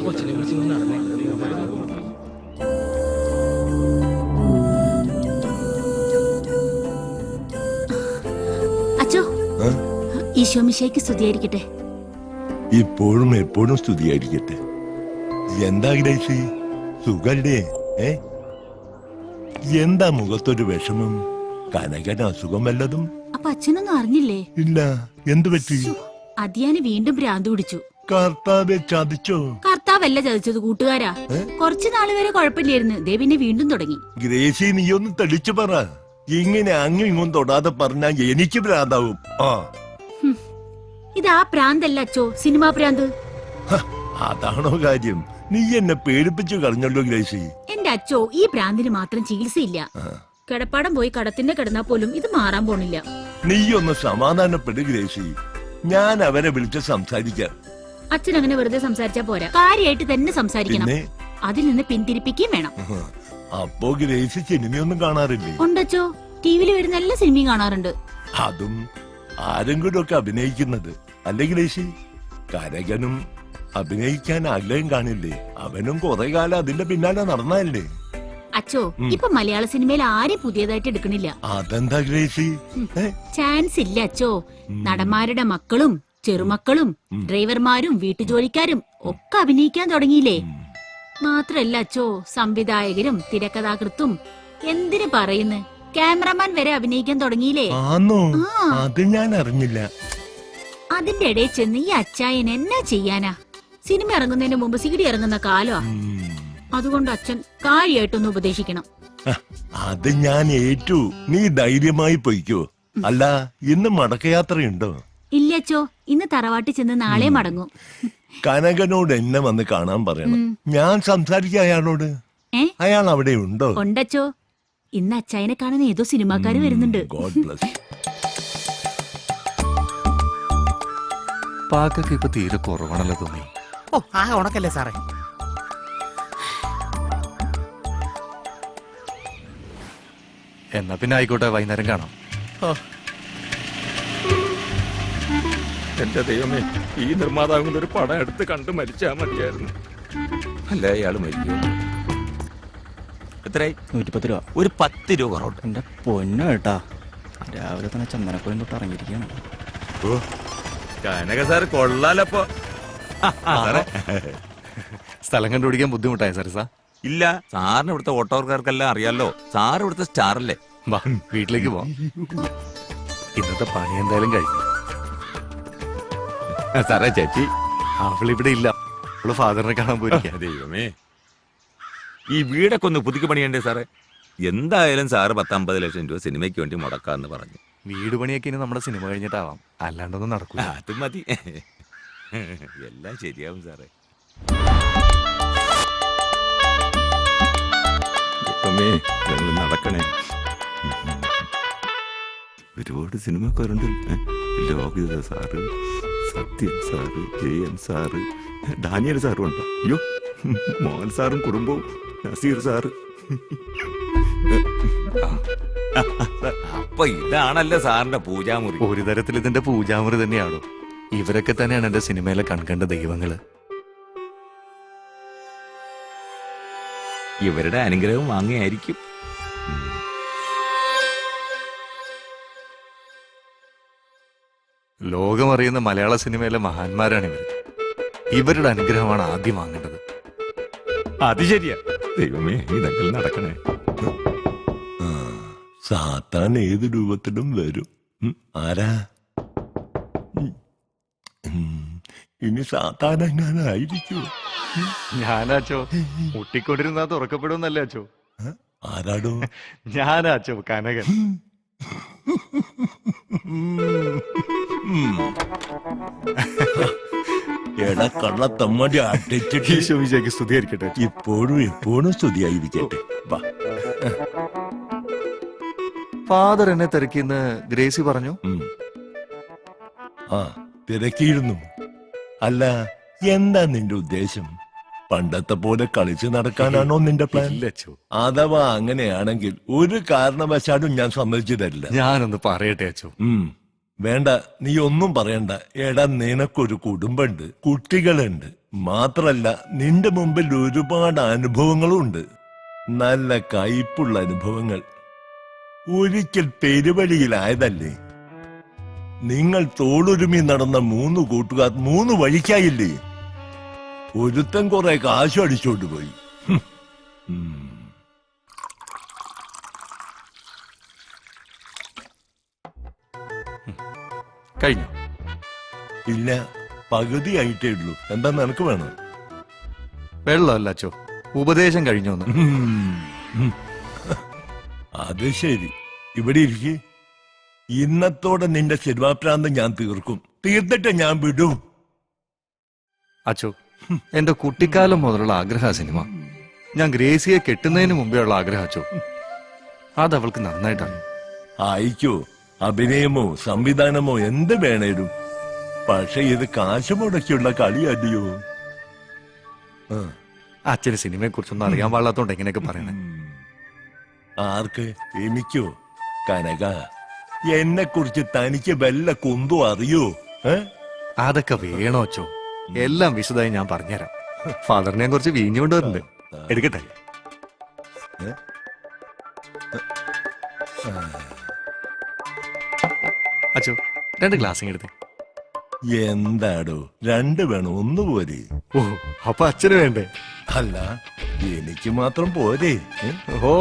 കൊച്ചിനെ വിളിച്ചു നടന്നേ. അച്ചോ, ഈശോമിശിഹായ്ക്ക് സ്തുതിയായിരിക്കട്ടെ. ഇപ്പോഴും എപ്പോഴും സ്തുതിയായിരിക്കട്ടെ. എന്താ ഗ്രേസി, സുഖല്ലേ? എന്താ മുഖത്തൊരു വിഷമം? കനകന് അസുഖം വല്ലതും? അപ്പൊ അച്ഛനൊന്നും അറിഞ്ഞില്ലേ? ഇല്ല. എന്തു പറ്റി? അതിയാന് വീണ്ടും ഭ്രാന്ത് പിടിച്ചു. കർത്താവെ ചതിച്ചോ? കർത്താവല്ല ചതിച്ചത്, കൂട്ടുകാരാ. കുറച്ചു നാള് വരെ കുഴപ്പമില്ലായിരുന്നു, ദേ പിന്നെ വീണ്ടും തുടങ്ങി. ഗ്രേസി, നീയൊന്ന് തെളിച്ചു പറ. ഇങ്ങനെ അങ്ങും ഇങ്ങും തൊടാതെ പറഞ്ഞാ എനിക്ക് ഭ്രാന്താവും. ഇതാ പ്രാന്തല്ല അച്ചോ, സിനിമാ പ്രാന്ത്. അതാണോ കാര്യം? നീ എന്നെ പേടിപ്പിച്ചു കളഞ്ഞല്ലോ ഗ്രേസി. എന്റെ അച്ചോ, ഈ പ്രാന്തിന് മാത്രം ചികിത്സയില്ല. കിടപ്പാടം പോയി കടത്തിന്റെ കിടന്നാ പോലും ഇത് മാറാൻ പോണില്ല. നീ ഒന്ന് സമാധാനപ്പെടു ഗ്രേസി. ഞാൻ അവരെ വിളിച്ച് സംസാരിക്കാം. അച്ഛൻ അങ്ങനെ വെറുതെ സംസാരിച്ചാ പോരാ, കാര്യമായിട്ട് തന്നെ സംസാരിക്കണം. അതിൽ നിന്ന് പിന്തിരിപ്പിക്കുകയും വേണം. അപ്പോ ഗ്രേസി സിനിമയൊന്നും കാണാറില്ലേ? ഉണ്ടച്ചോ, ടിവിയിൽ വരുന്ന എല്ലാ സിനിമയും കാണാറുണ്ട്. അതും ആരെങ്കിലും ഒക്കെ അഭിനയിക്കുന്നത് അല്ലേ ഗ്രേസി? കനകനും അഭിനയിക്കാൻ ആഗ്രഹം കാണില്ലേ? അവനും കുറെ കാലം അതിന്റെ പിന്നാലെ നടന്നല്ലേ? അച്ചോ, ഇപ്പൊ മലയാള സിനിമയിൽ ആരെയും പുതിയതായിട്ട് എടുക്കണില്ല. അതെന്താ ഗ്രേസി? ചാൻസ് ഇല്ല അച്ചോ. നടന്മാരുടെ മക്കളും ചെറുമക്കളും ഡ്രൈവർമാരും വീട്ടുജോലിക്കാരും ഒക്കെ അഭിനയിക്കാൻ തുടങ്ങിയില്ലേ? മാത്രല്ല അച്ചോ, സംവിധായകരും തിരക്കഥാകൃത്തും എന്തിനു പറയുന്നു, ക്യാമറമാൻ വരെ അഭിനയിക്കാൻ തുടങ്ങിയില്ലേ? അത് ഞാൻ അറിഞ്ഞില്ല. അതിന്റെ ഇടയിൽ ചെന്ന് ഈ അച്ചായൻ എന്നാ ചെയ്യാനാ? സിനിമ ഇറങ്ങുന്നതിന് മുമ്പ് സിഗിടി ഇറങ്ങുന്ന കാലോ. അതുകൊണ്ട് അച്ഛൻ കാര്യമായിട്ടൊന്ന് ഉപദേശിക്കണം. അത് ഞാൻ ഏറ്റു. നീ ധൈര്യമായി പൊയ്ക്കോ. അല്ല, ഇന്ന് മടക്കയാത്രയുണ്ടോ? ഇല്ലച്ചോ, ഇന്ന് തറവാട്ടിൽ ചെന്ന് നാളെ മടങ്ങും. കനകനോട് എന്നെ വന്ന് കാണാൻ പറയണം. ഞാൻ സംസാരിക്കാം അയാളോട്. അയാൾ അവിടെ ഉണ്ടോ? ഉണ്ടച്ചോ, ഇന്ന് അച്ചായനെ കാണാൻ ഏതോ സിനിമാക്കാര് വരുന്നുണ്ട്. പാക്കൊക്കെ ഇപ്പൊ തീരെ കുറവാണല്ലോ തോന്നി. ഓ, ആ ഉണക്കല്ലേ സാറേ. എന്നാ പിന്നെ ആയിക്കോട്ടെ, വൈകുന്നേരം കാണാം. എന്റെ ദൈവമേ, ഈ നിർമ്മാതാവിന്റെ ഒരു പടം എടുത്ത് കണ്ട് മരിച്ചാ മതിയായിരുന്നു. അല്ല, അയാള് മരിക്കും. എത്രയായി? 110 രൂപ. ഒരു 10 രൂപ കുറവുണ്ട്. എന്റെ പൊന്നു കേട്ടാ, രാവിലെ തന്നെ ചന്ദനക്കുളം തൊട്ട് ഇറങ്ങിയിരിക്കുകയാണ്. ഓ, കനക സാർ കൊള്ളാലപ്പോ. സ്ഥലം കണ്ടുപിടിക്കാൻ ബുദ്ധിമുട്ടായി സാർ? ഇല്ല, സാറിന് ഇവിടുത്തെ ഓട്ടോക്കാർക്കെല്ലാം അറിയാലോ. സാർ ഇവിടുത്തെ സ്റ്റാർ അല്ലേ? വാ, വീട്ടിലേക്ക് പോവാം. ഇന്നത്തെ പണി എന്തായാലും കഴിഞ്ഞു. സാറേ, ചേച്ചി അവളിവിടെ ഇല്ല. അവള് ഫാദറിനെ കാണാൻ പോയിരിക്കാം. ദൈവമേ, ഈ വീടൊക്കെ ഒന്ന് പുതുക്കി പണിയണ്ടേ സാറേ? എന്തായാലും സാറ് 10-50 ലക്ഷം രൂപ സിനിമയ്ക്ക് വേണ്ടി മുടക്കാന്ന് പറഞ്ഞു. വീട് പണിയൊക്കെ ഇനി നമ്മുടെ സിനിമ കഴിഞ്ഞിട്ടാവാം, അല്ലാണ്ടൊന്നും നടക്കില്ല. അത് മതി, എല്ലാം ശരിയാവും സാറേ. ഞങ്ങൾ നടക്കണേ. ഒരുപാട് സിനിമക്കാരുണ്ട്. Lokitha sir, Sathyan sir, Jayan sir, Daniel സാറും ഉണ്ടോ? അയ്യോ, മോഹൻ സാറും കുടുംബവും, നസീർ സാറ്. അപ്പൊ ഇതാണല്ലോ സാറിന്റെ പൂജാമുറി. ഒരു തരത്തിൽ ഇതിന്റെ പൂജാമുറി തന്നെയാണോ? ഇവരൊക്കെ തന്നെയാണ് എന്റെ സിനിമയിലെ കൺകണ്ട ദൈവങ്ങള്. ഇവരുടെ അനുഗ്രഹം വാങ്ങിയായിരിക്കും. ലോകമറിയുന്ന മലയാള സിനിമയിലെ മഹാന്മാരാണ് ഇവർ. ഇവരുടെ അനുഗ്രഹമാണ് ആദ്യം വാങ്ങേണ്ടത്. അത് ശരിയാ. ദൈവമേ, ഇതൊക്കെ നടക്കണേ. സാത്താൻ ഏത് രൂപത്തിലും വരും. ആരാ ഇനി സാത്താൻ എങ്ങാനായിരിക്കും? ഞാനാച്ചോ, മുട്ടിക്കൊണ്ടിരുന്നാ തുറക്കപ്പെടുമെന്നല്ലേ അച്ചോ? ആരാടോ? ഞാനാച്ചോ, കനകൻ. എടാ കള്ളത്തമ്മടി അടിച്ചിട്ട് ഈശോമിശിഹായ്ക്ക് സ്തുതിയായിരിക്കട്ടെ. ഇപ്പോഴും എപ്പോഴും സ്തുതിയായിരിക്കട്ടെ. ഫാദർ എന്നെ തിരക്കിന്ന് ഗ്രേസി പറഞ്ഞു. ആ, തിരക്കിയിരുന്നു. അല്ല, എന്താ നിന്റെ ഉദ്ദേശം? പണ്ടത്തെ പോലെ കളിച്ചു നടക്കാനാണോ നിന്റെ പ്ലാൻ? അഥവാ അങ്ങനെയാണെങ്കിൽ ഒരു കാരണവശാലും ഞാൻ സമ്മതിച്ചു തരില്ല. ഞാനൊന്ന് പറയട്ടെ അച്ചോ? വേണ്ട, നീ ഒന്നും പറയണ്ട. എടാ, നിനക്കൊരു കുടുംബമുണ്ട്, കുട്ടികളുണ്ട്. മാത്രല്ല നിന്റെ മുമ്പിൽ ഒരുപാട് അനുഭവങ്ങളുണ്ട്, നല്ല കയ്പുള്ള അനുഭവങ്ങൾ. ഒരിക്കൽ പെരുവഴിയിലായതല്ലേ. നിങ്ങൾ തോളുരുമി നടന്ന 3 കൂട്ടുകാർ 3 വഴിക്കായില്ലേ. ഒരുത്തൻ കുറെ കാശ് അടിച്ചോണ്ട് പോയി. കഴിഞ്ഞു. ഇല്ല, പകുതിയായിട്ടേ ഉള്ളൂ. എന്താ നിനക്ക് വേണം? വെള്ളമല്ല അച്ചോ, ഉപദേശം കഴിഞ്ഞോന്ന്. അത് ശരി. ഇവിടെ ഇരിക്കെ. ഇന്നത്തോടെ നിന്റെ സിനിമാപ്രാന്ത് ഞാൻ തീർക്കും. തീർത്തിട്ട് ഞാൻ വിടും. അച്ചോ, എന്റെ കുട്ടിക്കാലം മുതലുള്ള ആഗ്രഹ സിനിമ. ഞാൻ ഗ്രേസിയെ കെട്ടുന്നതിന് മുമ്പേ ഉള്ള ആഗ്രഹം അച്ചോ. അത് അവൾക്ക് നന്നായിട്ടാണ്. ആയിക്കോ, അഭിനയമോ സംവിധാനമോ എന്ത് വേണേലും. പക്ഷെ ഇത് കാശ് മുടക്കിയുള്ള കളിയല്ലയോ. അച്ഛന് സിനിമയെ കുറിച്ചൊന്നും അറിയാൻ പാടില്ലാത്തോണ്ട് എങ്ങനെയൊക്കെ പറയണേ. ആർക്ക്? എനിക്കോ? കനക, എന്നെ കുറിച്ച് തനിക്ക് വല്ല കുന്തോ അറിയോ? അതൊക്കെ വേണോ അച്ചോ? എല്ലാം വിശദമായി ഞാൻ പറഞ്ഞുതരാം. ഫാദറിനെ കുറിച്ച് വീഞ്ഞുകൊണ്ട് വരുന്നുണ്ട്. എടുക്കട്ടെ? അച്ചോ, 2 ഗ്ലാസ് എടുത്ത്. എന്താടോ 2 വേണം, 1 പോരെ? ഓ, അപ്പൊ അച്ഛന് വേണ്ടേ? അല്ല, എനിക്ക് മാത്രം പോരെ? ഓ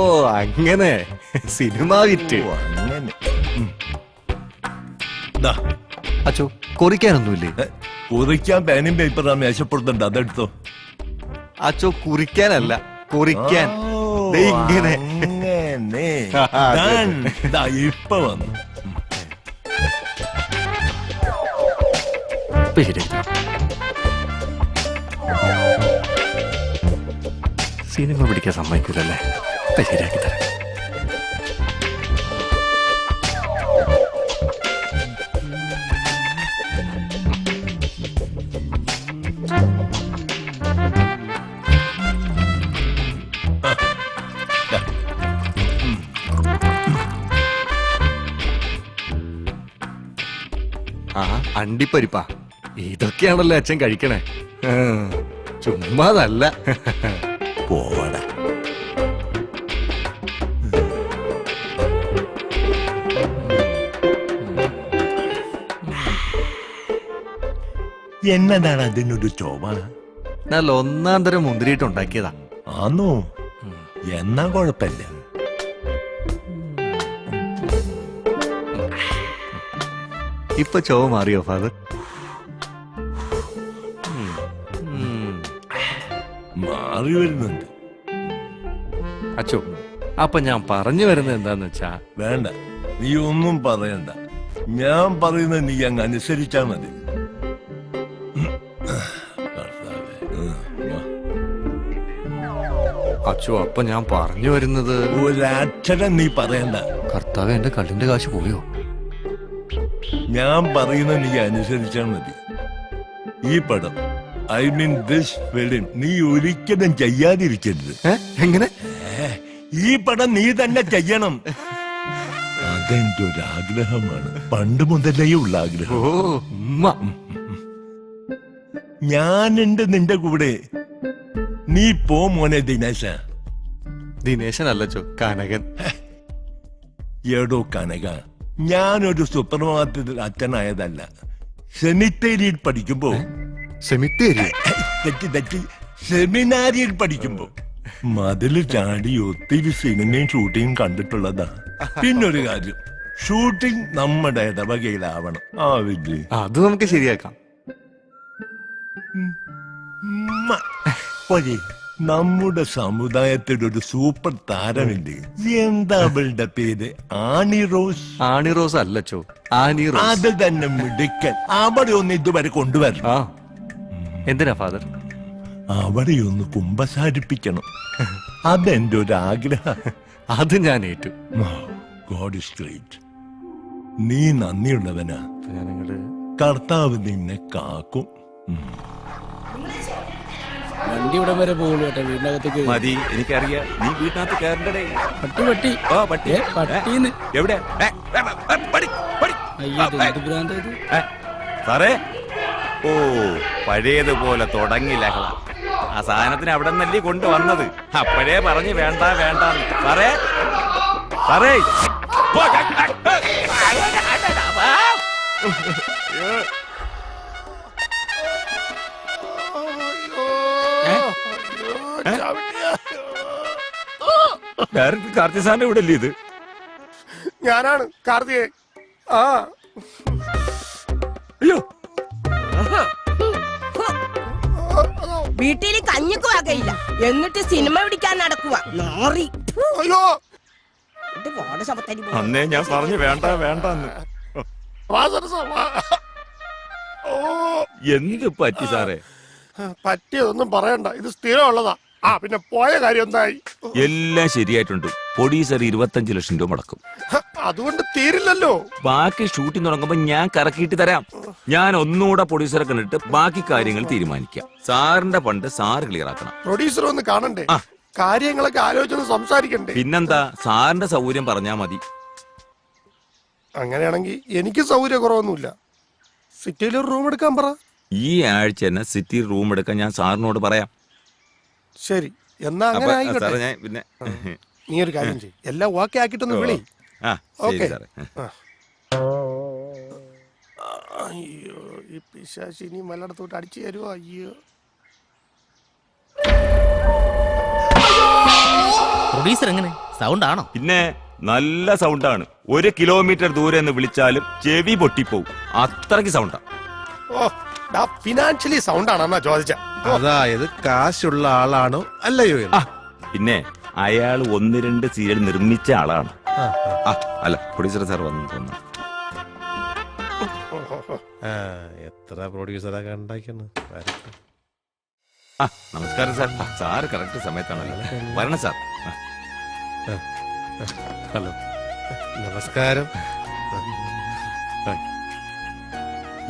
അങ്ങനെ, സിനിമ വിറ്റ്. ഓ, അങ്ങനെ. ദാ, അച്ചോ, കുറിക്കാനൊന്നുമില്ലേ? കുറിക്കാൻ പേനും പേപ്പറാ മേശപ്പുറത്തുണ്ട്, അതെടുത്തോ. അച്ചോ, കുറിക്കാനല്ല, കുറിക്കാൻ. ഓ, ദേ ഇങ്ങനെ. അങ്ങനെ. അതെ, ദാ, ഇപ്പൊ വന്നു. സിനിമ പിടിക്കാൻ സമ്മതിക്കൂലല്ലേ? ശരിയാക്കി തരാം. ആ, അണ്ടിപ്പരിപ്പാ. ഇതൊക്കെയാണല്ലോ അച്ഛൻ കഴിക്കണേ. ചുമ്മാതല്ല. പോവടാ. എന്നതാണ് അതിനൊരു ചോവ? നല്ല 1-ാം തരം മുന്തിരിയിട്ടുണ്ടാക്കിയതാ. ആന്നോ? എന്നാ കുഴപ്പമില്ല. ഇപ്പൊ ചോവ മാറിയോ ഫാദർ? മാറി വരുന്നുണ്ട്. അച്ചോ, അപ്പൊ ഞാൻ പറഞ്ഞു വരുന്നത് എന്താന്ന് വെച്ചാ. വേണ്ട, നീ ഒന്നും പറയണ്ട. ഞാൻ പറയുന്നത് നീ അങ്ങ് അനുസരിച്ചാ മതി. അച്ചോ, അപ്പൊ ഞാൻ പറഞ്ഞു വരുന്നത്. ഒരക്ഷരം നീ പറയണ്ട. കർത്താവ്, എന്റെ കള്ളിന്റെ കാശ് പോയോ? ഞാൻ പറയുന്നത് നീ അനുസരിച്ചാ മതി. ഈ പടം, ഐ മീൻ ദിസ് ഫിലിം, നീ ഒരിക്കലും ചെയ്യാതിരിക്കരുത്. എങ്ങനെ? ഈ പടം നീ തന്നെ ചെയ്യണം. അതെന്റെ ഒരു ആഗ്രഹമാണ്, പണ്ട് മുതലേ ഉള്ള ആഗ്രഹം. ഓ ഉമ്മ. ഞാനുണ്ട് നിന്റെ കൂടെ. നീ പോ മോനെ ദിനേശ. ദിനേശനല്ലച്ചോ, കനകൻ. എടോ കനക, ഞാനൊരു സൂപ്പർ മാർക്കറ്റിൽ അച്ഛനായതല്ല. സെമിത്തേരിയിൽ പഠിക്കുമ്പോ. സെമിത്തേരി? തെറ്റി സെമിനാരിയിൽ പഠിക്കുമ്പോ മതില് ചാടി ഒത്തിരി സിനിമയും ഷൂട്ടിങ്ങും കണ്ടിട്ടുള്ളതാ. പിന്നൊരു കാര്യം, ഷൂട്ടിംഗ് നമ്മുടെ ഇടവകയിലാവണം. ആ വിദ്യ അത് നമുക്ക് ശരിയാക്കാം. നമ്മുടെ സമുദായത്തിൽ ഒരു സൂപ്പർ താരമില്ലേ? എന്താ അവളുടെ പേര്? ആണി റോസ്. ആണി റോസ് അല്ലച്ചോ, ആനി റോസ്. അത് തന്നെ മിടുക്കൻ. അവിടെ ഒന്ന് ഇതുവരെ കൊണ്ടുവരണം. ആ, എന്തിനാ ഫാദർ? അവിടെ ഒന്ന് കുമ്പസാരിപ്പിക്കണം. അതെന്റെ ഒരു ആഗ്രഹം. അത് ഞാൻ ഏറ്റു. God is great. നീ നന്ദിയുള്ളവനാ. ഞാനിങ്ങോട്ട്. കർത്താവ് നിന്നെ കാക്കും. വണ്ടി ഇവിടെ വരെ പോകുള്ളൂ കേട്ടോ, വീടിനകത്തേക്ക്. മതി, എനിക്കറിയാം. നീ വീട്ടിനകത്ത് കയറണ്ടേ. പട്ടി ഓ പട്ടി. പട്ടീന്ന്. എവിടെ? അയ്യോ, ഇത് ഭ്രാന്താ ഇത്. സാറേ, ഓ പഴയതുപോലെ തുടങ്ങി ലഹള. ആ സാധനത്തിന് അവിടെ നിന്നല്ലേ കൊണ്ടുവന്നത്. അപ്പോഴേ പറഞ്ഞു വേണ്ട വേണ്ട. സാറേ സാറേ ഡയറക്ടർ കാർത്തി സാറിന്റെ ഇവിടെ അല്ലേ ഇത്? ഞാനാണ് കാർത്തികേ. ആ അയ്യോ വീട്ടിൽ കഞ്ഞിക്ക് വകയില്ല, എന്നിട്ട് സിനിമ പിടിക്കാൻ നടക്കുക. നാറി. അയ്യോ അന്നേ ഞാൻ പറഞ്ഞു വേണ്ട വേണ്ടെന്ന്. എന്ത് പറ്റി സാറേ? പറ്റിയതൊന്നും പറയണ്ട, ഇത് സ്ഥിരമുള്ളതാ. ആ പിന്നെ പോയ കാര്യം എന്തായി? എല്ലാം ശരിയായിട്ടുണ്ട്. പ്രൊഡ്യൂസർ 25 ലക്ഷം രൂപ മുടക്കും. അതുകൊണ്ട് തീരില്ലല്ലോ. ബാക്കി ഷൂട്ടിംഗ് തുടങ്ങുമ്പോ ഞാൻ കറക്കിയിട്ട് തരാം. ഞാൻ ഒന്നുകൂടെ പ്രൊഡ്യൂസറെ കണ്ടിട്ട് ബാക്കി കാര്യങ്ങൾ തീരുമാനിക്കാം. സാറിന്റെ ഫണ്ട് സാറ് ക്ലിയർ ആക്കണം. പ്രൊഡ്യൂസർ ഒന്ന് കാണണ്ടേ? കാര്യങ്ങളൊക്കെ ആലോചിച്ചൊന്ന് സംസാരിക്കണ്ടേ? പിന്നെന്താ, സാറിന്റെ സൗകര്യം പറഞ്ഞാ മതി. അങ്ങനെയാണെങ്കിൽ എനിക്ക് സൗകര്യക്കുറവൊന്നുമില്ല. സിറ്റിയിൽ ഒരു റൂം എടുക്കാൻ പറ. ഈ ആഴ്ച തന്നെ സിറ്റി റൂം എടുക്കാൻ ഞാൻ സാറിനോട് പറയാം. ശരി, എന്നാ അങ്ങനെ ആയിക്കോട്ടെ. സാറേ ഞാൻ പിന്നെ നീ ഒരു കാര്യം ചെയ്യ്, എല്ലാം ഓക്കെ ആക്കിയിട്ടൊന്ന് വിളി. ശരി സാറേ. അയ്യോ, ഈ പിശാചി ഇനി മലടത്തോട്ട് അടിച്ചു തരുമോ? അയ്യോ, പ്രൊഡ്യൂസർ എങ്ങനെ സൗണ്ട് ആണോ? പിന്നെ നല്ല സൗണ്ടാണ്. 1 കിലോമീറ്റർ ദൂരെ നിന്ന് വിളിച്ചാലും ചെവി പൊട്ടിപ്പോവും. അത്രയ്ക്ക് സൗണ്ടാ. ഓ ഫിനാൻഷ്യലി സൗണ്ട് ആണെന്നാ ചോദിച്ച. അതായത് കാശുള്ള ആളാണോ അല്ലയോ? പിന്നെ അയാൾ 1-2 സീരിയൽ നിർമ്മിച്ച ആളാണ്. അല്ല, പ്രൊഡ്യൂസർ സാർ വന്നു തോന്നുന്നു. എത്ര പ്രൊഡ്യൂസറൊക്കെ ഉണ്ടാക്കുന്നു. നമസ്കാരം സാർ. Sir correct സമയത്താണല്ലോ. വരണം സാർ. ഹലോ, നമസ്കാരം.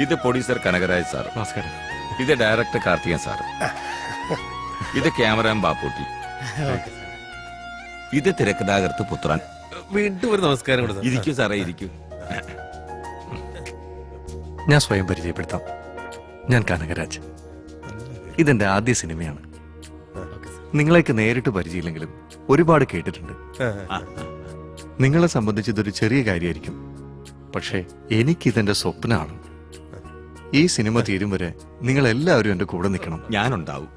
ഇത് പ്രൊഡ്യൂസർ കനകരാജ് സാർ. നമസ്കാരം. ഇത് ഡയറക്ടർ കാർത്തികൻ സാർ. ഇത് ക്യാമറമാൻ ബാപ്പൂട്ടി. ഇത് തിരക്കഥാകൃത്ത് പുത്രൻ. വീണ്ടും ഒരു നമസ്കാരം. ഇരിക്കൂ സാറേ, ഇരിക്കൂ. ഞാൻ സ്വയം പരിചയപ്പെടുത്താം. ഞാൻ കനകരാജ്. ഇതെന്റെ ആദ്യ സിനിമയാണ്. നിങ്ങളെയൊക്കെ നേരിട്ട് പരിചയമില്ലെങ്കിലും ഒരുപാട് കേട്ടിട്ടുണ്ട്. നിങ്ങളെ സംബന്ധിച്ച് ഇതൊരു ചെറിയ കാര്യമായിരിക്കും, പക്ഷേ എനിക്കിതെന്റെ സ്വപ്നമാണ്. ഈ സിനിമ തീരും വരെ നിങ്ങൾ എല്ലാവരും എന്റെ കൂടെ നിൽക്കണം. ഞാനുണ്ടാവും.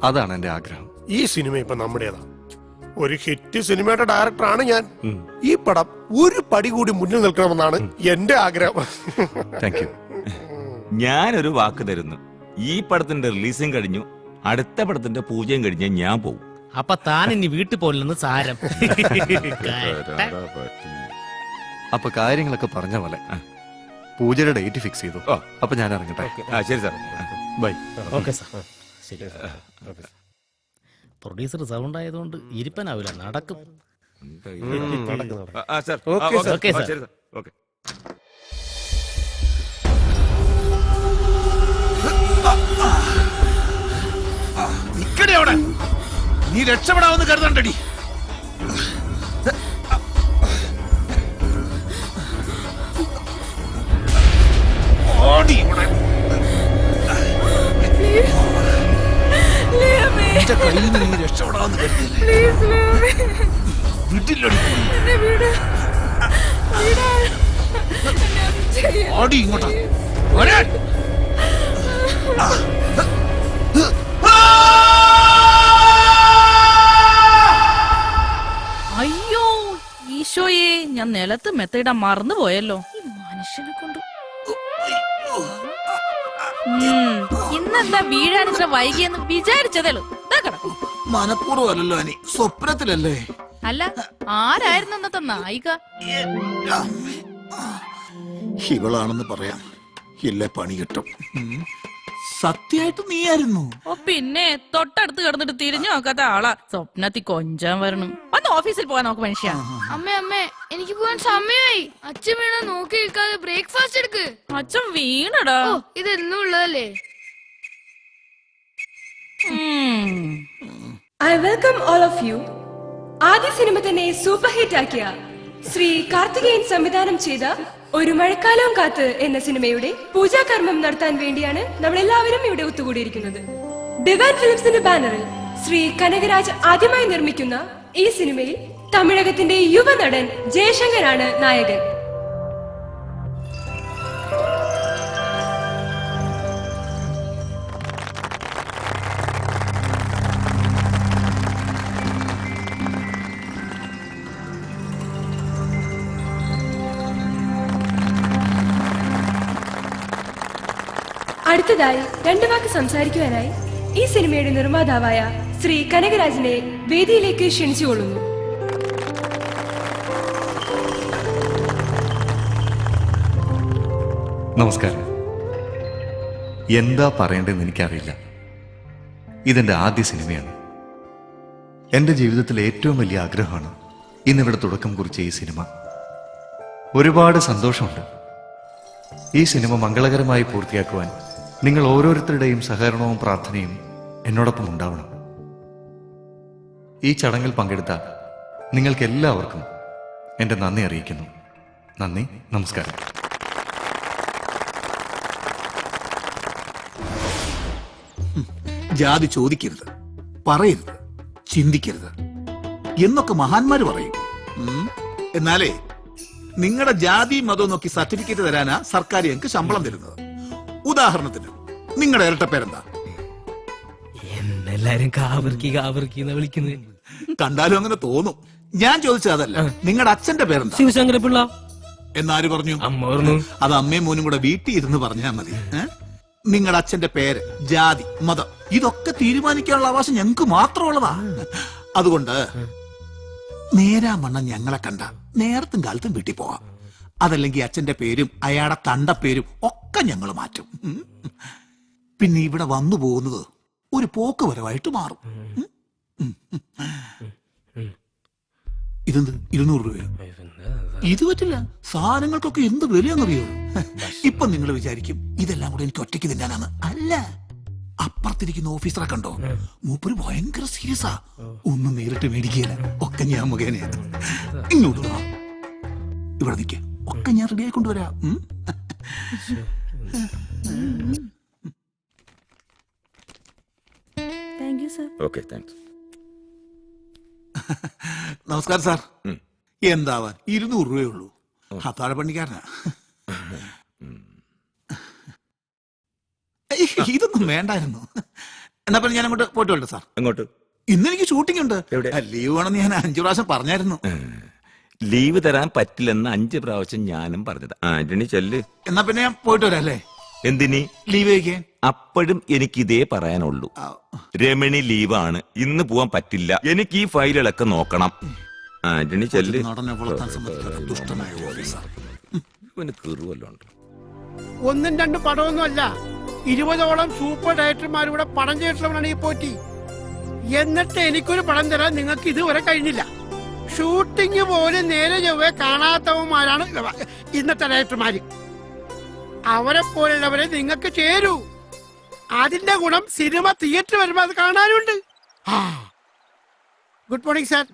അതാണ് എന്റെ ആഗ്രഹം. ഈ സിനിമ ഇപ്പൊ നമ്മുടേതാ. ഒരു ഹിറ്റ് സിനിമയുടെ ഡയറക്ടറാണ് ഞാൻ. ഈ പടം ഒരു പടി കൂടി മുന്നിൽ നിൽക്കണമെന്നാണ് എന്റെ ആഗ്രഹം. Thank you. ഞാനൊരു വാക്ക് തരുന്നു. ഈ പടത്തിന്റെ റിലീസും കഴിഞ്ഞു, അടുത്ത പടത്തിന്റെ പൂജയും കഴിഞ്ഞ് ഞാൻ പോകും. അപ്പൊ താൻ ഇനി വീട്ടിൽ പോലെന്ന് സാരം. അപ്പൊ കാര്യങ്ങളൊക്കെ പറഞ്ഞ പോലെ പൂജയുടെ ഡേറ്റ് ഫിക്സ് ചെയ്തു. അപ്പൊ ഞാൻ ഇറങ്ങട്ടെ. ശരി സാർ, ബൈ. Okay sir. ശരി. പ്രൊഡ്യൂസർ സൗണ്ട് ആയതുകൊണ്ട് ഇരിപ്പനാവില്ല, നടക്കും. Okay sir. ഓക്കെ. നീ രക്ഷപ്പെടാമെന്ന് കരുതണ്ടടി. കയ്യിൽ നിന്ന് നീ രക്ഷപ്പെടാമെന്ന് കരുതില്ലേ? വീട്ടിലടി ഓടി ഇങ്ങോട്ടാ. അയ്യോ ഈശോയെ, ഞാൻ നിലത്ത് മെത്തയിടാൻ മറന്നുപോയല്ലോ. ഈ മനുഷ്യനെ കൊണ്ട് ഇന്നെന്താ വീഴാൻ ഇത്ര വൈകിയെന്ന് വിചാരിച്ചതല്ലോ. മനഃപൂർവ്വമല്ലല്ലോ, അനി സ്വപ്നത്തിലല്ലേ. അല്ല, ആരായിരുന്നു അന്നത്തെ നായിക? ഇവളാണെന്ന് പറയാം, ഇല്ലേ പണി കിട്ടും. സത്യമായിട്ട് നീയായിരുന്നു? ഓ പിന്നെ, തൊട്ടടുത്ത് കിടന്നിട്ട് തിരിഞ്ഞു നോക്കാത്ത ആളാ. സ്വപ്നത്തിൽ കൊഞ്ചാൻ വരണം. വന്ന് ഓഫീസിൽ പോവാൻ നോക്ക് മനുഷ്യ. അമ്മേ എനിക്ക് പോകാൻ സമയമായി. അച്ഛൻ വീണ നോക്കി നിൽക്കാതെ ബ്രേക്ക്ഫാസ്റ്റ് എടുക്ക്. അച്ഛൻ വീണടാ. ഇതെന്നും ഉള്ളതല്ലേ. I welcome all of you. ആദ്യ സിനിമ തന്നെ സൂപ്പർ ഹിറ്റ് ആക്കിയ ശ്രീ കാർത്തികേയൻ സംവിധാനം ചെയ്ത ഒരു മഴക്കാലവും കാത്ത് എന്ന സിനിമയുടെ പൂജാകർമ്മം നടത്താൻ വേണ്ടിയാണ് നമ്മൾ എല്ലാവരും ഇവിടെ ഒത്തുകൂടിയിരിക്കുന്നത്. ഡിവൈൻ ഫിലിംസിന്റെ ബാനറിൽ ശ്രീ കനകരാജ് ആദ്യമായി നിർമ്മിക്കുന്ന ഈ സിനിമയിൽ തമിഴകത്തിന്റെ യുവനടൻ ജയശങ്കറാണ് നായകൻ. അടുത്തതായി 2 വാക്ക് സംസാരിക്കുവാനായി ഈ സിനിമയുടെ നിർമ്മാതാവായ ശ്രീ കനകരാജിനെ വേദിയിലേക്ക് ക്ഷണിച്ചുകൊള്ളുന്നു. നമസ്കാരം. എന്താ പറയേണ്ടതെന്ന് എനിക്കറിയില്ല. ഇതെന്റെ ആദ്യ സിനിമയാണ്. എൻ്റെ ജീവിതത്തിലെ ഏറ്റവും വലിയ ആഗ്രഹമാണ് ഇന്നിവിടെ തുടക്കം കുറിച്ച ഈ സിനിമ. ഒരുപാട് സന്തോഷമുണ്ട്. ഈ സിനിമ മംഗളകരമായി പൂർത്തിയാക്കുവാൻ നിങ്ങൾ ഓരോരുത്തരുടെയും സഹകരണവും പ്രാർത്ഥനയും എന്നോടൊപ്പം ഉണ്ടാവണം. ഈ ചടങ്ങിൽ പങ്കെടുത്ത നിങ്ങൾക്ക് എല്ലാവർക്കും എൻ്റെ നന്ദി അറിയിക്കുന്നു. നന്ദി, നമസ്കാരം. ജാതി ചോദിക്കരുത്, പറയരുത്, ചിന്തിക്കരുത് എന്നൊക്കെ മഹാന്മാര് പറയും. എന്നാലേ നിങ്ങളുടെ ജാതി മതവും നോക്കി സർട്ടിഫിക്കറ്റ് തരാനാ സർക്കാർ ഞങ്ങൾക്ക് ശമ്പളം തരുന്നത്. ഉദാഹരണത്തിന് നിങ്ങളുടെ ഇരട്ട പേരെന്താ? എല്ലാരും കാവർക്കി വിളിക്കുന്നത് കണ്ടാലും അങ്ങനെ തോന്നും. ഞാൻ ചോദിച്ചത് അതല്ല, നിങ്ങളുടെ അച്ഛന്റെ പേരെന്താ? ശിവശങ്കരപിള്ള. എന്നാര് പറഞ്ഞു? അമ്മ പറഞ്ഞു. അത് അമ്മയും മോനും കൂടെ വീട്ടിൽ ഇരുന്ന് പറഞ്ഞാൽ മതി. നിങ്ങളുടെ അച്ഛന്റെ പേര്, ജാതി, മതം ഇതൊക്കെ തീരുമാനിക്കാനുള്ള അവകാശം ഞങ്ങൾക്ക് മാത്രമുള്ളതാ. അതുകൊണ്ട് നേരാമണ്ണം ഞങ്ങളെ കണ്ട നേരത്തും കാലത്തും വീട്ടിൽ പോവാം. അതല്ലെങ്കിൽ അച്ഛന്റെ പേരും അയാളുടെ തണ്ട പേരും ഒക്കെ ഞങ്ങൾ മാറ്റും. പിന്നെ ഇവിടെ വന്നു പോകുന്നത് ഒരു പോക്ക് വരവായിട്ട് മാറും. ഇതെന്ത് 200 രൂപയോ? ഇത് പറ്റില്ല. സാധനങ്ങൾക്കൊക്കെ എന്ത് വിലയാണെന്നറിയോ? ഇപ്പൊ നിങ്ങൾ വിചാരിക്കും ഇതെല്ലാം കൂടെ എനിക്ക് ഒറ്റയ്ക്ക് തിന്നാനാണ്. അല്ല, അപ്പുറത്തിരിക്കുന്ന ഓഫീസറെ കണ്ടോ? മൂപ്പര് ഭയങ്കര സീരിയസാ. ഒന്നും നേരിട്ട് മേടിക്കുകയില്ല, ഒക്കെ ഞാൻ മുഖേനയാണ്. ഇങ്ങോട്ട് വാ, ഇവിടെ നിൽക്കുക, ഒക്കെ ഞാൻ റെഡി ആയിക്കൊണ്ടുവരാം. നമസ്കാരം സാർ. എന്താവാൻ 200 രൂപയേ ഉള്ളൂ. അത്താഴ പണിക്കാരനാ. ഇതൊന്നും വേണ്ടായിരുന്നു. എന്നാ പിന്നെ ഞാൻ അങ്ങോട്ട് പോയിട്ട് വേണ്ട സാർ. എങ്ങോട്ട്? ഇന്ന് എനിക്ക് ഷൂട്ടിംഗ് ഉണ്ട്. ലീവ് വേണമെന്ന് ഞാൻ 5 പ്രാവശ്യം പറഞ്ഞായിരുന്നു. ലീവ് തരാൻ പറ്റില്ലെന്ന് 5 പ്രാവശ്യം ഞാനും പറഞ്ഞത്. ആന്റണി ചെല്ല്. എന്നാ പിന്നെ ഞാൻ പോയിട്ട് വരാം അല്ലേ? എന്തിനി ലീവ് കഴിക്കാൻ? അപ്പോഴും എനിക്ക് ഇതേ പറയാനുള്ളൂ. രമണി ലീവാണ്, ഇന്ന് പോവാൻ പറ്റില്ല. എനിക്ക് ഈ ഫയലുകളൊക്കെ നോക്കണം. ആന്റണി ചെല്ല്. ഇവന് കീറുവല്ലോ. 1ഉം 2ഉം പടമൊന്നും അല്ല, 20ഓളം സൂപ്പർ ഡയറക്ടർമാരുടെ പടം ചെയ്തിട്ടുള്ളവനാണ് ഈ പോറ്റി. എന്നിട്ട് എനിക്കൊരു പടം തരാൻ നിങ്ങൾക്ക് ഇതുവരെ കഴിഞ്ഞില്ല. ഷൂട്ടിംഗ് പോലും നേരെ ചൊവ്വേ കാണാത്തവന്മാരാണ് ഇന്നത്തെ ഡയറക്ടർമാര്. അവരെ പോലുള്ളവരെ നിങ്ങൾക്ക് ചേരൂ. അതിന്റെ ഗുണം സിനിമ തിയേറ്റർ വരുമ്പോ അത് കാണാനുണ്ട്. Good morning sir.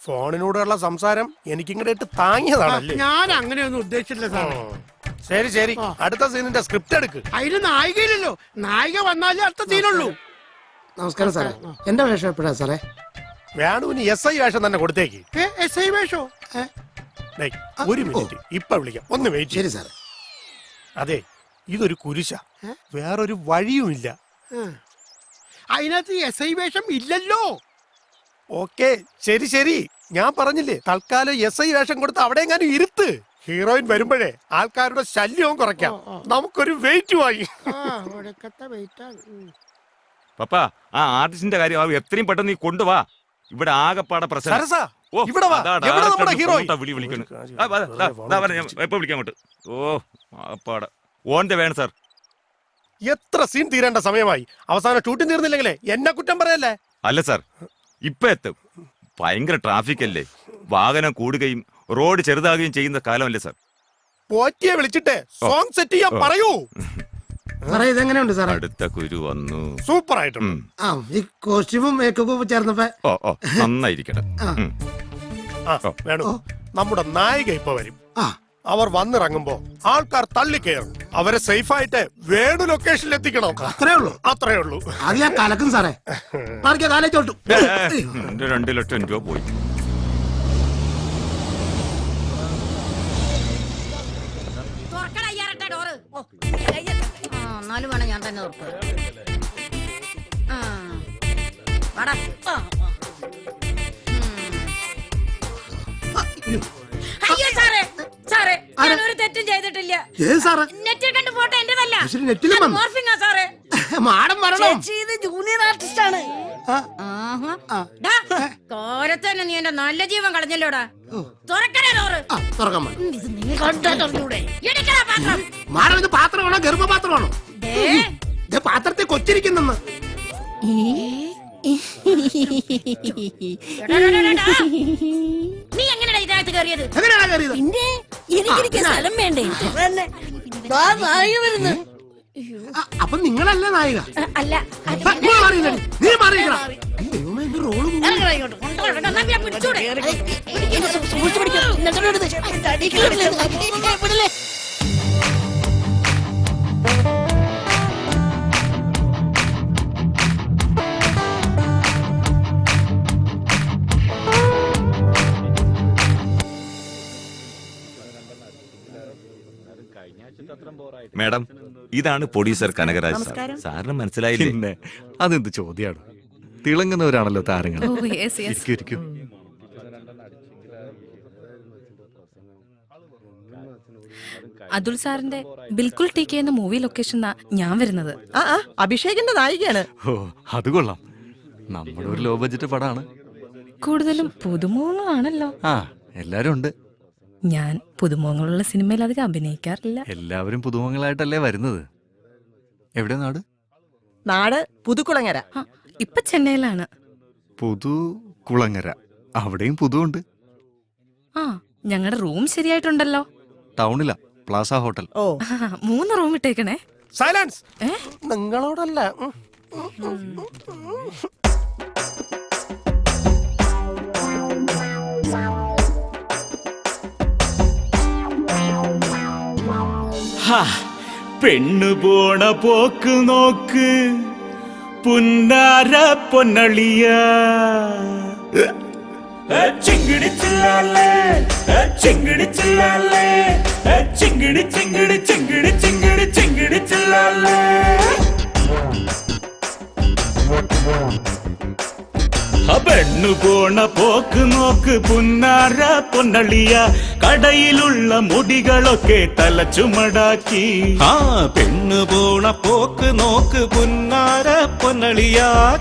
ഫോണിനോടുള്ള സംസാരം എനിക്കിങ്ങോട്ട് താങ്ങിയതാണല്ലേ? ഞാൻ അങ്ങനെയൊന്നും ഉദ്ദേശിച്ചില്ല സാർ. ശരി ശരി, അടുത്ത സീനിന്റെ സ്ക്രിപ്റ്റ് എടുക്ക്. അതിന് നായികയില്ലല്ലോ, നായിക വന്നാലേ അടുത്ത സീനുള്ളൂ. നമസ്കാരം സാറേ. എന്റെ വേഷം എപ്പോഴാ സാറേ? വേണുവിന് SI വേഷം തന്നെ കൊടുത്തേക്ക്. SI വേഷോ? ഒരു മിനിറ്റ്, ഇപ്പൊ വിളിക്കാം, ഒന്ന് വെയിറ്റ്. ശരി സാറേ. അതെ, ഇതൊരു കുരിശ, വേറൊരു വഴിയുമില്ല. അതിനകത്ത് SI വേഷം ഇല്ലല്ലോ. ഓക്കെ, ശരി ശരി, ഞാൻ പറഞ്ഞില്ലേ, തൽക്കാലം SI വേഷം കൊടുത്ത് അവിടെ എങ്ങാനും ഇരുത്ത്. ഹീറോയിൻ വരുമ്പോഴേ ആൾക്കാരുടെ ശല്യവും കുറയ്ക്കാം. നമുക്കൊരു വെയിറ്റ് വാങ്ങി. പപ്പ, ആ ആർട്ടിസ്റ്റിന്റെ കാര്യം എത്രയും പെട്ടെന്ന് നീ കൊണ്ടുവാ. ഇവിടെ ആകെപ്പാടെ പ്രശ്നം. വിളിക്കാങ്ങോട്ട്. ഓന്റെ വേണം സാർ. എത്ര സീൻ തീരേണ്ട സമയമായി, അവസാനം ഷൂട്ടിംഗ് തീർന്നില്ലെങ്കിലേ എന്നെ കുറ്റം പറയല്ലേ? അല്ല സാർ, ഇപ്പൊ എത്തും. ഭയങ്കര ട്രാഫിക് അല്ലേ, വാഹനം കൂടുകയും റോഡ് ചെറുതാകുകയും ചെയ്യുന്ന കാലമല്ലേ സാർ. പോറ്റിയെ വിളിച്ചിട്ട് സോങ് സെറ്റ് ചെയ്യാൻ പറയൂ. ഇതെങ്ങനെയുണ്ട് സാർ? അടുത്ത കുരു വന്നു. സൂപ്പർ ആയിട്ടുണ്ട്. ഈ കോസ്റ്റ്യൂമും മേക്കപ്പും ചേർന്നപ്പോ നന്നായിരിക്കട്ടെ. വേണു, നമ്മുടെ നായിക ഇപ്പൊ വരും. അവർ വന്നിറങ്ങുമ്പോ ആൾക്കാർ തള്ളിക്കയറും. അവരെ സേഫ് ആയിട്ട് വേണു ലൊക്കേഷനിൽ എത്തിക്കണം. അത്രേ ഉള്ളൂ. അത്രേ ഉള്ളൂ. അത് ഞാൻ കലക്കും സാറേ. കാലേച്ചോട്ടു. 2 ലക്ഷം രൂപ പോയി. എന്നാലും വേണം ഞാൻ തന്നെ തുറക്കുക. അയ്യോ സാറേ, സാറേ ഞാനൊരു തെറ്റും ചെയ്തിട്ടില്ല. നെറ്റിൽ കണ്ട ഫോട്ടോ എന്റേതല്ല. മോർഫിംഗാ സാറേ. മാഡം വരണം. ഇത് ജൂനിയർ ആർട്ടിസ്റ്റ് ആണ്. കോരത്തന്നെ നീ എന്റെ നല്ല ജീവൻ കളഞ്ഞല്ലോടാ. തുറക്കണേ ഡോറ്. മാഡം ഇത് പാത്രമാണോ ഗർഭപാത്രമാണോ? പാത്രത്തെ കൊച്ചിരിക്കുന്നെന്ന്. നീ എങ്ങനെയാ ഇതിനകത്ത് കയറിയത്? പിന്നെ എനിക്ക് സ്ഥലം വേണ്ടേ? വരുന്നു. അപ്പൊ നിങ്ങളല്ല നായിക? അല്ല. നീ മാറിയിക്കണം. മാഡം, ഇതാണ് പ്രൊഡ്യൂസർ കനകരാജ് സാർ. സാറിന് മനസ്സിലായില്ലേ? പിന്നെ അതെന്ത് ചോദ്യമാണ്? തിളങ്ങുന്നവരാണല്ലോ താരങ്ങൾ. ഇരിക്കൂ, ഇരിക്കൂ. അതുൽ സാറിന്റെ ബിൽക്കുൽ ടി കെ എന്ന മൂവി ലൊക്കേഷൻ ഞാൻ വരുന്നത്. അഭിഷേകിന്റെ നായികയാണ്. ഓ, അത് കൊള്ളാം. നമ്മുടെ ഒരു ലോ ബഡ്ജറ്റ് പടാണ്. കൂടുതലും പുതുമുഖങ്ങളാണല്ലോ. എല്ലാരും ഉണ്ട്. ഞാൻ പുതുമുഖങ്ങളുള്ള സിനിമയിൽ അധികം അഭിനയിക്കാറില്ല. എല്ലാവരും പുതുമുഖങ്ങളായിട്ടല്ലേ വരുന്നത്. എവിടെ നാട്? നാട് പുതുക്കുളങ്ങര. ഇപ്പൊ ചെന്നൈയിലാണ്. പുതുകുളങ്ങര. അവിടെയും പുതുണ്ട്. ഞങ്ങളുടെ റൂം ശരിയായിട്ടുണ്ടല്ലോ. ടൗണിലാ, പ്ലാസ ഹോട്ടൽ. 3 റൂം ഇട്ടേക്കണേ. സൈലൻസ്. നിങ്ങളോടല്ല. പെണ്ണു പോണ പോക്ക് നോക്ക് പുന്നാര പൊന്നളിയ ചിങ്കിടി ചില്ലാലേ ചിങ്കിടി ചില്ലാലേ ചിങ്കിടി ചിങ്കിടി ചിങ്കിടി ചിങ്കിടി ചിങ്കിടി ചില്ലാലേ. പെണ്ണു പോണ പോക്ക് നോക്ക് പുന്നാര പൊന്നളിയ കടയിലുള്ള മുടികളൊക്കെ തലച്ചുമടാക്കി. പെണ്ണു പോണ പോക്ക് നോക്ക് പുന്നാര പൊന്നളിയ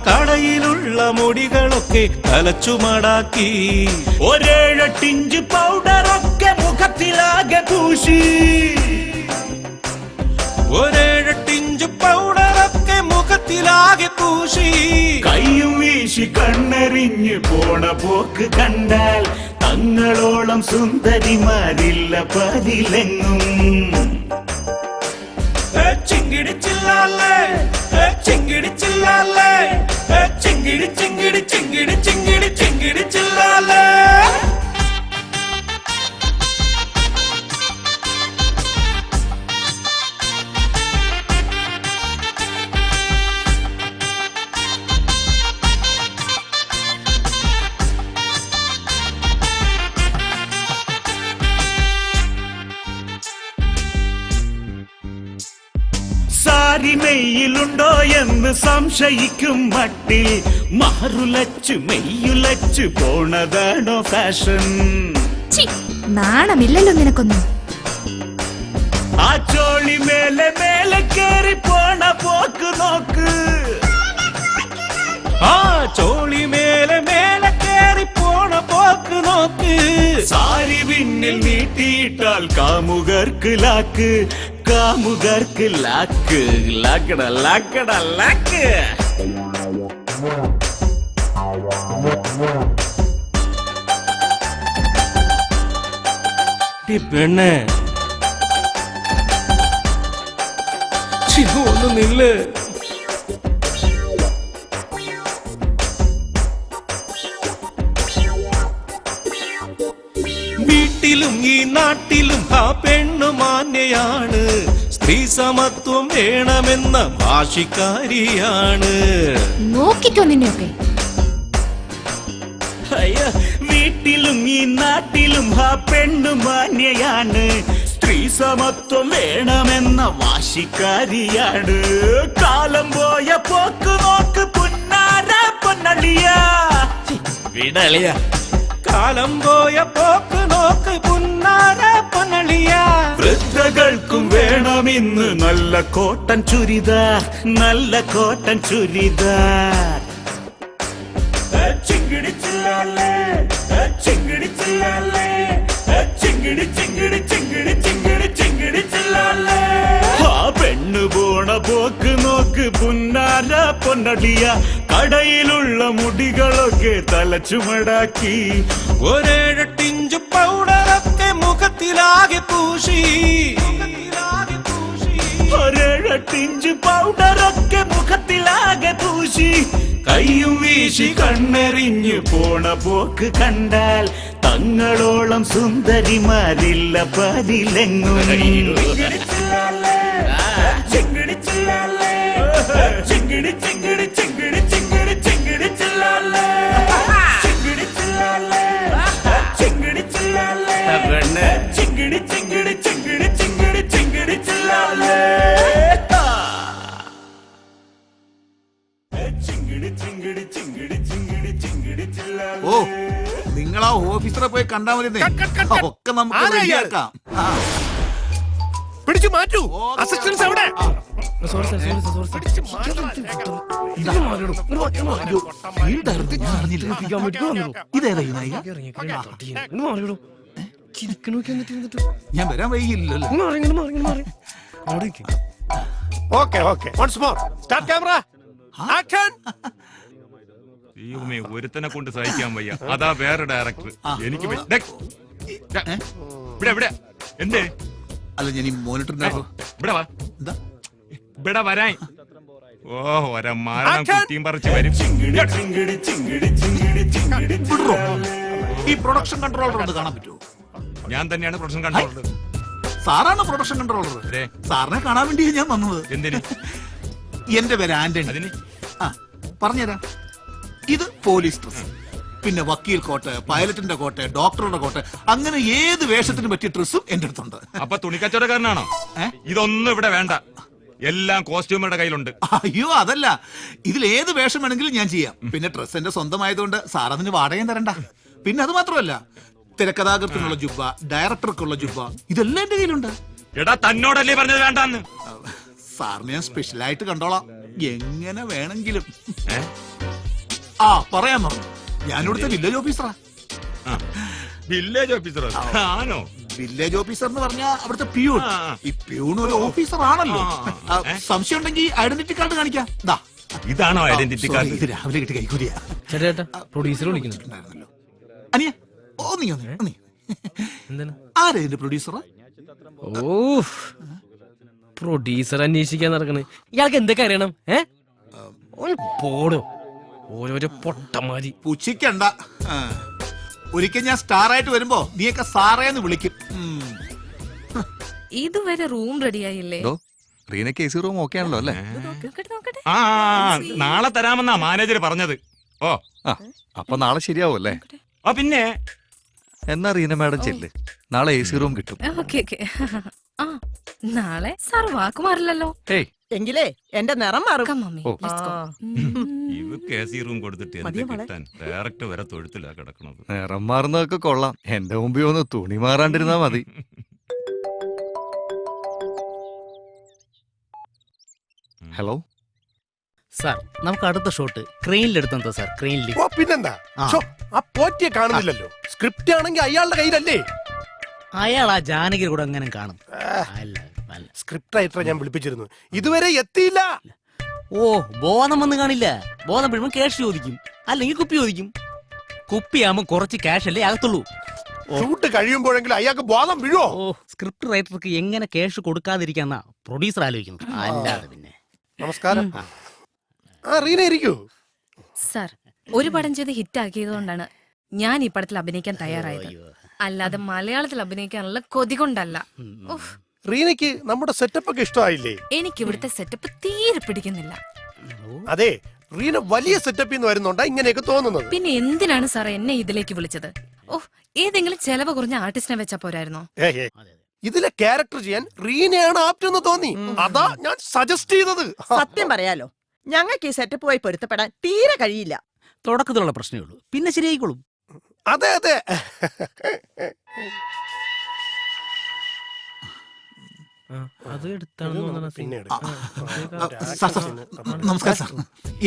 കടയിലുള്ള മുടികളൊക്കെ തലച്ചുമടാക്കി. 1-8 ഇഞ്ച് പൗഡറൊക്കെ മുഖത്തിലാകെ പൂശി. 1-8 ഇഞ്ച് പൗഡറൊക്കെ മുഖത്തിലാകെ പൂശി. കയ്യും വീശി കണ്ണെറിഞ്ഞ് പോണ പോക്ക് കണ്ടാൽ തങ്ങളോളം സുന്ദരിമാരില്ല പതിലെങ്ങും. ചിങ്കിടി ചില്ലാലേ ചിങ്കിടി ചില്ലാലേ ചിങ്കിടി ചിങ്കിടി ചിങ്കിടി ചിങ്കിടി ചിങ്കിടി ചില്ലാലേ. സാരിമെയിലുണ്ടോ എന്ന് സംശയിക്കും മട്ടിൽ മാറുലച്ചു മെയ്യുലച്ചു പോണതാണോ ഫാഷൻ? നാണമില്ലല്ലോ നിനക്കൊന്നും. ആ ചോളി മേലെ മേലെ കേറി പോണ പോക്ക് നോക്ക്. ചോളി മേലെ മേലെ കേറി പോണ പോക്ക് നോക്ക്. സാരി പിന്നിൽ നീട്ടിയിട്ടാൽ കാമുകർക്ക് ലാക്ക്. കാമുകർക്ക് ലാക്ക്. ലാക്കട ലാക്കട ലാക്ക്. പെണ്ണേ ഒന്ന് നില്ല്. നാട്ടിലും ആ പെണ്ണു മാന്യയാണ്, സ്ത്രീ സമത്വം വേണമെന്ന ഭാഷിക്കാരിയാണ്. നോക്കിക്കോ നിന്നെയൊക്കെ. അയ്യ, വീട്ടിലും ഈ നാട്ടിലും ആ പെണ്ണു മാന്യയാണ്, സ്ത്രീ സമത്വം വേണമെന്ന വാശിക്കാരിയാണ്. കാലം പോയ പോക്ക് നോക്ക് പുന്നാര പൊന്നളിയ വിടളിയ. കാലം പോയ പോക്ക് നോക്ക് പുന്നാര പൊന്നളിയ. വൃദ്ധകൾക്കും വേണമെന്ന് നല്ല കോട്ടൻ ചുരിദാർ, നല്ല കോട്ടൻ ചുരിദാർ. ചിങ്കിടി ചില്ലാലേ, ചിങ്കിടി ചില്ലാലേ, ചിങ്കിടി ചിങ്കിടി ചിങ്കിടി ചിങ്കിടി ചിങ്കിടി ചില്ലാലേ. ആ പെണ്ണു പോണ പോക്ക് നോക്ക് പുന്നാര പൊന്നടിയ. കടയിലുള്ള മുടികളൊക്കെ തലച്ചുമടാക്കി, 1-8 ഇഞ്ച് പൗഡറൊക്കെ മുഖത്തിലാകെ പൂശി, 1-8 ഇഞ്ച് പൗഡറൊക്കെ മുഖത്തിലാകെ പൂശി. കയ്യും വീശി കണ്ണെറിഞ്ഞു പോണ പോക്ക് കണ്ടാൽ തങ്ങളോളം സുന്ദരിമാരില്ല പതിലെങ്ങും. ചിങ്കിടി ചിങ്കിടി ചിങ്കിടി ചിങ്കിടി ചിങ്കിടി ചിങ്കിടി ചിങ്കിടി ചില്ലാലേ, ചിങ്കിടി ചില്ലാലേ, ചിങ്കിടി ചില്ലാലേ, ചിങ്കിടി ചിങ്കിടി ചിങ്കിടി ചിങ്കിടി ചിങ്കിടി ചില്ലാലേ. ഓ, നിങ്ങൾ ആ ഓഫീസറെ പോയി കണ്ടാ മതി. ഒക്കെ നമുക്ക് റെഡിയാക്കാം. പിടിച്ചു മാറ്റൂ. അസിസ്റ്റൻസ് എവിടെ? ഇതേതാ ഈ നായിക? ഞാൻ വരാൻ വൈകില്ലല്ലോ. Okay okay, once more start camera action. ദൈവമേ, ഒരുത്തനെ കൊണ്ട് സഹിക്കാൻ വയ്യ. അതാ വേറെ ഡയറക്ടർ. എനിക്ക് എന്തേ? അല്ല, ഞാൻ ഈ മോണിറ്ററിന്റെ ഇവിടെ വാ, ഇവിടെ വരാൻ. ഓ, ഒരമാരണം കുട്ടിയും പറിച്ച് വരും. ഈ പ്രൊഡക്ഷൻ കൺട്രോളർ ഒന്ന് കാണാൻ പറ്റുമോ? ഞാൻ തന്നെയാണ് പ്രൊഡക്ഷൻ കൺട്രോളർ. സാറാണ് പ്രൊഡക്ഷൻ കൺട്രോളർ. സാറിനെ കാണാൻ വേണ്ടിയാണ് ഞാൻ വന്നത്. എന്തിന്? എന്റെ പേര് ആന്റണി. പറഞ്ഞുതരാം. ഇത് പോലീസ് ഡ്രസ്, പിന്നെ വക്കീൽ കോട്ട്, പൈലറ്റിന്റെ കോട്ട്, ഡോക്ടറുടെ കോട്ട്, അങ്ങനെ ഏത് വേഷത്തിന് പറ്റിയ ഡ്രസ്സും എന്റെ അടുത്തുണ്ട്. അപ്പൊ തുണിക്കച്ചവടക്കാരനാണോ? ഇതൊന്നും ഇവിടെ വേണ്ട, എല്ലാം കോസ്റ്റ്യൂമറുടെ കയ്യിലുണ്ട്. അയ്യോ, അതല്ല, ഇതിൽ ഏത് വേഷം വേണമെങ്കിലും ഞാൻ ചെയ്യാം. പിന്നെ ഡ്രസ് എന്റെ സ്വന്തമായതുകൊണ്ട് സാർ അതിന് വാടകയും തരണ്ട. പിന്നെ അത് മാത്രമല്ല, തിരക്കഥാകൃത്തിനുള്ള ജുബ്ബ, ഡയറക്ടർക്കുള്ള ജുബ്ബ, ഇതെല്ലാം എന്റെ കയ്യിലുണ്ട്. എടാ, തന്നോടല്ലേ പറഞ്ഞത് വേണ്ടെന്ന്? സാറിന് ഞാൻ സ്പെഷ്യലായിട്ട് കണ്ടോളാം, എങ്ങനെ വേണമെങ്കിലും. പറയാൻ പറഞ്ഞു, ഞാനിവിടുത്തെ വില്ലേജ് ഓഫീസറാ. വില്ലേജ് ഓഫീസറോ? ആണോ? വില്ലേജ് ഓഫീസർ എന്ന് പറഞ്ഞാൽ അവിടുത്തെ പ്യൂൺ. ഈ പ്യൂൺ ഒരു ഓഫീസർ ആണല്ലോ. സംശയം ഉണ്ടെങ്കിൽ ഐഡന്റിറ്റി കാർഡ് കാണിക്കാം. ഇതാണോ ഐഡന്റിറ്റി കാർഡ്? ഇത് രാവിലെ കിട്ടി കൈക്കൂലിയാ. പ്രൊഡ്യൂസർ വിളിക്കുന്നുണ്ടല്ലോ. അനിയ, ആരാ ഇതിന്റെ പ്രൊഡ്യൂസറാ? ഓ, പ്രൊഡ്യൂസർ അന്വേഷിക്കാൻ നടക്കണേ. ഇയാൾക്ക് എന്തൊക്കെ അറിയണം? പോടോ, ഓരോരോ പൊട്ടമാരി. പുച്ഛിക്കണ്ട. ഒരിക്കൽ ഞാൻ സ്റ്റാർ ആയിട്ട് വരുമ്പോ നീയൊക്കെ സാറേന്ന് വിളിക്കും. ഇതുവരെ റൂം റെഡിയായില്ലേ? റീനക്ക് AC റൂം ഓക്കെ ആണല്ലോ അല്ലേ? ആ, നാളെ തരാമെന്നാ മാനേജർ പറഞ്ഞത്. ഓ, അപ്പൊ നാളെ ശരിയാവും അല്ലേ? പിന്നെ എന്നാ റീന മാഡം ചെല്ല്, നാളെ AC റൂം കിട്ടും. നാളെ സാർ വാക്കുമാറില്ലല്ലോ. എങ്കിലേ എന്റെ നിറം മാറും. ഇവർക്ക് AC റൂം കൊടുത്തിട്ട് എന്ത് കിട്ടാൻ? ഡയറക്ടർ വരെ തൊഴുത്തിലാ കിടക്കണത്. നിറം മാറുന്നതൊക്കെ കൊള്ളാം, എന്റെ മുമ്പിൽ ഒന്ന് തുണി മാറാണ്ടിരുന്നാ മതി. ഹലോ സാർ, നമുക്ക് അടുത്ത ഷോട്ട് ക്രെയിനിലെടുത്തോ സാർ? ക്രെയിനിൽ. പിന്നെന്താ, ആ പോറ്റിയെ കാണുന്നില്ലല്ലോ. സ്ക്രിപ്റ്റ് ആണെങ്കിൽ അയാളുടെ കയ്യിലല്ലേ? അയാൾ ആ ജാനകിയുടെ കൂടെ അങ്ങനെ കാണും. സ്ക്രിപ്റ്റ് റൈറ്ററെ ഞാൻ വിളിപ്പിച്ചിരുന്നു, ഇതുവരെ എത്തിയില്ല. ഓ, ബോധം വന്ന് കാണില്ല. ബോധം വീഴുമ്പോൾ ക്യാഷ് ചോദിക്കും, അല്ലെങ്കിൽ കുപ്പി ചോദിക്കും. കുപ്പിയാകുമ്പോൾ കുറച്ച് ക്യാഷ് അല്ലേ അകത്തുള്ളൂ. ഷൂട്ട് കഴിയുമ്പോഴെങ്കിലും അയാൾക്ക് ബോധം വീഴോ? ഓ, സ്ക്രിപ്റ്റ് റൈറ്റർക്ക് എങ്ങനെ ക്യാഷ് കൊടുക്കാതിരിക്കാന്നാ പ്രൊഡ്യൂസർ ആലോചിക്കുന്നത്, അല്ലാതെ പിന്നെ. നമസ്കാരം. റീന ഇരിക്കൂ. സാർ, ഒരു പടം ചെയ്ത് ഹിറ്റ് ആക്കിയതുകൊണ്ടാണ് ഞാൻ ഈ പടത്തിൽ അഭിനയിക്കാൻ തയ്യാറായത്. അല്ലാതെ മലയാളത്തിൽ അഭിനയിക്കാനുള്ള കൊതി കൊണ്ടല്ല. ഉഫ്. റീനയ്ക്ക് നമ്മുടെ സെറ്റപ്പ് ഒക്കെ ഇഷ്ടമായില്ലേ? എനിക്ക് ഇവിടുത്തെ സെറ്റപ്പ് തീരെ പിടിക്കുന്നില്ല. അതെ, റീന വലിയ സെറ്റപ്പിൽ നിന്ന് വരുന്നുണ്ടാ ഇങ്ങനെയൊക്കെ തോന്നുന്നത്. പിന്നെ എന്തിനാണ് സാർ എന്നെ ഇതിലേക്ക് വിളിച്ചത്? ഓഹ്, ഏതെങ്കിലും ചെലവ് കുറഞ്ഞ ആർട്ടിസ്റ്റിനെ വെച്ചാ പോരായിരുന്നോ? ഇതിലെ ക്യാരക്ടർ ചെയ്യാൻ റീനയാണ് ആപ്റ്റെന്ന് തോന്നി, അതാ ഞാൻ സജസ്റ്റ് ചെയ്തത്. സത്യം പറയാലോ, ഞങ്ങൾക്ക് ഈ സെറ്റപ്പുമായി പൊരുത്തപ്പെടാൻ തീരെ കഴിയില്ല. തുടക്കത്തിലുള്ള പ്രശ്നമേ ഉള്ളൂ, പിന്നെ ശരിയായിക്കോളും. അതെ അതെ. നമസ്കാരം സാർ,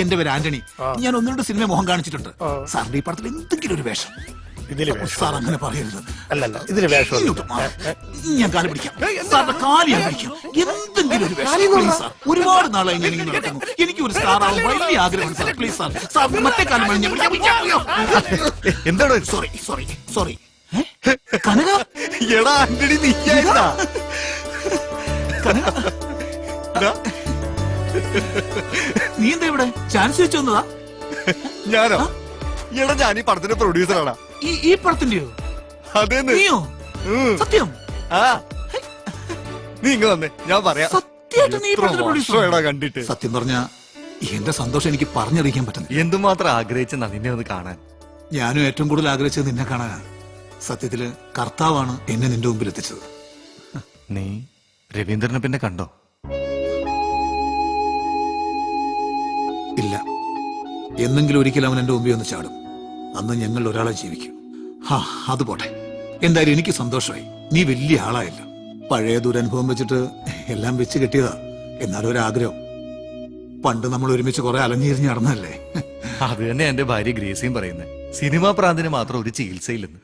എന്റെ പേര് ആന്റണി. ഞാൻ ഒന്ന് രണ്ട് സിനിമ മുഖം കാണിച്ചിട്ടുണ്ട്. സാറിന്റെ ഈ പടത്തിൽ എന്തെങ്കിലും ഒരു വേഷം. സാർ അങ്ങനെ പറയരുത്. അല്ലല്ല, ഇതില് വേഷം ഞാൻ കാല് പിടിക്കാം, സാറിന്റെ കാല് ഞാൻ പിടിക്കാം. എന്തെങ്കിലും ഒരു വേഷം പ്ലീസ് സാർ. ഒരുപാട് നാളായി ഞാൻ ഇങ്ങനെ നടക്കുന്നു. എനിക്ക് ഒരു സ്റ്റാർ ആവാൻ വലിയ ആഗ്രഹമാണ് സാർ. പ്ലീസ് സാർ, സാർ മറ്റേ കാലം വഴി ഞാൻ പിടിക്കാം. എന്താണ്? Sorry sorry sorry. കനക, എടാ ആന്റണി നീയായിരുന്നാ? നീ എന്താ ഇവിടെ ചാൻസ് വെച്ച് വന്നതാ? ഞാനോ? എടാ ഞാൻ ഈ പടത്തിന്റെ പ്രൊഡ്യൂസറാണ്. ഈ പടത്തിന്റെയോ? അതേന്ന്. നീയോ? സത്യം? ആ, നീ ഇങ്ങ വന്നേ, ഞാൻ പറയാം. കണ്ടിട്ട് സത്യം പറഞ്ഞ എന്റെ സന്തോഷം എനിക്ക് പറഞ്ഞറിയിക്കാൻ പറ്റുന്നു. എന്തുമാത്രം ആഗ്രഹിച്ച നിന്നെ ഒന്ന് കാണാൻ. ഞാനും ഏറ്റവും കൂടുതൽ ആഗ്രഹിച്ചത് നിന്നെ കാണാനാണ്. സത്യത്തില് കർത്താവാണ് എന്നെ നിന്റെ മുമ്പിൽ എത്തിച്ചത്. നീ രവീന്ദ്രനെ പിന്നെ കണ്ടോ? ഇല്ല. എന്നെങ്കിലും ഒരിക്കലും അവൻ എന്റെ മുമ്പിൽ ഒന്ന് ചാടും. അന്ന് ഞങ്ങൾ ഒരാളെ ജീവിക്കും. അത് പോട്ടെ, എന്തായാലും എനിക്ക് സന്തോഷമായി. നീ വലിയ ആളായില്ല. പഴയ ദുരനുഭവം വെച്ചിട്ട് എല്ലാം വെച്ച് കെട്ടിയതാ. എന്നാലും ഒരാഗ്രഹം. പണ്ട് നമ്മൾ ഒരുമിച്ച് കുറെ അലഞ്ഞിരിഞ്ഞ് നടന്നല്ലേ. അത് തന്നെ എന്റെ ഭാര്യ ഗ്രേസിയും പറയുന്നത്. സിനിമാ പ്രാന്തിന് മാത്രം ഒരു ചികിത്സയില്ലെന്ന്.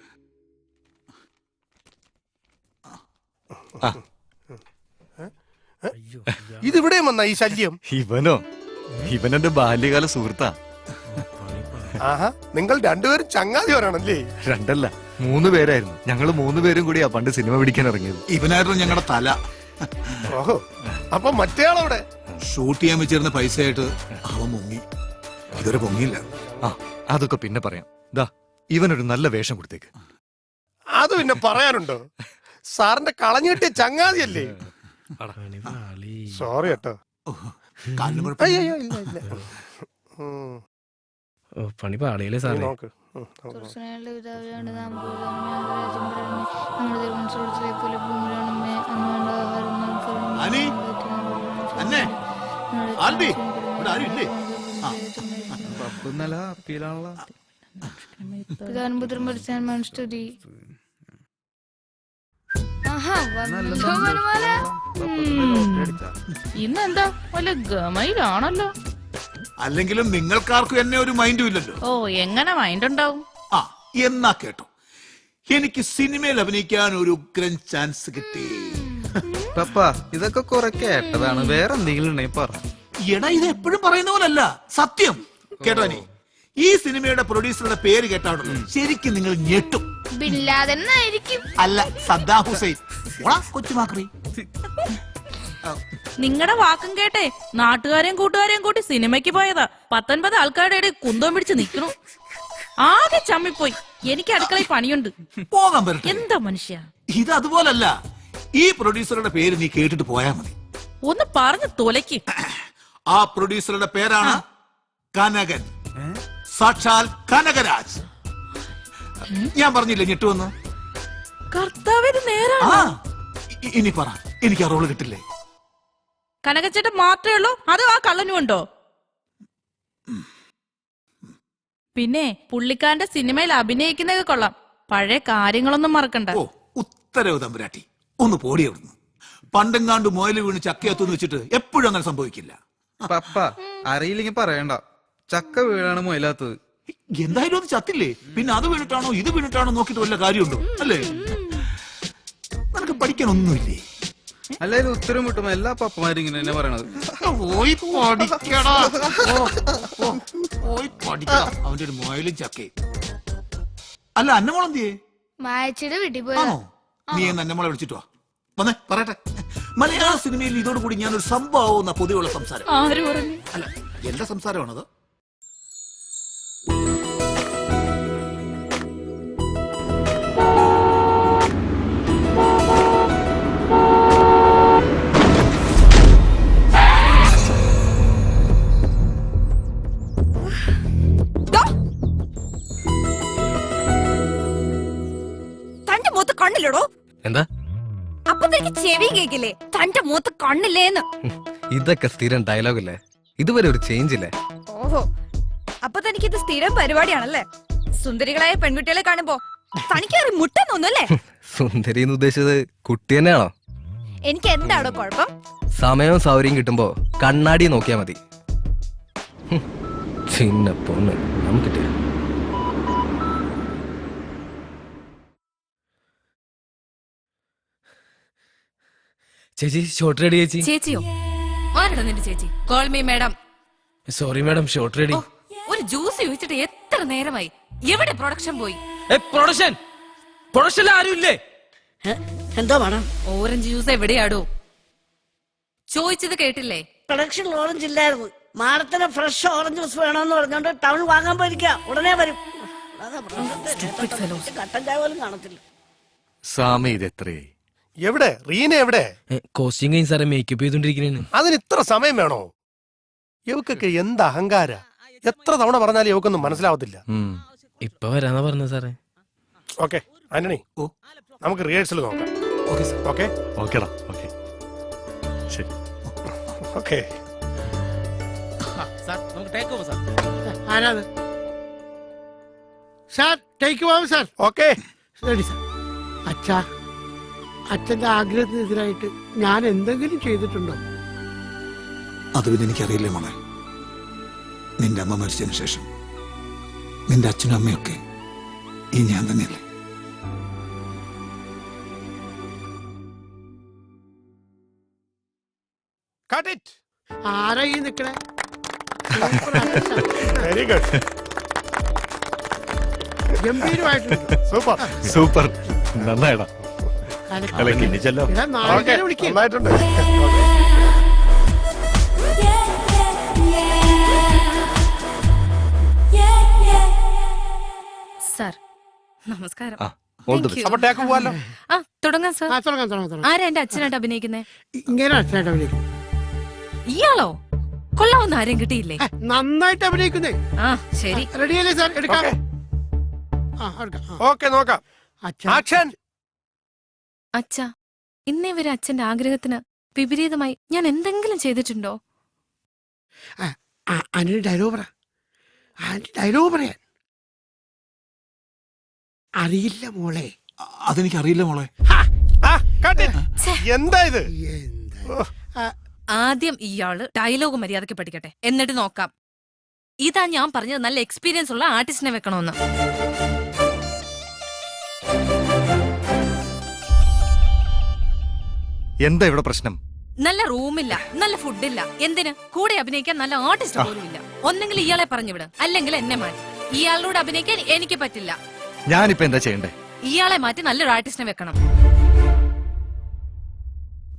ഇതിവിടെ വന്ന ഈ ശല്യം. ഇവനോ? ഇവനെന്റെ ബാല്യകാല സുഹൃത്താ. ആഹാ, നിങ്ങൾ രണ്ടുപേരും ചങ്ങാതിവരാണല്ലേ? രണ്ടല്ല, 3 പേരായിരുന്നു. ഞങ്ങള് 3 പേരും കൂടിയാ പണ്ട് സിനിമ പിടിക്കാൻ ഇറങ്ങിയത്. ഇവനായിരുന്നു ഞങ്ങളുടെ തല. ഓഹോ, അപ്പൊ മറ്റേയാളവിടെ ഷൂട്ട് ചെയ്യാൻ വെച്ചിരുന്ന പൈസയായിട്ട് അവൻ മുങ്ങി. ഇതുവരെ പൊങ്ങിയില്ല. അതൊക്കെ പിന്നെ പറയാം. ദാ ഇവനൊരു നല്ല വേഷം കൊടുത്തേക്ക്. അത് പിന്നെ പറയാനുണ്ടോ? സാറിന്റെ കളഞ്ഞു കിട്ടിയ ചങ്ങാതിയല്ലേ? സോറി കേട്ടോ. പണി പാളിയല്ലേ സാറേ? ഇന്നെന്താ വല്ല ഗമയിലാണല്ലോ. അല്ലെങ്കിലും നിങ്ങൾക്കാർക്കും എന്നെ ഒരു മൈൻഡും ഇല്ലല്ലോ. ഓ, എങ്ങനെ മൈൻഡ് ഉണ്ടാവും? എന്നാ കേട്ടോ, എനിക്ക് സിനിമയിൽ അഭിനയിക്കാൻ ഒരു ഉഗ്രൻ ചാൻസ് കിട്ടി. പപ്പ, ഇതൊക്കെ കുറെ കേട്ടതാണ്. വേറെ എന്തെങ്കിലും ഉണ്ടെങ്കിൽ പറ. എടാ, ഇത് എപ്പോഴും പറയുന്ന പോലല്ല, സത്യം. കേട്ടോ, നീ ഈ സിനിമയുടെ പ്രൊഡ്യൂസറുടെ പേര് കേട്ടാണല്ലോ ശരിക്കും നിങ്ങൾ ഞെട്ടും. അല്ല, സദ്ദാം ഹുസൈൻ. കൊച്ചുമാക്രി. നിങ്ങളുടെ വാക്കും കേട്ടെ നാട്ടുകാരെയും കൂട്ടുകാരെയും കൂട്ടി സിനിമയ്ക്ക് പോയതാ. 19 ആൾക്കാരുടെ ഇടയിൽ കുന്തം പിടിച്ച് നിൽക്കണു. ആകെ ചമ്മിപ്പോയി. എനിക്ക് അടുക്കളയിൽ പണിയുണ്ട്. പോകാൻ പറ്റും. എന്താ മനുഷ്യ ഇത്? അതുപോലല്ല, ഈ പ്രൊഡ്യൂസറുടെ പേര് നീ കേട്ടിട്ട് പോയാ മതി. ഒന്ന് പറഞ്ഞു തോലയ്ക്ക്. ആ പ്രൊഡ്യൂസറുടെ പേരാണ് കനകൻ. സാക്ഷാൽ കനകരാജ്. ഞാൻ പറഞ്ഞില്ലേ ഞെട്ടുവന്ന്? കർത്താവിന് നേരാണ്. ഇനി പറ, എനിക്ക് ആ റോള് കിട്ടില്ലേ? കനകച്ചേട്ടൻ മാത്രമേ ഉള്ളൂ, അതോ ആ കള്ളനും ഉണ്ടോ? പിന്നെ പുള്ളിക്കാരന്റെ സിനിമയിൽ അഭിനയിക്കുന്നതൊക്കെ കൊള്ളാം. പഴയ കാര്യങ്ങളൊന്നും മറക്കണ്ട. ഉത്തരവ് തമ്പുരാട്ടി, ഒന്ന് പോടി അവിടുന്ന്. പണ്ടെങ്ങാണ്ട് മുയല് വീണ് ചക്കയത്തെന്ന് വെച്ചിട്ട് എപ്പോഴും അങ്ങനെ സംഭവിക്കില്ല. പപ്പ, അറിയില്ലെങ്കിൽ പറയണ്ട. ചക്ക വീഴാണ് മുയലാത്തത്. എന്തായാലും അത് ചത്തില്ലേ, പിന്നെ അത് വീണിട്ടാണോ ഇത് വീണിട്ടാണോ നോക്കിട്ട് വല്ല കാര്യമുണ്ടോ? അല്ലേ? നിനക്ക് പഠിക്കാൻ ഒന്നുമില്ലേ? അല്ലാതെ ഉത്തരം കിട്ടുമ്പോ എല്ലാ പപ്പമാരും ഇങ്ങനെ തന്നെ പറയണത്. അവന്റെ ഒരു മുയലും ചക്കയും. അല്ല, അന്നമോളെന്തിയേ? മായച്ചിയുടെ വീട്ടിൽ പോയാണോ? നീ എന്ന് അന്നമോളെ വിളിച്ചിട്ട് വാ. വന്നേ പറയട്ടെ. മലയാള സിനിമയിൽ ഇതോടുകൂടി ഞാനൊരു സംഭവം പൊതുവെയുള്ള സംസാരം. അല്ല, എന്റെ സംസാരമാണത്. ചെവി കേക്കില്ലേ തന്റെ മൂത്ത് കണ്ണില്ലേന്ന്. ഇതൊക്കെ സ്ഥിരം ഡയലോഗല്ലേ, ഇതുവരെ ഒരു ചേഞ്ച് ഇല്ലേ? ഓഹോ, അപ്പൊ തനിക്കിത് സ്ഥിരം പരിപാടിയാണല്ലേ? സുന്ദരികളായ പെൺകുട്ടികളെ കാണുമ്പോ തനിക്കേറി മുട്ടെന്നൊന്നുമല്ലേ? സുന്ദരി എന്ന് ഉദ്ദേശിച്ചത് കുട്ടി തന്നെയാണോ? എനിക്ക് എന്താണോ കുഴപ്പം? സമയവും സൗകര്യം കിട്ടുമ്പോ കണ്ണാടി നോക്കിയാ മതി. ചിന്ന പൊണ്ണ് നമുക്കിട്ടേ. ചേച്ചി ഷോർട്ട് റെഡി ചേച്ചി. ചേച്ചിയോ? ആരാണ് നിന്റെ ചേച്ചി? Call me madam. Sorry madam, short ready. ഒരു ജ്യൂസ് ചോദിച്ചിട്ട് എത്ര നേരമായി? എവിടെ പ്രൊഡക്ഷൻ പോയി? പ്രൊഡക്ഷൻ ആരും ഇല്ലേ? എന്താ മാഡം? Orange juice എവിടെയാടോ? ചോദിച്ചത് കേട്ടില്ലേ? പ്രൊഡക്ഷൻ ഓറഞ്ച് ഇല്ലായിരുന്നു. മാഡത്തിന് ഫ്രഷ് ഓറഞ്ച് ജ്യൂസ് വേണമെന്ന് പറഞ്ഞോണ്ട് ടൗൺ വാങ്ങാൻ പോയിരിക്കാം. ഉടനെ വരും. കട്ടൻ ചായ പോലും കാണത്തില്ല. സ്വാമി ഇത് എത്രയായി? എവിടെ റീന? എവിടെ? കോസ്റ്റ്യൂം കഴിഞ്ഞ് സാറേ മേക്കപ്പ് ചെയ്തോണ്ടിരിക്കുന്നേ. അതിന് ഇത്ര സമയം വേണോ? ഇവക്കൊക്കെ എന്ത് അഹങ്കാര! എത്ര തവണ പറഞ്ഞാലും ഇവക്കൊന്നും മനസ്സിലാവത്തില്ല. ഇപ്പൊ വരാന്നാ പറഞ്ഞത് സാറേ. ഓക്കെ ആന്റണി, നമുക്ക് റിഹേഴ്സൽ നോക്കാം. ഓക്കെ ഓക്കേടാ. ഓക്കെ ശരി. ഓക്കെ ആരാത്? സാർ ടേക്ക് പോവാം സാർ. ഓക്കെ ശരി സാർ. അച്ഛാ, അച്ഛന്റെ ആഗ്രഹത്തിനെതിരായിട്ട് ഞാൻ എന്തെങ്കിലും ചെയ്തിട്ടുണ്ടോ? അത് പിന്നെ എനിക്കറിയില്ലേ മോളെ. നിന്റെ അമ്മ മരിച്ചതിന് ശേഷം നിന്റെ അച്ഛനും അമ്മയൊക്കെ ഈ ഞാൻ തന്നെയല്ലേ? ആരാ ഈ നിക്കണേ? വെരി ഗുഡ്, ഗംഭീരമായിട്ടുണ്ട്. സൂപ്പർ സൂപ്പർ, നന്നായിടാ. നന്നായിട്ടുണ്ട്. സാർ നമസ്കാരം. അപ്പൊ ടേക്ക് പോവാലോ? ആ തുടങ്ങാം സാർ. തുടങ്ങാം. ആരാ എന്റെ അച്ഛനായിട്ട് അഭിനയിക്കുന്നേ? ഇങ്ങനെ അച്ഛനായിട്ട് അഭിനയിക്കും. ഇയാളോ? കൊള്ളാവുന്ന ആരെയും കിട്ടിയില്ലേ? നന്നായിട്ട് അഭിനയിക്കുന്നേ. ആ ശരി, റെഡിയല്ലേ സാർ? എടുക്കാം. ഓക്കെ നോക്കാം. ആക്ഷൻ. അച്ഛാ, ഇന്നേ വരെ അച്ഛന്റെ ആഗ്രഹത്തിന് വിപരീതമായി ഞാൻ എന്തെങ്കിലും ചെയ്തിട്ടുണ്ടോ? അതിന് ഡയലോഗ് പറ. ഡയലോഗ് പറയാൻ അറിയില്ല മോളെ. അതെനിക്കറിയില്ല മോളെ. എന്താ ഇത്? ആദ്യം ഇയാള് ഡയലോഗ് മര്യാദയ്ക്ക് പഠിക്കട്ടെ, എന്നിട്ട് നോക്കാം. ഇതാ ഞാൻ പറഞ്ഞത്, നല്ല എക്സ്പീരിയൻസ് ഉള്ള ആർട്ടിസ്റ്റിനെ വെക്കണമെന്ന്. എന്താ ഇവിടെ പ്രശ്നം? നല്ല റൂമില്ല, നല്ല ഫുഡില്ല. എന്തിന്? കൂടെ അഭിനയിക്കാൻ നല്ല ആർട്ടിസ്റ്റ് പോലും ഇല്ല. ഒന്നെങ്കിൽ ഇയാളെ പറഞ്ഞു വിട്, അല്ലെങ്കിൽ എന്നെ മാറ്റി. ഇയാളോട് അഭിനയിക്കാൻ എനിക്ക് പറ്റില്ല. ഞാനിപ്പോ എന്താ ചെയ്യണ്ടേ? ഇയാളെ മാറ്റി നല്ലൊരു ആർട്ടിസ്റ്റിനെ വെക്കണം.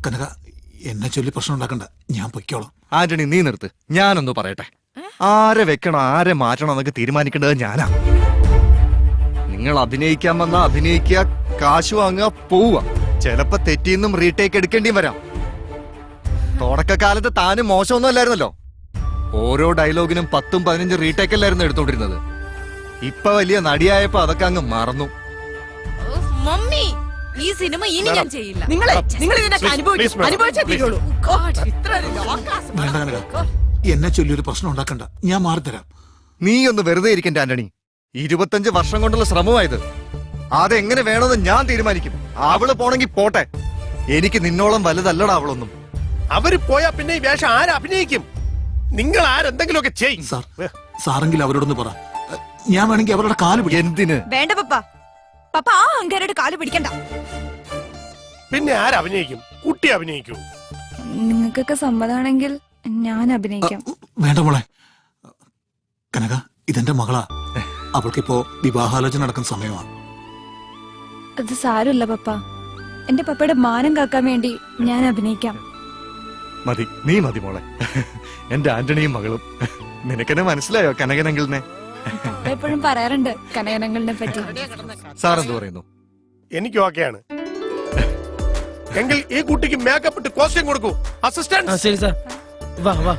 കനക, എന്നെ ചൊല്ലി പ്രശ്നം ഉണ്ടാക്കണ്ട, ഞാൻ പൊയ്ക്കോളാം. ആന്റണി നീ നിർത്ത്, ഞാനൊന്ന് പറയട്ടെ. ആരെ വെക്കണോ ആരെ മാറ്റണോ എന്നൊക്കെ തീരുമാനിക്കേണ്ടത് ഞാനാ. നിങ്ങൾ അഭിനയിക്കാൻ വന്നാ അഭിനയിക്കുക, കാശ് വാങ്ങുക, പോവുക. ചിലപ്പോ തെറ്റിന്നും റീടേക്ക് എടുക്കേണ്ടിയും വരാം. തുടക്കകാലത്ത് താനും മോശമൊന്നും അല്ലായിരുന്നല്ലോ. ഓരോ ഡയലോഗിനും 10-15 റീടേക്ക് അല്ലായിരുന്നു എടുത്തോണ്ടിരുന്നത്. ഇപ്പൊ വലിയ നടിയായപ്പോ അതൊക്കെ അങ്ങ് മറന്നു. മമ്മി, ഈ സിനിമ ഇനി ഞാൻ ചെയ്യില്ല. വേണ്ട കനക, എന്നെ ചൊല്ലി ഒരു പ്രശ്നം ഉണ്ടാക്കണ്ട, ഞാൻ മാറിത്തരാം. നീ ഒന്ന് വെറുതെ ഇരിക്കണ്ട ആന്റണി. 25 വർഷം കൊണ്ടുള്ള ശ്രമമായത്. അതെങ്ങനെ വേണമെന്ന് ഞാൻ തീരുമാനിക്കും. അവള് പോണെങ്കി പോട്ടെ, എനിക്ക് നിന്നോളം വലുതല്ലടാ അവളൊന്നും. അവര് പോയാ പിന്നെ ഈ വേഷം ആരഭിനയിക്കും? നിങ്ങൾ ആരെന്തെങ്കിലുമൊക്കെ ചെയ്യും. സാറെങ്കിൽ അവരോടൊന്ന് പറ, ഞാൻ വേണമെങ്കിൽ അവരുടെ കാല് പിടിക്കും. എന്തിന്? വേണ്ട പപ്പ, പപ്പ ആ അങ്കാരുടെ കാല് പിടിക്കണ്ട. പിന്നെ ആരഭിനയിക്കും? കുട്ടി അഭിനയിക്കൂ. നിങ്ങൾക്കൊക്കെ സമ്മതമാണെങ്കിൽ ഞാൻ അഭിനയിക്കാം. വേണ്ട മോളെ. കനക, ഇതെന്റെ മകളാ. അവൾക്കിപ്പോ വിവാഹാലോചന നടക്കുന്ന സമയമാണ്. അത് സാരമില്ല പപ്പ, എന്റെ പപ്പയുടെ മാനം കാക്കാൻ വേണ്ടി ഞാൻ അഭിനയിക്കാം. മതി, നീ മതി മോളെ. എന്റെ ആന്റണിയും മകളും. നിനക്കെന്നെ മനസ്സിലായോ കനകനങ്കിളിനെ? പപ്പ എപ്പോഴും പറയാറുണ്ട് കനകനങ്ങളിനെ പറ്റി. സാർ എന്ത് പറയുന്നു? എനിക്ക് ഓക്കെയാണ്. എങ്കിൽ ഈ കുട്ടിക്ക് മേക്കപ്പ് ഇട്ട് കോസ്റ്റ്യൂം കൊടുക്കൂ. അസിസ്റ്റന്റ്. ശരി സാർ. വാ വാ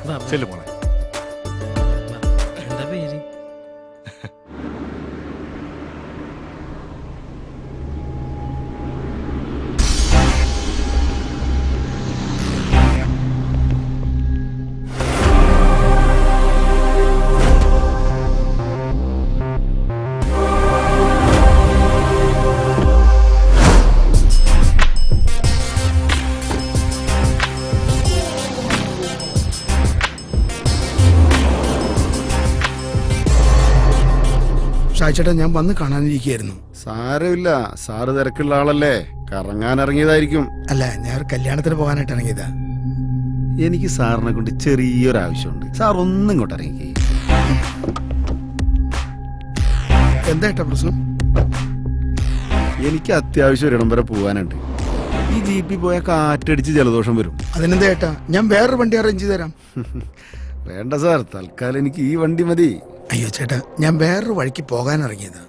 വാ. ചെല്ലു മോളെ. എന്താ പേര്? ഷായിച്ചേട്ടാ ഞാൻ വന്ന് കാണാനിരിക്കുകയായിരുന്നു. സാരമില്ല, സാറ് തിരക്കുള്ള ആളല്ലേ, കറങ്ങാൻ ഇറങ്ങിയതായിരിക്കും. അല്ല, ഞാൻ ഒരു കല്യാണത്തിന് പോകാനായിട്ട് ഇറങ്ങിയതാ. എനിക്ക് സാറിനെ കൊണ്ട് ചെറിയൊരു ആവശ്യമുണ്ട്. സാർ ഒന്നും ഇങ്ങോട്ട് ഇറങ്ങി. എന്താ ഏട്ടാ പ്രശ്നം? എനിക്ക് അത്യാവശ്യം ഒരിടം വരെ പോകാനുണ്ട്. ഈ ജീപ്പിൽ പോയ കാറ്റടിച്ച് ജലദോഷം വരും. അതിനെന്താ ഏട്ടാ, ഞാൻ വേറൊരു വണ്ടി അറേഞ്ച് ചെയ്ത് തരാം. വേണ്ട സാർ, തൽക്കാലം എനിക്ക് ഈ വണ്ടി മതി. അയ്യോ ചേട്ടാ, ഞാൻ വേറൊരു വഴിക്ക് പോകാൻ ഇറങ്ങിയതാ.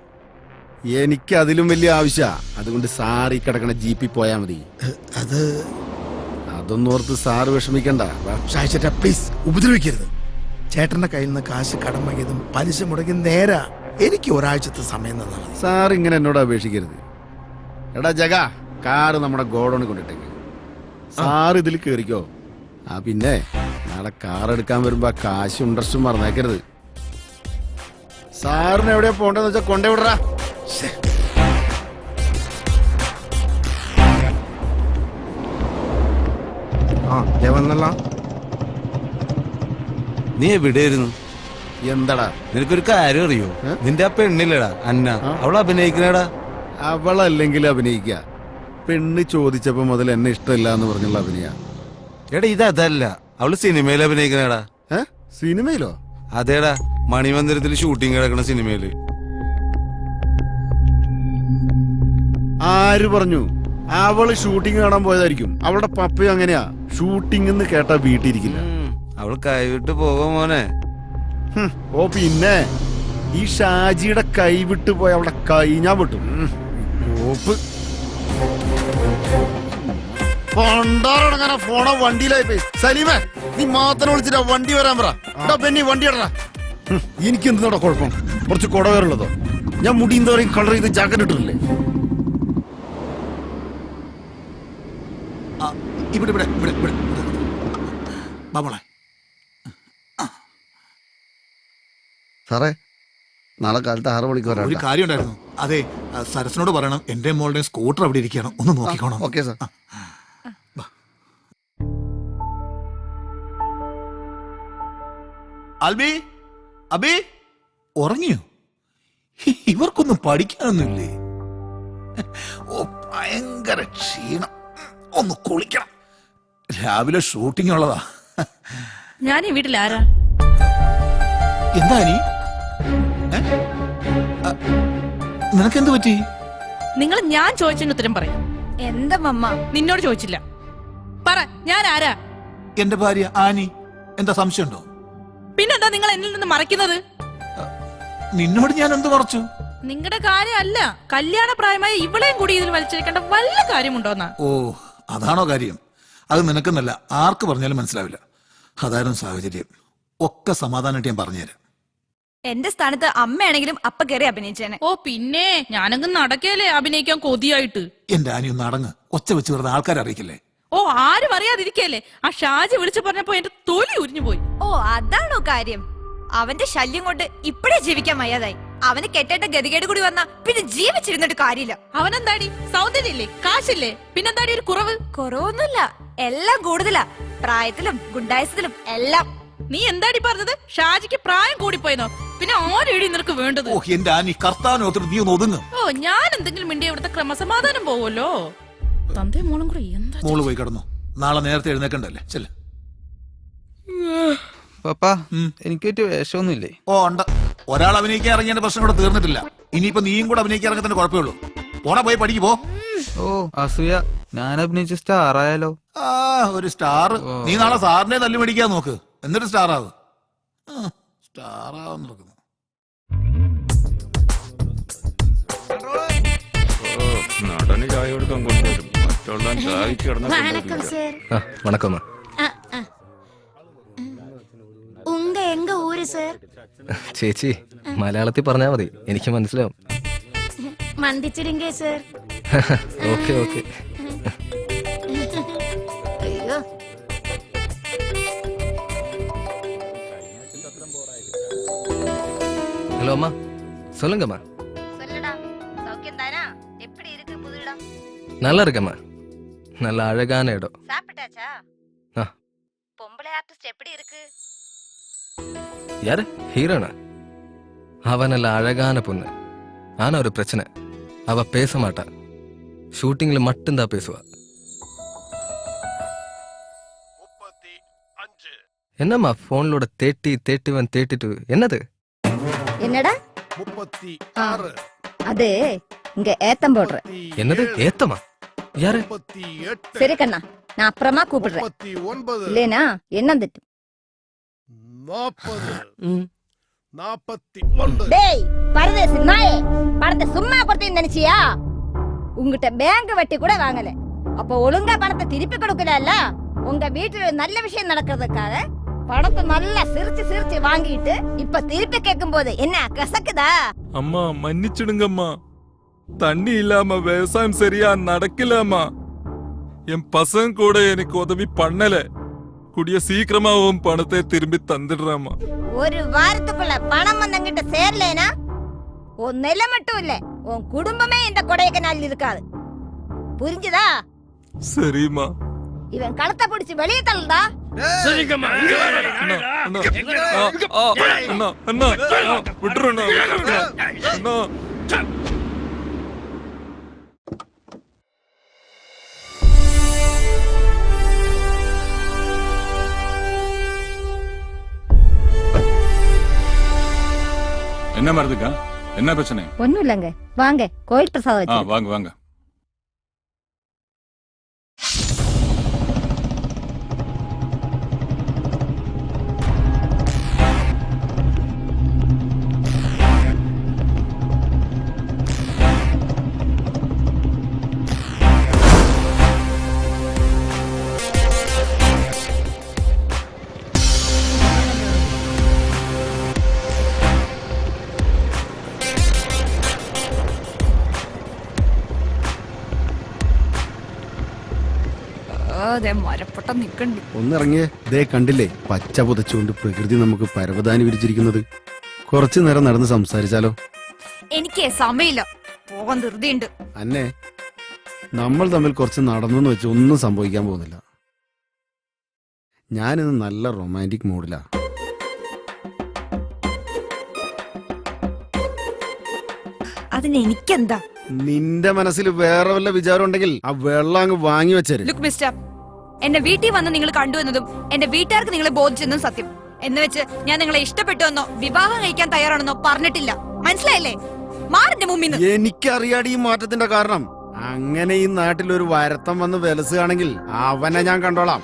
എനിക്ക് അതിലും വലിയ ആവശ്യമാ. അതുകൊണ്ട് സാർ ഈ കിടക്കണ ജീപ്പിൽ പോയാ മതി. അതൊന്നും ഓർത്ത് സാറ് വിഷമിക്കണ്ട. ഷായിച്ചേട്ടാ പ്ലീസ് ഉപദ്രവിക്കരുത്. ചേട്ടന്റെ കയ്യിൽ നിന്ന് കാശ് കടം വാങ്ങിയതും പലിശ മുടങ്ങി നേരാ. എനിക്ക് ഒരാഴ്ചത്തെ സമയം തന്നാൽ മതി. സാർ ഇങ്ങനെ എന്നോട് അപേക്ഷിക്കരുത്. എടാ ജഗ, കാറ് നമ്മുടെ ഗോഡൌണിൽ കൊണ്ടിട്ടേക്ക്. സാർ ഇതിൽ കയറിക്കോ. പിന്നെ നാളെ കാർ എടുക്കാൻ വരുമ്പോ കാശും ഇൻട്രസ്റ്റും മറന്നേക്കരുത്. സാറിന് എവിടെയാ പോണ്ടെന്ന് വെച്ചാ കൊണ്ടേ വിടറാ. വന്നല്ല. നീ എവിടെയായിരുന്നു? എന്താടാ നിനക്കൊരു കാര്യം അറിയോ? നിന്റെ ആ പെണ്ണില്ലടാ അന്ന, അവൾ അഭിനയിക്കണടാ. അവളല്ലെങ്കിൽ അഭിനയിക്ക. പെണ്ണ് ചോദിച്ചപ്പോ മുതൽ എന്നെ ഇഷ്ടമില്ല എന്ന് പറഞ്ഞുള്ള അഭിനയ. എടാ ഇതല്ല, അവള് സിനിമയിൽ അഭിനയിക്കണടാ. സിനിമയിലോ? അതേടാ, മണിമന്ദിരത്തിൽ ഷൂട്ടിംഗ് കിടക്കണ സിനിമയില്. ആര് പറഞ്ഞു? അവള് ഷൂട്ടിംഗ് കാണാൻ പോയതായിരിക്കും. അവളുടെ പപ്പയും അങ്ങനെയാ, ഷൂട്ടിംഗ് എന്ന് കേട്ടാ വീട്ടിരിക്കില്ല. അവൾ കൈവിട്ട് പോകോ മോനെ. ഓ പിന്നെ ഈ ഷാജിയുടെ കൈവിട്ട് പോയ അവളുടെ കൈ ഞാൻ വിട്ടു. പണ്ടാറടങ്ങാനാ ഫോണ വണ്ടിയിലായി പോയി. സലീമേ, നീ മാത്രം വിളിച്ചിട്ടാ വണ്ടി വരാൻ പറ. ബെന്നി വണ്ടി ഇടറാ. എനിക്ക് എന്തിനാ കുഴപ്പം? കുറച്ച് കുടവേറുള്ളതോ? ഞാൻ മുടി എന്തോരം കളർ ചെയ്ത് ജാക്കറ്റ് ഇട്ടിട്ടില്ലേ? ഇവിടെ ഇവിടെ ഇവിടെ ഇവിടെ ബാബോളെ. സാറേ, നാളെ കാലത്ത് 6 മണിക്ക് വരാം. ഒരു കാര്യം ഉണ്ടായിരുന്നു. അതെ, സരസിനോട് പറയണം എന്റെ മോളുടെ സ്കൂട്ടർ അവിടെ ഇരിക്കണം, ഒന്ന് നോക്കിക്കോണം. Okay sir. അൽബി, അബി ഉറങ്ങിയോ? ഇവർക്കൊന്നും പഠിക്കാനൊന്നുമില്ലേ? ഓ, ഭയങ്കര ക്ഷീണം. ഒന്ന് കുളിക്കണം. രാവിലെ ഷൂട്ടിംഗ് ഉള്ളതാ. ഞാൻ ഈ വീട്ടിൽ ആരാ? എന്താ നീ? നിനക്കെന്ത് പറ്റി? നിങ്ങൾ ഞാൻ ചോദിച്ചതിന് ഉത്തരം പറയും. എന്താ മമ്മ? നിന്നോട് ചോദിച്ചില്ല. പറ, ഞാൻ ആരാ? എന്റെ ഭാര്യ ആനി. എന്താ സംശയമുണ്ടോ? പിന്നെന്താ നിങ്ങൾ എന്നിൽ നിന്ന് മറയ്ക്കുന്നത്? നിന്നോട് ഞാൻ എന്ത് മറച്ചു? നിങ്ങളുടെ കാര്യമല്ല, കല്യാണ പ്രായമായ ഇവളെയും കൂടി ഇതിൽ വലിച്ചെടുക്കേണ്ട വല്ല കാര്യമുണ്ടോന്നാ? ഓ, അതാണോ കാര്യം? അത് നിനക്കെന്നല്ല, ആർക്ക് പറഞ്ഞാലും മനസ്സിലാവില്ല. അതായിരുന്നു സാഹചര്യം. ഒക്കെ സമാധാനമായിട്ട് ഞാൻ പറഞ്ഞുതരാം. എന്റെ സ്ഥാനത്ത് അമ്മയാണെങ്കിലും അപ്പ കയറി അഭിനയിച്ചേനെ. ഓ പിന്നെ, ഞാനങ്ങ് നടക്കല്ലേ അഭിനയിക്കാൻ കൊതിയായിട്ട്. എന്റെ ആനി ഒന്ന് അടങ്ങ്. ഒച്ച വെച്ച് വെറുതെ ആൾക്കാരെ അറിയിക്കില്ലേ? ഓ, ആരും അറിയാതിരിക്കല്ലേ? ആ ഷാജി വിളിച്ചു പറഞ്ഞപ്പോ എന്റെ തൊലി ഉരിഞ്ഞു പോയി. ഓ, അതാണോ കാര്യം? അവന്റെ ശല്യം കൊണ്ട് ഇപ്പഴേ ജീവിക്കാൻ വയ്യാതായി. അവന് കെട്ടേണ്ട ഗതികേട് കൂടി വന്നാ പിന്നെ ജീവിച്ചിരുന്നിട്ട് കാര്യമില്ല. അവനെന്താടി സൗന്ദര്യമില്ലേ, കാശില്ലേ, പിന്നെന്താടി ഒരു കുറവ്? കുറവൊന്നുമില്ല, എല്ലാം കൂടുതലാ. പ്രായത്തിലും ഗുണ്ടായസത്തിലും എല്ലാം. നീ എന്താടി പറഞ്ഞത്? ഷാജിക്ക് പ്രായം കൂടിപ്പോയെന്നോ? പിന്നെ ആരെടി നിനക്ക് വേണ്ടത്? ഓ, എന്റെ ആനി കർത്താവിനോത്തിട്ട് നീ ഒന്ന് ഒതുങ്ങും. ഓ, ഞാൻ എന്തെങ്കിലും മിണ്ടി ഇവിടുത്തെ ക്രമസമാധാനം പോവല്ലോ. തന്തേ മോളും കൂടെ എന്താ? മോള് പോയി കിടന്നു. നാളെ നേരത്തെ എഴുന്നേക്കണ്ടല്ലേ? ചെല്ല്. പപ്പാ, എനിക്ക് പറ്റിയ വേഷമൊന്നുമില്ലേ? ഓ, ഉണ്ട്. ഒരാൾ അഭിനയിക്കാൻ ഇറങ്ങിയതിന്റെ പ്രശ്നം കൂടെ തീർന്നിട്ടില്ല. ഇനിയിപ്പോ നീയും കൂടെ അഭിനയിക്കാൻ ഇറങ്ങുന്നതിന് കുഴപ്പമുള്ളൂ. പോണ പോയി പഠിക്ക് പോ. ഓ, അസൂയ. ഞാൻ അഭിനയിച്ച സ്റ്റാർ ആയാലോ? ആ, ഒരു സ്റ്റാർ. നീ നാളെ സാറിനെ തല്ലി മേടിക്കാൻ നോക്ക്, എന്നിട്ട് സ്റ്റാർ ആവും. സ്റ്റാർ ആവാൻ നോക്കുന്നു. നടന് ചായ കൊടുക്കാൻ കൊണ്ടുവരും, മറ്റുള്ള ചായക്ക് വണക്കം. എങ്ക ഊര് സർ? ചേച്ചി മലയാളത്തിൽ പറഞ്ഞാ മതി, എനിക്ക് മനസ്സിലാവും. മന്ദിച്ചിടുങ്കേ സർ. Okay okay. അയ്യോ, ஹலோ அம்மா, சொல்லுங்கம்மா. சொல்லடா, சௌக்கியம் தானா? எப்படி இருக்கு புது இடம்? நல்லா இருக்கம்மா, நல்ல அழகான இடம். சாப்பிட்டாச்சா? ஆ. பொம்பளை ஆர்டிஸ்ட் எப்படி இருக்கு? யாரு? ஹீரோனா? அவ நல்ல அழகான பொண்ணு. ஆனா ஒரு பிரச்சனை, அவ பேச மாட்டா. ஷூட்டிங்ல மட்டும்தான் பேசுவா. என்னம்மா போன்லோட 30 என்னது? என்னடா 36 அது இங்க ஏத்தம் போடுற. என்னது ஏத்தமா? யாரு? சரி கண்ணா, நான் அப்புறமா கூப்பிடுறேன். 39 இல்லேனா என்ன திட்டு? 40 41 டேய் பரதேசி நாயே, பணத்தை சும்மா கொடுத்தேன்னு நினைச்சியா? உங்ககிட்ட பேங்க் வட்டி கூட வாங்கல, அப்ப ஒழுங்கா பணத்தை திருப்பி கொடுக்கல. உங்க வீட்டுல நல்ல விஷயம் நடக்கிறதுக்காக பணத்தை நல்லா சிரிச்சு சிரிச்சு வாங்கிட்டு இப்ப திருப்பி கேட்கும் போது என்ன கசக்குதா? அம்மா மன்னிச்சிடுங்கம்மா, தண்ணி இல்லாம விவசாயம் சரியா நடக்கலம்மா. என் பசங்க கூட எனக்கு உதவி பண்ணல. கூடிய சீக்கிரமா உன் பணத்தை திரும்பி தந்துடுறேம்மா. ஒரு வாரத்துக்குள்ள பணம் வந்தங்கிட்ட சேரலேனா உன் நிலை மட்டும் இல்ல, உன் குடும்பமே இந்த கொடைக்கானல் இருக்காது. புரிஞ்சுதா? சரிம்மா. இவன் கழுத்தை பிடிச்சு வெளியே தள்ளுடா. என்ன மருதுக்கா, என்ன பிரச்சனை? ஒண்ணும் இல்லங்க, வாங்க கோயில் பிரசாதம் வச்சு. வாங்க வாங்க. മരപ്പട്ടം നിക്കണ്ട്. ഒന്നിറങ്ങിയേ, ദേ കണ്ടില്ലേ പച്ച പുതച്ചുകൊണ്ട് പ്രകൃതി നമുക്ക് പരവതാനി വിരിച്ചിരിക്കുന്നത്. കുറച്ചു നേരം നടന്ന് സംസാരിച്ചാലോ? എനിക്ക് സമയമില്ല, പോകാൻ ധൃതിയുണ്ട്. അന്നെ നമ്മൾ തമ്മിൽ കുറച്ച് നടന്നെന്ന് വെച്ച് ഒന്നും സംഭവിക്കാൻ പോകുന്നില്ല. ഞാനിന്ന് നല്ല റൊമാൻറ്റിക് മൂഡിലാ. അതിന് എനിക്കെന്താ? നിന്റെ മനസ്സിൽ വേറെ വല്ല വിചാരം ഉണ്ടെങ്കിൽ ആ വെള്ളം അങ്ങ് വാങ്ങി വെച്ചേര്. ലുക്ക് മിസ്റ്റർ, എന്റെ വീട്ടിൽ വന്ന് നിങ്ങൾ കണ്ടുവന്നതും എന്റെ വീട്ടുകാർക്ക് നിങ്ങളെ ബോധിച്ചെന്നും സത്യം. എന്ന് വെച്ച് ഞാൻ നിങ്ങളെ ഇഷ്ടപ്പെട്ടു എന്നോ വിവാഹം കഴിക്കാൻ തയ്യാറാണെന്നോ പറഞ്ഞിട്ടില്ല. മനസ്സിലായില്ലേ? മാറിന്റെ മുമ്പിൽ. എനിക്കറിയാടി ഈ മാറ്റത്തിന്റെ കാരണം. അങ്ങനെ ഈ നാട്ടിൽ ഒരു വരത്തം വന്ന് വിലസുകയാണെങ്കിൽ അവനെ ഞാൻ കണ്ടോളാം.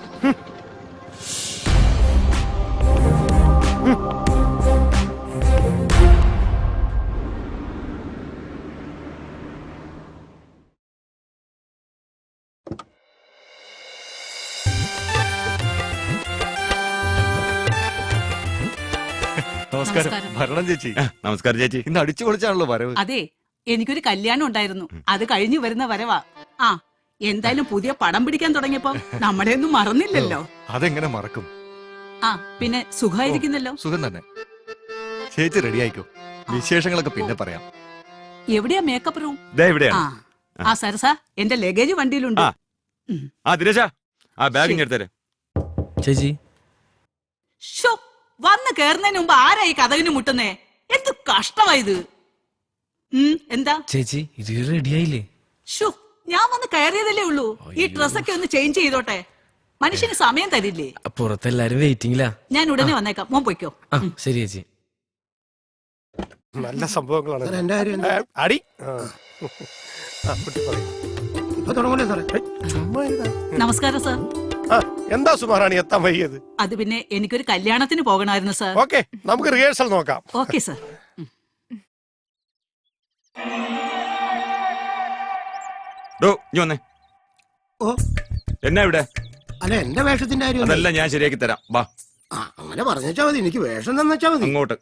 നമസ്കാരം. ഭരണം ചേച്ചി. നമസ്കാരം ചേച്ചി. ഇന്ന് അടിച്ചു പൊളിച്ചാണല്ലോ വരവ്. അതെ, എനിക്കൊരു കല്യാണം ഉണ്ടായിരുന്നു, അത് കഴിഞ്ഞു വരുന്ന വരവാ. ആ എന്തായാലും പുതിയ പടം പിടിക്കാൻ തുടങ്ങിയപ്പോ നമ്മുടെ ഒന്നും മറന്നില്ലല്ലോ. അതെങ്ങനെ മറക്കും? ആ പിന്നെ സുഖമായിരിക്കുന്നല്ലോ? സുഖം തന്നെ. ചേച്ചി റെഡി ആയിക്കോ, വിശേഷങ്ങളൊക്കെ പിന്നെ പറയാം. എവിടെയാ മേക്കപ്പ് റൂം? ആ സരസ, എന്റെ ലഗേജ് വണ്ടിയിലുണ്ട്. ദിനേശ, ആ ബാഗ് എടുത്തേ. ചേച്ചി വന്ന് കേറുന്നതിന് മുമ്പ് ആരായി കഥകിന് മുട്ടുന്നേ? എന്ത് കഷ്ടമായത്. എന്താ ചേച്ചി ഇത് റെഡിയായില്ലേ? ഞാൻ വന്ന് കയറിയതല്ലേ ഉള്ളൂ. ഈ ഡ്രസ്സൊക്കെ ഒന്ന് ചേഞ്ച് ചെയ്തോട്ടെ. മനുഷ്യന് സമയം തരില്ലേ? പുറത്തെല്ലാരും വെയിറ്റിംഗിലാ. ഞാൻ ഉടനെ വന്നേക്കാം, മോൻ പൊയ്ക്കോ. ശരി ചേച്ചി. നല്ല സംഭവങ്ങളാണ്. അടി നമസ്കാരം സാർ. എന്താ സുമാറാണി എത്താൻ വൈകിയത്? അത് പിന്നെ എനിക്കൊരു കല്യാണത്തിന് പോകണമായിരുന്നു സാർ. ഓക്കെ, നമുക്ക് റിഹേഴ്സൽ നോക്കാം. Okay sir. എന്നാ ഇവിടെ? അല്ല എന്റെ വേഷത്തിന്റെ കാര്യം അതെല്ലാം ഞാൻ ശരിയാക്കി തരാം. വാ, അങ്ങനെ പറഞ്ഞാ മതി. എനിക്ക് വേഷം തന്നെച്ചാ മതി. അങ്ങോട്ട്.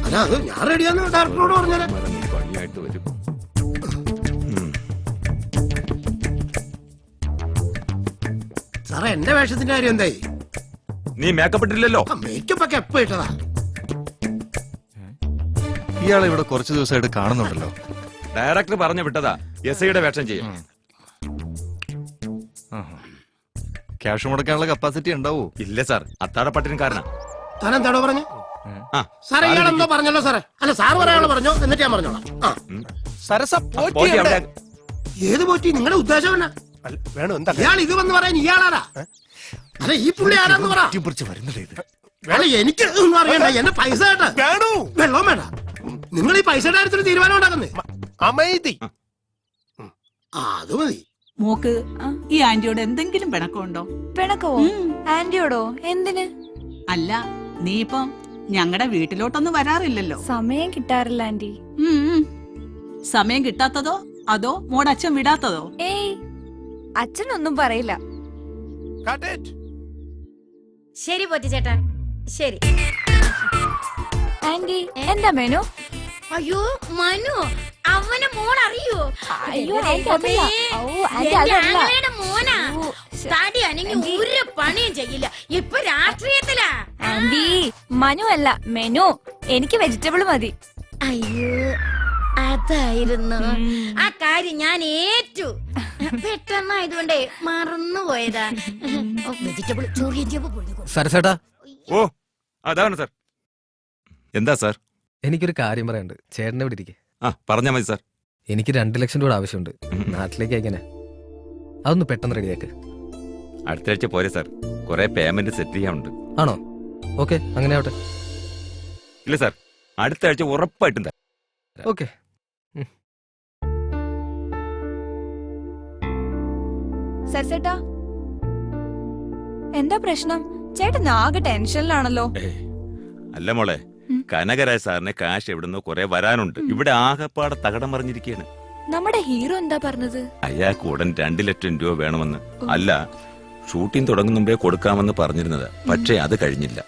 അല്ല അത് ഞാൻ റെഡിയാന്ന് ഡയറക്ടറോട് പറഞ്ഞാലേ. പണിയായിട്ട് വരും. സാറേ എന്റെ വേഷത്തിന്റെ കാര്യം എന്തായി? നീ മേക്കപ്പ് ഇട്ടില്ലല്ലോ. മേക്കപ്പ് ഒക്കെ എപ്പോ ഇട്ടതാ? ഇയാളെ ഇവിടെ കുറച്ചു ദിവസമായിട്ട് കാണുന്നുണ്ടല്ലോ. ഡയറക്ടർ പറഞ്ഞു വിട്ടതാ എസ്ഐയുടെ വേഷം ചെയ്യും. ക്യാഷ് മുടക്കാനുള്ള കപ്പാസിറ്റി ഉണ്ടാവോ? ഇല്ല സാർ, അത്താഴപ്പട്ടിന് കാരണം. താനെന്താണോ പറഞ്ഞു? സാറേ ഇയാളെന്തോ പറഞ്ഞല്ലോ സാറേ. അല്ല സാർ പറയാനുള്ള പറഞ്ഞോ, എന്നിട്ട് ഞാൻ പറഞ്ഞോളാം. സരസ പോറ്റി എവിടെ? ഏത് പോറ്റി? നിങ്ങളുടെ ഉദ്ദേശം എന്നാ? വേണു എന്താ ഇയാൾ ഇത് വന്ന് പറയാൻ ഇയാളാരാ? അല്ല ഈ പുള്ളി ആരാന്ന് പറ. അല്ല എനിക്ക് ഒന്നും അറിയണ്ട, എന്റെ പൈസ കേട്ടാ വേണു. വെള്ളം വേണ്ട. നിങ്ങൾ ഈ പൈസയുടെ കാര്യത്തിൽ തീരുമാനം ഉണ്ടാക്കുന്നേ. അമൈതി അത് മതി. മോക്ക് ഈ ആന്റിയോട് എന്തെങ്കിലും പിണക്കമുണ്ടോ? പിണക്കോ? ആന്റിയോടോ? എന്തിന്? അല്ല, നീ ഇപ്പം ഞങ്ങളുടെ വീട്ടിലോട്ടൊന്നും വരാറില്ലല്ലോ. സമയം കിട്ടാറില്ല ആന്റി. സമയം കിട്ടാത്തതോ അതോ മോടെ അച്ഛൻ വിടാത്തതോ? ഏയ്, അച്ഛനൊന്നും പറയില്ല. ശരി പോറ്റി ചേട്ടാ, ശരി. ആന്റി എന്താ മെനു? അയ്യോ മനു, അവനെ മോൾ അറിയോ? അയ്യോ ആന്റി അതല്ല. ഓ ആന്റി അതല്ല. മോനാ തടി അനങ്ങി ഒരു പണിയും ചെയ്യില്ല, ഇപ്പൊ രാഷ്ട്രീയത്തിലാ. ആന്റി മനു അല്ല, മെനു. എനിക്ക് വെജിറ്റബിൾ മതി. അയ്യോ അതായിരുന്നു ആ കാര്യം, ഞാൻ ഏറ്റു. പെട്ടെന്നായതുകൊണ്ടേ മറന്നുപോയതാ. വെജിറ്റബിൾ സരസേട്ടാ. ഓ അതാണ് സാർ. എന്താ സാർ? എനിക്കൊരു കാര്യം പറയാനുണ്ട്. ചേട്ടനെ ഇവിടെ ഇരിക്കെ. പറഞ്ഞാ മതി സാർ. എനിക്ക് 2 ലക്ഷം രൂപ ആവശ്യമുണ്ട് നാട്ടിലേക്ക് അയക്കാനാ. അതൊന്ന് പെട്ടെന്ന് റെഡിയാക്ക്. അടുത്ത ആഴ്ച പോരെ സാർ, കുറെ പേയ്മെന്റ് സെറ്റ് ചെയ്യാനുണ്ട്. ആണോ? ഓക്കെ, അങ്ങനെ ആവട്ടെ. ഇല്ല സാർ, അടുത്ത ആഴ്ച ഉറപ്പായിട്ടും തരാം. ഓക്കെ. സരസേട്ടാ എന്താ പ്രശ്നം? ചേട്ടൻ ആകെ ടെൻഷനിലാണല്ലോ. അല്ല മോളെ, കനകരാജ് സാറിന് കാശ് എവിടുന്നോ കുറെ വരാനുണ്ട്. ഇവിടെ ആകെപ്പാടെ തകടം മറിഞ്ഞിരിക്കുകയാണ്. നമ്മുടെ ഹീറോ എന്താ പറഞ്ഞത്? അയാൾക്ക് ഉടൻ 2 ലക്ഷം രൂപ വേണമെന്ന്. അല്ല, ഷൂട്ടിംഗ് തുടങ്ങുന്ന മുമ്പേ കൊടുക്കാമെന്ന് പറഞ്ഞിരുന്നത്. പക്ഷേ അത് കഴിഞ്ഞില്ല.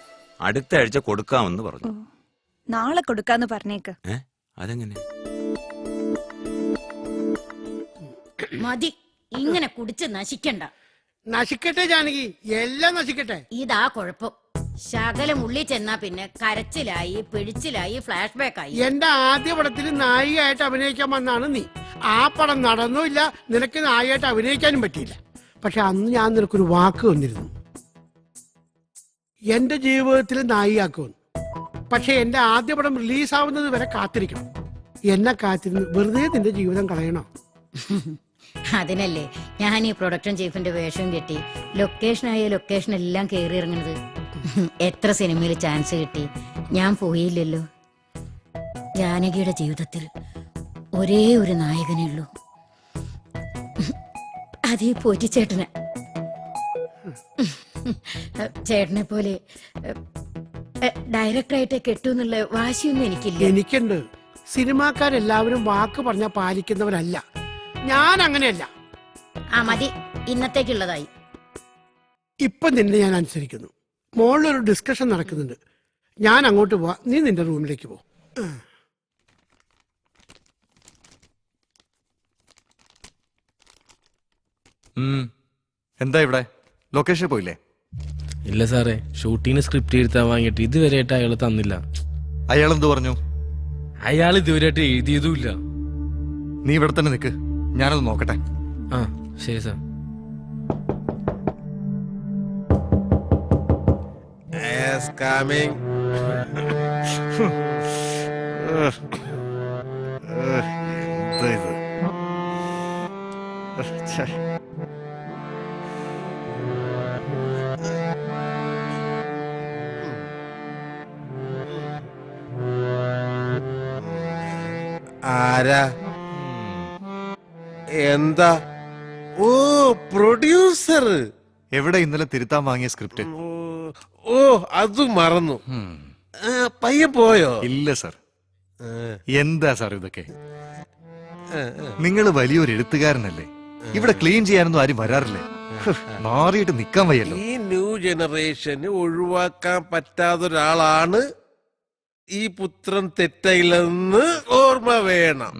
അടുത്ത ആഴ്ച കൊടുക്കാമെന്ന് പറഞ്ഞു. നാളെ കൊടുക്കാന്ന് പറഞ്ഞേക്ക്. അതെങ്ങനെ? മതി, ഇങ്ങനെ കുടിച്ച് നശിക്കണ്ട. നശിക്കട്ടെ ജാനകി, എല്ലാം നശിക്കട്ടെ. ഇതാ കുഴപ്പം. ശകലം ഉള്ളി ചെന്നാ പിന്നെ കരച്ചിലായി, പിഴിച്ചിലായി, ഫ്ലാഷ് ബാക്ക് ആയി. എന്റെ ആദ്യ പടത്തിൽ നായികയായിട്ട് അഭിനയിക്കാൻ വന്നാണ് നീ. ആ പടം നടന്നുമില്ല, നിനക്ക് നായികയായിട്ട് അഭിനയിക്കാനും പറ്റിയില്ല. പക്ഷെ അന്ന് ഞാൻ നിനക്കൊരു വാക്ക് വന്നിരുന്നു, എന്റെ ജീവിതത്തിൽ നായികയാക്കുമെന്ന്. പക്ഷെ എന്റെ ആദ്യ പടം റിലീസാവുന്നത് വരെ കാത്തിരിക്കണം. എന്നെ കാത്തിരുന്ന് വെറുതെ നിന്റെ ജീവിതം കളയണോ? അതിനല്ലേ ഞാൻ ഈ പ്രൊഡക്ഷൻ ചീഫിന്റെ വേഷം കെട്ടി ലൊക്കേഷനായ ലൊക്കേഷൻ എല്ലാം കയറി ഇറങ്ങുന്നത്. എത്ര സിനിമയിൽ ചാൻസ് കിട്ടി, ഞാൻ പോയില്ലല്ലോ. ജാനകിയുടെ ജീവിതത്തിൽ ഒരേ ഒരു നായകനേ ഉള്ളൂ, അതീ പോറ്റിച്ചേട്ടന്. ചേട്ടനെ പോലെ ഡയറക്ടറായിട്ട് കെട്ടൂന്നുള്ള വാശിയൊന്നും എനിക്കില്ല. എനിക്കുണ്ട്. സിനിമാക്കാരെല്ലാവരും വാക്ക് പറഞ്ഞാൽ പാലിക്കുന്നവരല്ല. ഞാൻ അങ്ങനെയല്ല. മതി, ഇന്നത്തേക്കുള്ളതായി. ഇപ്പൊ നിന്നെ ഞാൻ അനുസരിക്കുന്നു. മോളിലൊരു ഡിസ്കഷൻ നടക്കുന്നുണ്ട്, ഞാൻ അങ്ങോട്ട് പോവാ, നീ നിന്റെ റൂമിലേക്ക് പോ. എന്താ ഇവിടെ ലൊക്കേഷൻ പോയില്ലേ? ഇല്ല സാറേ, ഷൂട്ടിങ്ങിന് സ്ക്രിപ്റ്റ് എഴുതാൻ വാങ്ങിയിട്ട് ഇതുവരെയായിട്ട് അയാൾ തന്നില്ല. അയാൾ എന്ത് പറഞ്ഞു? അയാൾ ഇതുവരെയായിട്ട് എഴുതിയതുമില്ല. നീ ഇവിടെ തന്നെ നിൽക്ക്, ഞാനത് നോക്കട്ടെ. ശരി സാർ. Coming. ആരാ? എന്താ? ഓ, പ്രൊഡ്യൂസർ. എവിടെ ഇന്നലെ തിരുത്താൻ വാങ്ങിയ സ്ക്രിപ്റ്റ്? ഓ, അത് മറന്നു. പയ്യെ പോയോ? ഇല്ല സർ. എന്താ സാർ ഇതൊക്കെ? നിങ്ങൾ വലിയൊരു എഴുത്തുകാരനല്ലേ, ഇവിടെ ക്ലീൻ ചെയ്യാനൊന്നും ആരും വരാറില്ലേ? മാറിയിട്ട് നിക്കാൻ വയ്യല്ലോ. ഈ ന്യൂ ജനറേഷന് ഒഴിവാക്കാൻ പറ്റാത്തൊരാളാണ് ഈ പുത്രൻ തെറ്റയില്ലെന്ന് ഓർമ്മ വേണം.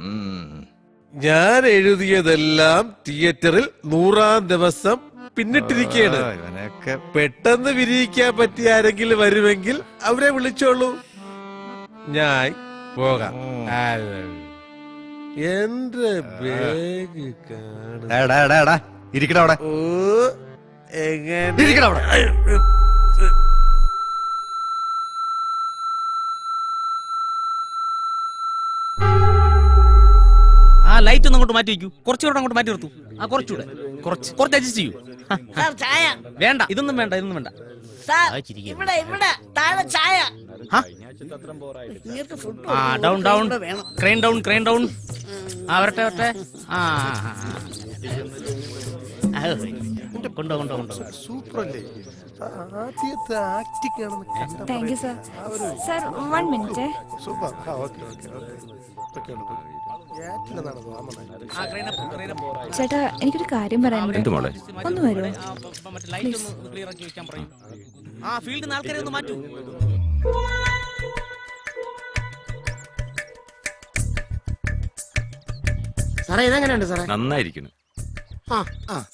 ഞാൻ എഴുതിയതെല്ലാം തിയേറ്ററിൽ 100-ാം ദിവസം പിന്നിട്ടിരിക്കുകയാണ്. പെട്ടെന്ന് വിരിയിക്കാൻ പറ്റിയ ആരെങ്കിലും വരുമെങ്കിൽ അവരെ വിളിച്ചോളൂ, ഞാൻ പോകാം. എന്റെ ബാഗ് ഇരിക്കടവിടെ. ഓ, എങ്ങനെ? ലൈറ്റ് ഒന്ന് അങ്ങോട്ട് മാറ്റി വയ്ക്കൂ. കുറച്ചുകൂടെ അങ്ങോട്ട് മാറ്റി നിർത്തൂ. ആ കുറച്ചുകൂടെ കുറച്ച് അഡ്ജസ്റ്റ് ചെയ്യൂ. സാർ ചായ. വേണ്ട, ഇതൊന്നും വേണ്ട, ഇതൊന്നും വേണ്ട. സാർ ഇവിടെ ഇവിടെ താഴെ ചായ. നിങ്ങൾക്ക് ഫുഡ് ആ ഡൗൺ ക്രെയിൻ ഡൗൺ. ആ വരട്ടെ. കൊണ്ടോ സൂപ്പറല്ലേ? ആദ്യത്തെ ആക്ടിംഗ് ആണെന്ന് thank you sir. Sir 1 minute. Super. Okay. ചേട്ടാ എനിക്കൊരു കാര്യം പറയാനുണ്ട്. ഒന്ന് വരുമോ? ആ ഫീൽഡിൽ ആൾക്കാരെ ഒന്ന് മാറ്റൂ. സാറേ ഇതെങ്ങനെയുണ്ട് സാറേ? നന്നായിരിക്കുന്നു.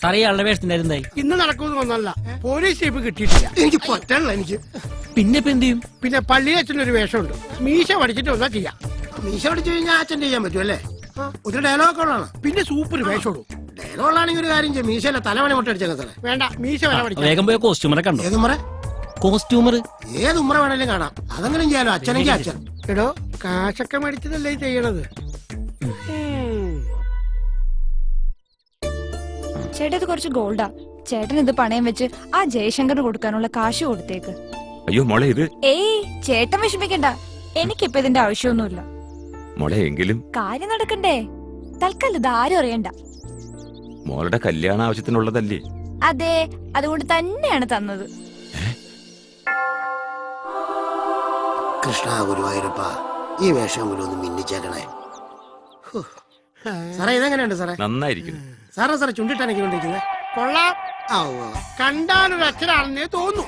സാറേ ആളുടെ വേഷത്തിനായിരുന്നായി ഇന്ന് നടക്കുമെന്ന് വന്നല്ല, പോലീസ് ഷേപ്പ് കിട്ടിയിട്ടില്ല. എനിക്ക് പറ്റല്ല. എനിക്ക് പിന്നെ ഇപ്പൊ എന്ത് ചെയ്യും? പിന്നെ പള്ളിയിൽ അച്ഛനൊരു വേഷമുണ്ട്. മീശ പഠിച്ചിട്ട് വന്നാ ചെയ്യാം. മീശ പഠിച്ചു കഴിഞ്ഞാൽ അച്ഛൻ ചെയ്യാൻ പറ്റുമല്ലേ? ഒരു ഡയലോഗ് ഉള്ളതാണ്. പിന്നെ സൂപ്പർ വേഷമുള്ളൂ. ഡയലോഗ് ആണെങ്കിൽ ഒരു കാര്യം ചെയ്യും, മീശയല്ല തലമണി മുട്ട അടിച്ചേക്കാം സാറേ. വേണ്ട, മീശ വരെ പഠിക്കാം. വേഗം പോയ കോസ്റ്റ്യൂമറെ കണ്ടോ? ഏത് ഉമ്മറ? കോസ്റ്റ്യൂമർ ഏത് ഉമ്മറ വേണേലും കാണാം. അതെങ്കിലും ചെയ്യാലോ. അച്ഛനെങ്കിൽ അച്ഛൻ. എടോ കാശൊക്കെ മേടിച്ചതല്ലേ ചെയ്യണത്. ചേട്ടാ ഇത് കുറച്ച് ഗോൾഡാ. ചേട്ടൻ ഇത് പണയം വെച്ച് ആ ജയശങ്കറിന് കൊടുക്കാനുള്ള കാശ് കൊടുത്തേക്ക്. അയ്യോ മോളെ, ഇത് ഏയ് ചേട്ടൻ വിഷമിക്കണ്ട, എനിക്കിപ്പോ ഇതിന്റെ ആവശ്യമൊന്നുമില്ല. മോളെ എങ്കിലും കാര്യം നടക്കണ്ടേ? തൽക്കാലം ഇത് ആരും അറിയണ്ട. മോളുടെ കല്യാണ ആവശ്യത്തിനുള്ളതല്ലേ? അതെ, അതുകൊണ്ട് തന്നെയാണ് തന്നത്. കൃഷ്ണ ഗുരുവായൂരപ്പ, ഈ വേഷം കൂടി ഒന്ന് മിന്നിച്ചേക്കണേ. സാറേ ഇതെങ്ങനെയുണ്ട് സാറേ? നന്നായിരിക്കുന്നു. സാറേ ചുണ്ടിട്ടാണ് കൊണ്ടിരിക്കുന്നത്. കൊള്ളാം. കണ്ടാലൊരു അച്ഛനാണെന്നേ തോന്നുന്നു.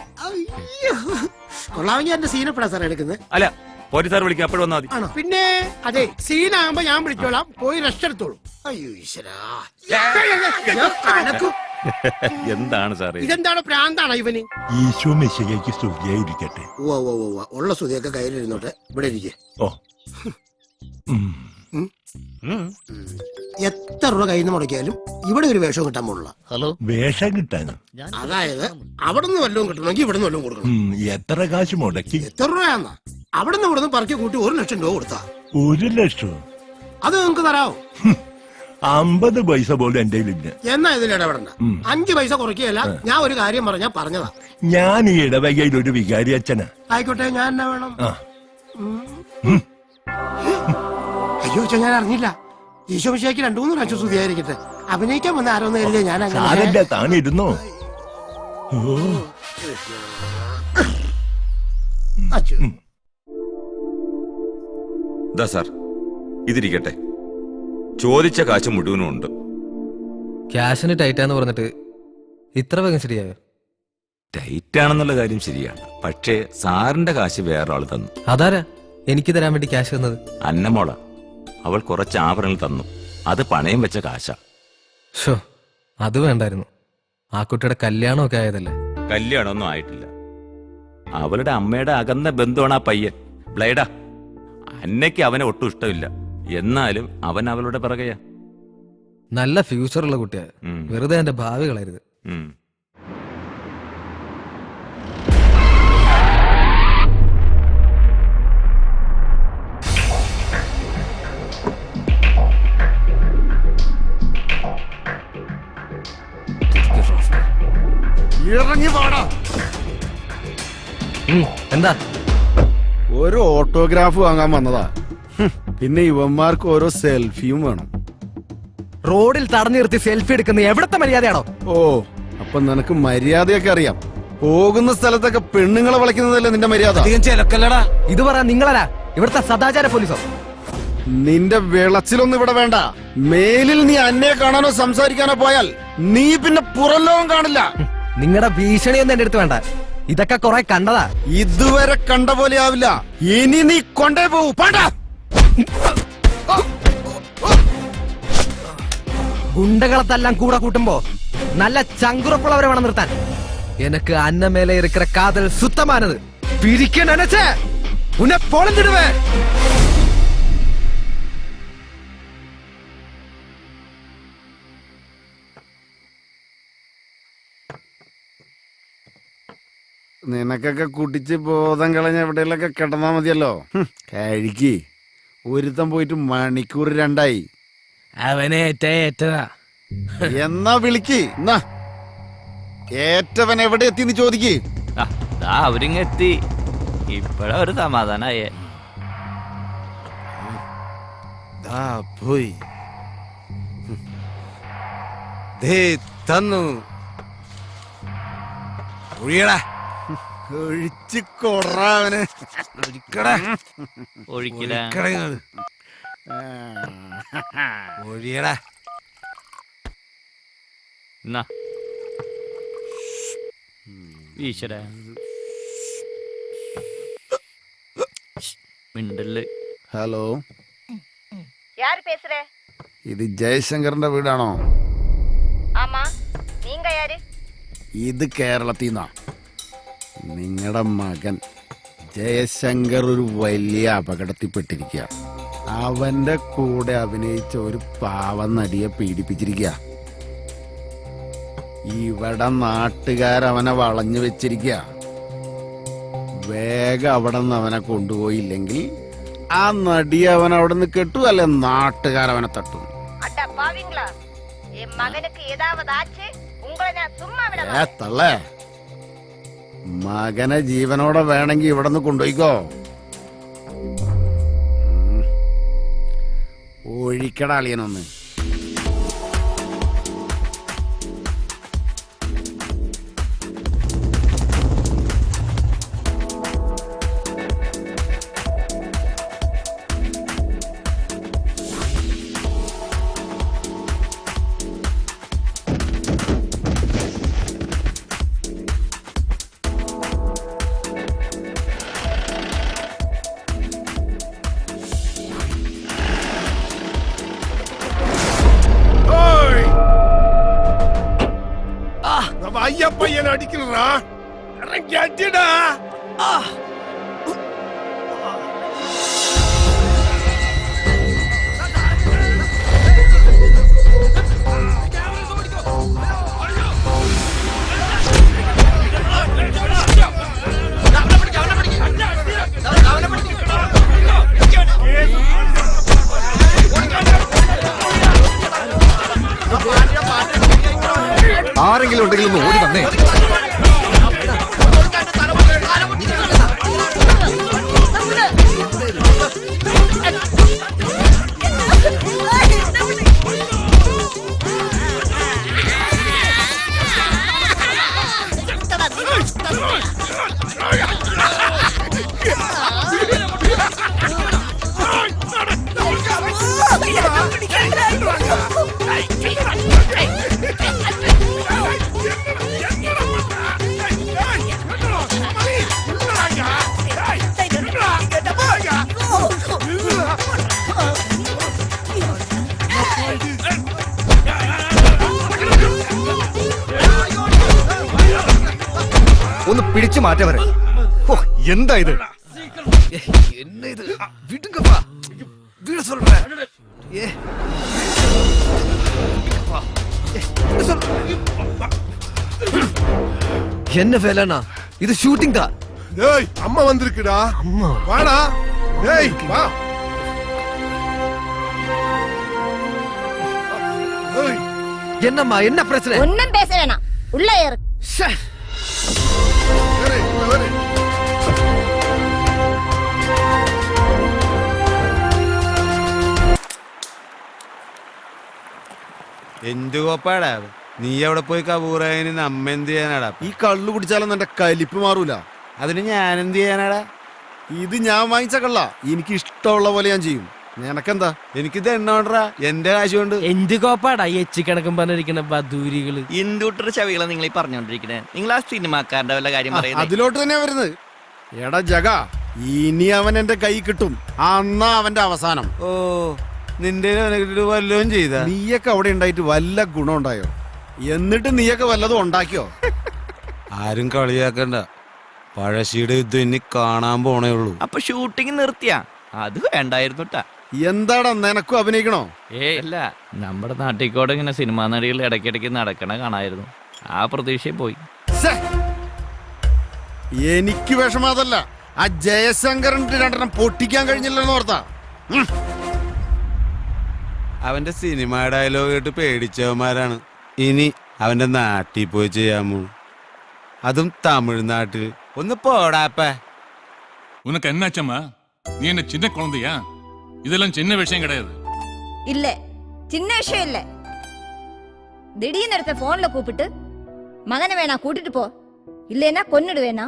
കൊള്ളാമെങ്കിൽ എന്റെ സീനപ്പെടാ സാറേ എടുക്കുന്നത്. അല്ല, പോലീസുകാർ വിളിക്കുക, അപ്പോഴും വന്നാൽ മതി. ആണോ? പിന്നെ അതെ, സീനാകുമ്പോ ഞാൻ വിളിച്ചോളാം, പോയി റെസ്റ്റ് എടുത്തോളൂ. അയ്യോ ഈശ്വരാ, എന്താണ് സാറേ? ഇതെന്താണ്, പ്രാന്താണോ ഇവന്? ഈശോ മെസ്സിഹയ്ക്ക് സ്തുതിയായിരിക്കട്ടെ. ഉള്ള സ്തുതിയൊക്കെ കയ്യിലിരുന്നോട്ടെ. ഇവിടെ ഇരിക്കേ. എത്ര രൂപ കയ്യിൽ നിന്ന് മുടക്കിയാലും ഇവിടെ ഒരു വേഷം കിട്ടാൻ പോലുള്ള. ഹലോ, വേഷം കിട്ടാനോ? അതായത് അവിടെ നിന്ന് വല്ലതും കിട്ടണമെങ്കിൽ ഇവിടെ നിന്ന് വല്ലതും കൊടുക്കണം. എത്ര കാശ് മുടക്കി? എത്ര രൂപയാന്നാ? അവിടെ നിന്ന് ഇവിടെ നിന്ന് പറക്കി കൂട്ടി 1 ലക്ഷം രൂപ കൊടുത്താ. 1 ലക്ഷം? അത് നിങ്ങൾക്ക് തരാമോ? 50 പൈസ പോലും എന്റെ ഇല്ല. എന്നാ ഇതിൽ ഇടപെടണ്ട. 5 പൈസ കുറയ്ക്കുകയല്ല. ഞാൻ ഒരു കാര്യം പറഞ്ഞതാ. ഞാൻ ഈ ഇടവകയിൽ ഒരു വികാരി അച്ഛനാ. ആയിക്കോട്ടെ, ഞാൻ എന്നാ വേണം? അയ്യോ ഞാൻ അറിഞ്ഞില്ല. ഈശോ മിശിഹായ്ക്ക് 2-3 പ്രാവശ്യം സ്തുതിയായിരിക്കട്ടെ. അഭിനയിക്കാൻ വന്ന ആരോന്ന് കരുതിയ ഞാൻ സാരല്ല, താനിരുന്നോ. സാർ ഇതിരിക്കട്ടെ. ചോദിച്ച കാശ് മുഴുവനും ഉണ്ട്. ക്യാഷിന് ടൈറ്റാന്ന് പറഞ്ഞിട്ട് ഇത്ര വേഗം ശരിയായോ? ടൈറ്റ് ആണെന്നുള്ള കാര്യം ശരിയാണ്. പക്ഷേ സാറിന്റെ കാശ് വേറെ ആള് തന്നു. അതാരാ എനിക്ക് തരാൻ വേണ്ടി ക്യാഷ് തന്നത്? അന്നമോള. അവൾ കുറച്ച് ആഭരണങ്ങൾ തന്നു. അത് പണയം വെച്ച കാശാ. ഷോ, അത് വേണ്ടായിരുന്നു. ആ കുട്ടിയുടെ കല്യാണമൊക്കെ ആയതല്ലേ. കല്യാണമൊന്നും ആയിട്ടില്ല. അവളുടെ അമ്മയുടെ അകന്ന ബന്ധുവാണ് ആ പയ്യൻ. ബ്ലൈഡാ. അന്നയ്ക്ക് അവനെ ഒട്ടും ഇഷ്ടമില്ല. എന്നാലും അവൻ അവളുടെ പിറകെയാ. നല്ല ഫ്യൂച്ചറുള്ള കുട്ടിയാ. വെറുതെ എന്റെ ഭാവി കളയരുത്. ഇറങ്ങി പാടാ. എന്താ? ഒരു ഓട്ടോഗ്രാഫ് വാങ്ങാൻ വന്നതാ. പിന്നെ ഇവന്മാർക്ക് ഓരോ സെൽഫിയും വേണം. റോഡിൽ തടഞ്ഞു നിർത്തി സെൽഫി എടുക്കുന്ന എവിടത്തെ മര്യാദയാണോ? ഓ, അപ്പൊ നിനക്ക് മര്യാദയൊക്കെ അറിയാം. പോകുന്ന സ്ഥലത്തൊക്കെ പെണ്ണുങ്ങളെ വിളിക്കുന്നതല്ലേ നിന്റെ മര്യാദ? ഇത് പറയാ നിങ്ങളാ ഇവിടുത്തെ സദാചാര പോലീസോ? നിന്റെ വിളച്ചിലൊന്നും ഇവിടെ വേണ്ട. മേലിൽ നീ അന്നെ കാണാനോ സംസാരിക്കാനോ പോയാൽ നീ പിന്നെ പുറം ലോകം കാണില്ല. നിങ്ങളുടെ ഭീഷണിയൊന്നും എന്റെ അടുത്ത് വേണ്ട. ഇതൊക്കെ കുറെ കണ്ടതാ. ഇതുവരെ കണ്ട പോലെ ആവില്ല. ഇനി നീ കൊണ്ടേ പോവൂ. ഗുണ്ടകളത്തെല്ലാം കൂടെ കൂട്ടുമ്പോ നല്ല ചങ്കുറപ്പുള്ളവരെ വേണം നിർത്താൻ. എനക്ക് അന്നമേലെ ഇരിക്കുന്ന കാതൽ സുത്തമാനത് പിരിക്കാൻ അനച്ചേ ഉന്നെ പൊളന്നിടുവേ. നിനക്കൊക്കെ കുടിച്ച് ബോധം കളഞ്ഞ എവിടെയെങ്കിലൊക്കെ കിടന്നാ മതിയല്ലോ. കഴിക്ക്. ഒരുത്തം പോയിട്ട് മണിക്കൂർ 2 ആയി. അവനെ ഏറ്റതാ. എന്നാ വിളിക്ക്. എന്നാ ഏറ്റവൻ എവിടെ എത്തിന്ന് ചോദിക്ക്. അവരിങ്ങെത്തി. ഇപ്പഴാ ഒരു സമാധാനായേ. പോയി തന്നു ഒഴിയടാ. ഒഴിച്ച് കൊറാവന് ഒഴിയടാ. ഈശ്വര മിണ്ടല്. ഹലോ, யார் பேசுற? ഇത് ജയശങ്കറിന്റെ വീടാണോ? ஆமா, நீங்க யாரு? ഇത് കേരളത്തിൽ നിന്നാ. നിങ്ങളുടെ മകൻ ജയശങ്കർ ഒരു വലിയ അപകടത്തിൽപ്പെട്ടിരിക്കുക. അവന്റെ കൂടെ അഭിനയിച്ച ഒരു പാവം നടിയെ പീഡിപ്പിച്ചിരിക്കുക. ഇവിടെ നാട്ടുകാരവനെ വളഞ്ഞു വെച്ചിരിക്കുക. വേഗം അവിടെ നിന്ന് അവനെ കൊണ്ടുപോയില്ലെങ്കിൽ ആ നടി അവൻ അവിടെ നിന്ന് കെട്ടു, അല്ലെ നാട്ടുകാരവനെ തട്ടും. அட பாவிங்களா, என் மகனுக்கு ஏதாவது ஆச்சு உங்களை நான் சும்மா விட തള്ളേ, മകനെ ജീവനോടെ വേണമെങ്കിൽ ഇവിടെ നിന്ന് കൊണ്ടുപോയിക്കോ. ഒഴിക്കടാളിയനൊന്ന്. ஐயப்பையன் அடிக்கிறா, அடிடா. ആരെങ്കിലും ഉണ്ടെങ്കിൽ ഒന്ന് ഓടി വന്നേ. ഒന്ന് പിടിച്ചു മാറ്റവരെ. എന്താ ഇത്? என்ன இது? விடுங்கப்பா, விட சொல்றேன். என்ன வேலைனா? இது ஷூட்டிங் தான். டேய், அம்மா வந்திருக்குடா. அம்மா வாடா. டேய் வா. டேய், என்னம்மா, என்ன பிரச்சனை? ஒண்ணும் பேச வேணாம், உள்ள ஏறு. എന്ത് കോപ്പാടാ നീ എവിടെ പോയി കബൂറായതിന് നമ്മ എന്ത് ചെയ്യാനാടാ? ഈ കള്ളു കുടിച്ചാലൊന്നും എന്റെ കലിപ്പ് മാറൂല. അതിന് ഞാൻ എന്ത് ചെയ്യാനാടാ? ഇത് ഞാൻ വാങ്ങിച്ച കള്ള, എനിക്ക് ഇഷ്ടമുള്ള പോലെ ഞാൻ ചെയ്യും. നിനക്കെന്താ? എനിക്കിത് എണ്ണോണ്ടാ, എന്റെ കാശ് കൊണ്ട്. എന്ത് കോപ്പാടാ എച്ചി കണക്കും പറഞ്ഞിരിക്കണ ബദൂരികള്. ഇന്ദൂട്ടർ ചവികളെ നിങ്ങൾ ഈ പറഞ്ഞോണ്ടിരിക്കണേ. നിങ്ങൾ ആ സിനിമാക്കാരന്റെ വല്ല കാര്യം പറയുന്നത്? അതിലോട്ട് തന്നെയാ വരുന്നത്. എടാ ജഗ, ഇനി അവൻ എന്റെ കൈ കിട്ടും, അന്നാ അവന്റെ അവസാനം. ഓ, നിന്റെ വല്ലതും ചെയ്ത? നീയൊക്കെ അവിടെ ഉണ്ടായിട്ട് വല്ല ഗുണം ഉണ്ടായോ? എന്നിട്ട് നീയൊക്കെ വല്ലതും ഉണ്ടാക്കിയോ? ആരും കളിയാക്കണ്ട, പഴശ്ശിയുടെ യുദ്ധം ഇനി കാണാൻ പോണേ ഉള്ളൂ. അപ്പൊ ഷൂട്ടിംഗ് നിർത്തിയാ? അത് വേണ്ടായിരുന്നുട്ടാ. എന്താടാ, നിനക്കും അഭിനയിക്കണോ? അല്ല, നമ്മുടെ നാട്ടിക്കോടെ ഇങ്ങനെ സിനിമാ നടികൾ ഇടയ്ക്കിടയ്ക്ക് നടക്കണ കാണായിരുന്നു. ആ പ്രതീക്ഷയും പോയി. എനിക്ക് വിഷമാതല്ല, ആ ജയശങ്കറിന്റെ രണ്ടെണ്ണം പൊട്ടിക്കാൻ കഴിഞ്ഞില്ലെന്ന് ഓർത്താ. അവന്റെ സിനിമ ഡയലോഗ് കേട്ട് പേടിച്ചവന്മാരാണ്. ഇനി അവന്റെ നാട്ടിൽ പോയി ചെയ്യാമോ, അതും തമിഴ്നാട്ടിൽ. ഒന്ന് പോടാപ്പ. உனக்கு என்னாச்சம்மா? நீ என்ன சின்ன குழந்தையா? இதெல்லாம் சின்ன விஷயம் கிடையாது. இல்ல சின்ன விஷயம் இல்ல. திடீர்னு ஒருத்த போன்ல கூப்பிட்டு மகனை வேணா கூட்டிட்டு போ, இல்லைன்னா கொன்னுடுவேனா.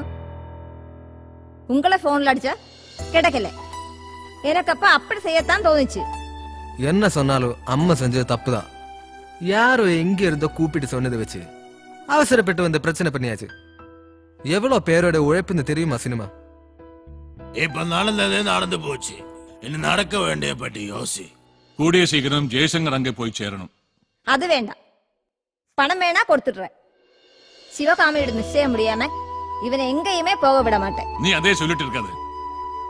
உங்களை போன்ல அடிச்சா கிடைக்கல. எனக்கு அப்ப அப்படி செய்யத்தான் தோணுச்சு. என்ன சொன்னாலும் அம்மா செஞ்சது தப்புதான். யாரோ எங்க இருந்தோ கூப்பிட்டு சொன்னதை வச்சு அவசரப்பட்டு வந்து பிரச்சனை பண்ணியாச்சு. எவ்வளவு பேரோட உழைப்புன்னு தெரியுமா சினிமா? இப்ப நடந்ததே நடந்து போச்சு. இன்னும் நடக்க வேண்டிய பற்றி யோசி. கூடிய சீக்கிரம் ஜெய்சங்கர் அங்கே போய் சேரணும். அது வேண்டாம், பணம் வேணா கொடுத்துடுறேன். சிவகாமியோட நிச்சயம் முடியாம இவனை எங்கேயுமே போக விட மாட்டேன். நீ அதே சொல்லிட்டு இருக்காது.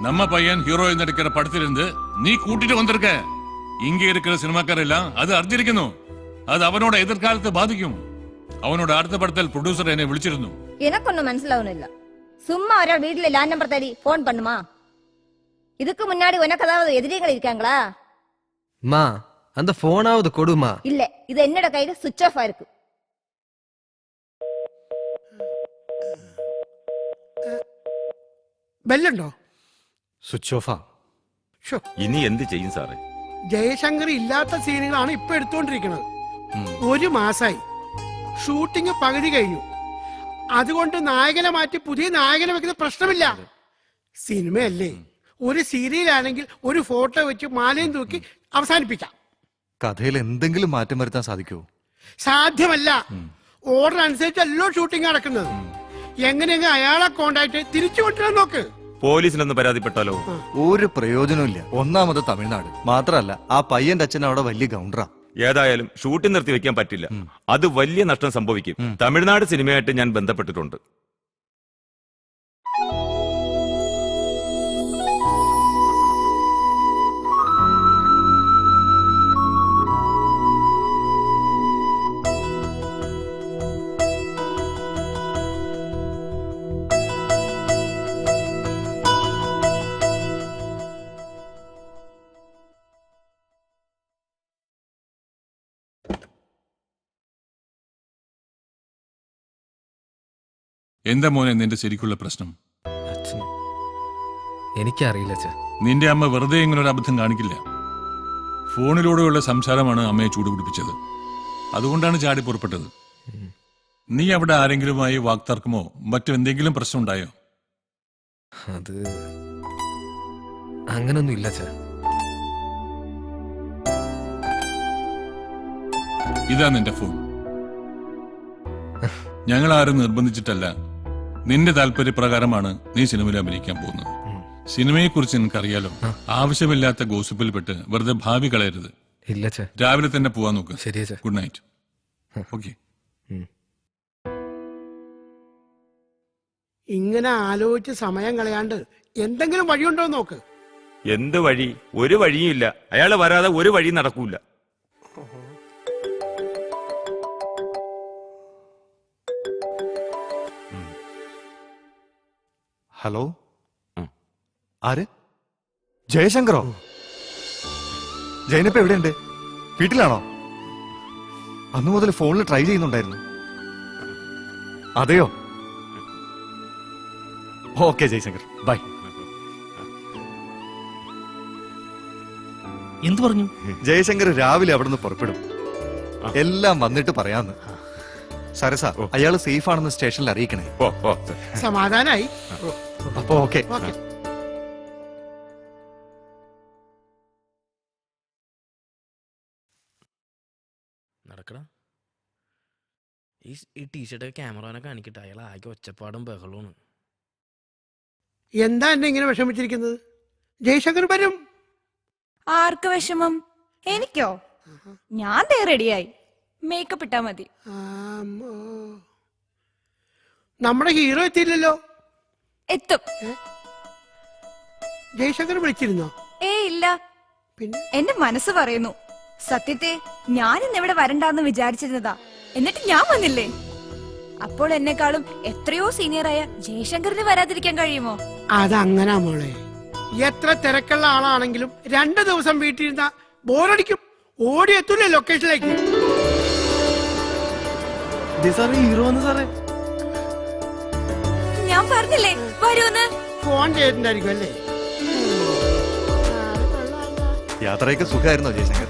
நம்ம பையன் ஹீரோயின் நடிக்கிற படத்திலிருந்து நீ கூட்டிட்டு வந்திருக்க. இங்க இருக்கிற சினிமாக்கார எல்லாம் அது அறிஞ்சிருக்கணும். அது அவனோட எதிர்காலத்தை பாதிக்கும். அவனோட அடுத்த படத்தில் ப்ரொடியூசர் என்னை விളിച്ചിരുന്നു. எனக்கு ஒன்னும் മനസ്സിലാവുന്നില്ല. சும்மா ஒராள் வீட்டுல லேண்ட் நம்பர் தேடி போன் பண்ணுமா? இதுக்கு முன்னாடி உனக்கு ஏதாவது எதிரிகள் இருக்காங்களா? மா அந்த போனாவது கொடுமா. இல்ல, இது என்னோட கையில சுவிட்ச் ஆஃப் ஆயிருக்கு. ബെല്ലുണ്ടോ? സ്വിച്ച് ഓഫാ. ഇനി എന്ത് ചെയ്യും സാറേ? ജയശങ്കർ ഇല്ലാത്ത സീനുകളാണ് ഇപ്പൊ എടുത്തുകൊണ്ടിരിക്കുന്നത്. 1 മാസായി ഷൂട്ടിംഗ് പകുതി കഴിഞ്ഞു. അതുകൊണ്ട് നായകനെ മാറ്റി പുതിയ നായകനെ വെക്കുന്ന പ്രശ്നമില്ല. സിനിമയല്ലേ, ഒരു സീരിയലാണെങ്കിൽ ഒരു ഫോട്ടോ വെച്ച് മാലയും തൂക്കി അവസാനിപ്പിക്കാം. കഥയിൽ എന്തെങ്കിലും മാറ്റം വരുത്താൻ സാധിക്കുമോ? സാധ്യമല്ല. ഓർഡർ അനുസരിച്ചല്ലോ ഷൂട്ടിംഗ് നടക്കുന്നത്. എങ്ങനെയെങ്കിലും അയാളെ കോണ്ടാക്ട് തിരിച്ചു കൊണ്ടുവരാൻ നോക്ക്. പോലീസിലൊന്ന് പരാതിപ്പെട്ടാലോ? ഒരു പ്രയോജനമില്ല. ഒന്നാമത് തമിഴ്നാട് മാത്രല്ല, ആ പയ്യന്റെ അച്ഛൻ അവിടെ വലിയ ഗൗണ്ടറാ. ഏതായാലും ഷൂട്ടിംഗ് നിർത്തി വെക്കാൻ പറ്റില്ല. അത് വലിയ നഷ്ടം സംഭവിക്കും. തമിഴ്നാട് സിനിമയായിട്ട് ഞാൻ ബന്ധപ്പെട്ടിട്ടുണ്ട്. എന്താ മോനെ നിന്റെ ശരിക്കുള്ള പ്രശ്നം? എനിക്കറിയില്ല അച്ഛാ. നിന്റെ അമ്മ വെറുതെ ഇങ്ങനെ ഒരു അബദ്ധം കാണിക്കില്ല. ഫോണിലൂടെയുള്ള സംസാരമാണ് അമ്മയെ ചൂടുപിടിപ്പിച്ചത്. അതുകൊണ്ടാണ് ചാടി പുറപ്പെട്ടത്. നീ അവിടെ ആരെങ്കിലുമായി വാക്തർക്കമോ മറ്റെന്തെങ്കിലും പ്രശ്നം ഉണ്ടായോ? അത് അങ്ങനൊന്നും ഇല്ല അച്ഛാ. ഇതാ നിന്റെ ഫോൺ. ഞങ്ങൾ ആരും നിർബന്ധിച്ചിട്ടല്ല, നിന്റെ താല്പര്യപ്രകാരമാണ് നീ സിനിമയിൽ അഭിനയിക്കാൻ പോകുന്നത്. സിനിമയെക്കുറിച്ച് നിനക്കറിയാലോ. ആവശ്യമില്ലാത്ത ഗോസിപ്പിൽപ്പെട്ട് വെറുതെ ഭാവി കളയരുത്. ഇല്ല. രാവിലെ തന്നെ പോവാൻ നോക്ക്. ശരി. Good night. ഓക്കെ. ഇങ്ങനെ ആലോചിച്ച് സമയം കളയാണ്ട് എന്തെങ്കിലും വഴിയുണ്ടോ നോക്ക്. എന്ത് വഴി? ഒരു വഴിയും ഇല്ല. അയാള് വരാതെ ഒരു വഴി നടക്കൂല. ഹലോ, ആര്? ജയശങ്കറോ? ജയനിപ്പ എവിടെയുണ്ട്? വീട്ടിലാണോ? അന്നു മുതൽ ഫോണിൽ ട്രൈ ചെയ്യുന്നുണ്ടായിരുന്നു. അതെയോ? Okay Jayashankar, bye. എന്തു പറഞ്ഞു? ജയശങ്കർ രാവിലെ അവിടെ നിന്ന് പുറപ്പെടും. എല്ലാം വന്നിട്ട് പറയാന്ന്. സരസ, അയാള് സേഫ് ആണെന്ന് സ്റ്റേഷനിൽ അറിയിക്കണേ. സമാധാനായി. അപ്പൊ ഓക്കെ. നടക്കടാ. ഈ ടീഷർട്ട് ക്യാമറനെ കാണിക്കട്ടെ. അയാൾ ആകെ ഒച്ചപ്പാടും ബഹളമാണ്. എന്താ എന്നെ ഇങ്ങനെ വിഷമിച്ചിരിക്കുന്നത്? ജയശങ്കർ വരും. ആർക്ക് വിഷമം? എനിക്കോ? ഞാൻ റെഡിയായി. മേക്കപ്പ് ഇട്ടാ മതി. നമ്മുടെ ഹീറോ എത്തിയില്ലല്ലോ. എത്തും. ജയശങ്കർ വിളിച്ചിരുന്നോ? ഇല്ല. എന്റെ മനസ്സ് പറയുന്നു. സത്യത്തെ ഞാൻ ഇന്നിവിടെ വരണ്ടാന്ന് വിചാരിച്ചിരുന്നതാ. എന്നിട്ട് ഞാൻ വന്നില്ലേ? അപ്പോൾ എന്നെക്കാളും എത്രയോ സീനിയറായ ജയശങ്കറിന് വരാതിരിക്കാൻ കഴിയുമോ? അതങ്ങനാ മോളെ. എത്ര തിരക്കുള്ള ആളാണെങ്കിലും 2 ദിവസം വീട്ടിലിരുന്ന ബോറടിക്കും. ഓടിയെത്തൂലേ ലൊക്കേഷനിലേക്ക്. ഹീറോ സാറേ, ഞാൻ പറഞ്ഞില്ലേ വരൂന്ന്. ഫോൺ ചെയ്തിട്ടുണ്ടായിരിക്കും അല്ലേ? യാത്രയൊക്കെ സുഖമായിരുന്നോ ജയശങ്കർ?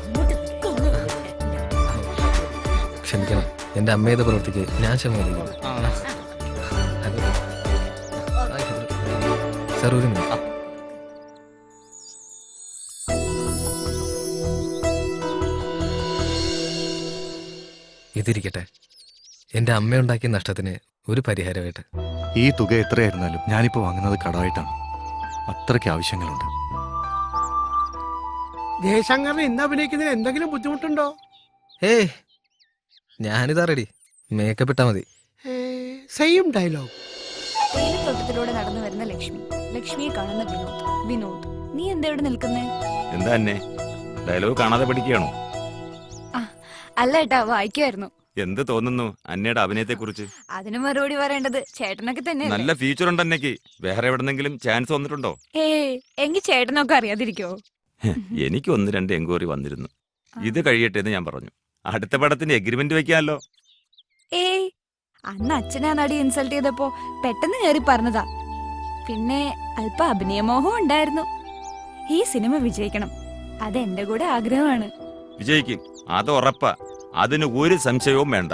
ക്ഷമിക്കണം, എന്റെ അമ്മയുടെ പ്രവൃത്തിക്ക് ഞാൻ ക്ഷമിക്കുന്നു. സാർ ഒരു മിനിറ്റ്. ഇതിരിക്കട്ടെ, എന്റെ അമ്മയുണ്ടാക്കിയ നഷ്ടത്തിന് ഒരു പരിഹാരമായിട്ട്. ഈ തുക എത്രയായിരുന്നാലും ഞാനിപ്പോ വാങ്ങുന്നത് കടമായിട്ടാണ്. അത്രയ്ക്ക് ആവശ്യങ്ങളുണ്ട്. ജയശങ്കറിന് ഇന്ന് അഭിനയിക്കുന്നതിന് എന്തെങ്കിലും ബുദ്ധിമുട്ടുണ്ടോ? ഏയ്, ഞാനിതാ റെഡി. മേക്കപ്പ് ഇട്ടാ മതി. Same dialogue. തേയിലത്തോട്ടത്തിലൂടെ നടന്നു വരുന്ന ലക്ഷ്മി, ലക്ഷ്മിയെ കാണുന്ന വിനോദ്. വിനോദ്, നീ എന്താ ഇവിടെ നിൽക്കുന്നേ? എന്താ എന്നെ ഡയലോഗ് കാണാതെ പഠിക്കുകയാണോ? അല്ല ഏട്ടാ, വായിക്കുമായിരുന്നു. എന്ത് തോന്നുന്നു അന്നയുടെ അഭിനയത്തെ കുറിച്ച്? അതിന് മറുപടി പറയേണ്ടത് ചേട്ടനൊക്കെ തന്നെ. നല്ല ഫീച്ചർ ഉണ്ട് അന്നയ്ക്ക്. വേറെ എവിടെന്നെങ്കിലും ചാൻസ് വന്നിട്ടുണ്ടോ? എങ്കിൽ ചേട്ടനൊക്കെ അറിയാതിരിക്കോ? എനിക്ക് 1-2 എൻക്വയറി വന്നിരുന്നു. ഇത് കഴിയട്ടെ എന്ന് ഞാൻ പറഞ്ഞു. അടുത്ത പടത്തിന്റെ എഗ്രിമെന്റ് വെക്കാമല്ലോ. അന്ന് അച്ഛനാ നടി ഇൻസൾട്ട് ചെയ്തപ്പോ പെട്ടെന്ന് കയറി പറഞ്ഞതാ. പിന്നെ അല്പ അഭിനയമോഹം ഉണ്ടായിരുന്നു. ഈ സിനിമ വിജയിക്കണം, അതെന്റെ കൂടെ ആഗ്രഹമാണ്. വിജയിക്കും, അത് ഉറപ്പാ. അതിന് ഒരു സംശയവും വേണ്ട.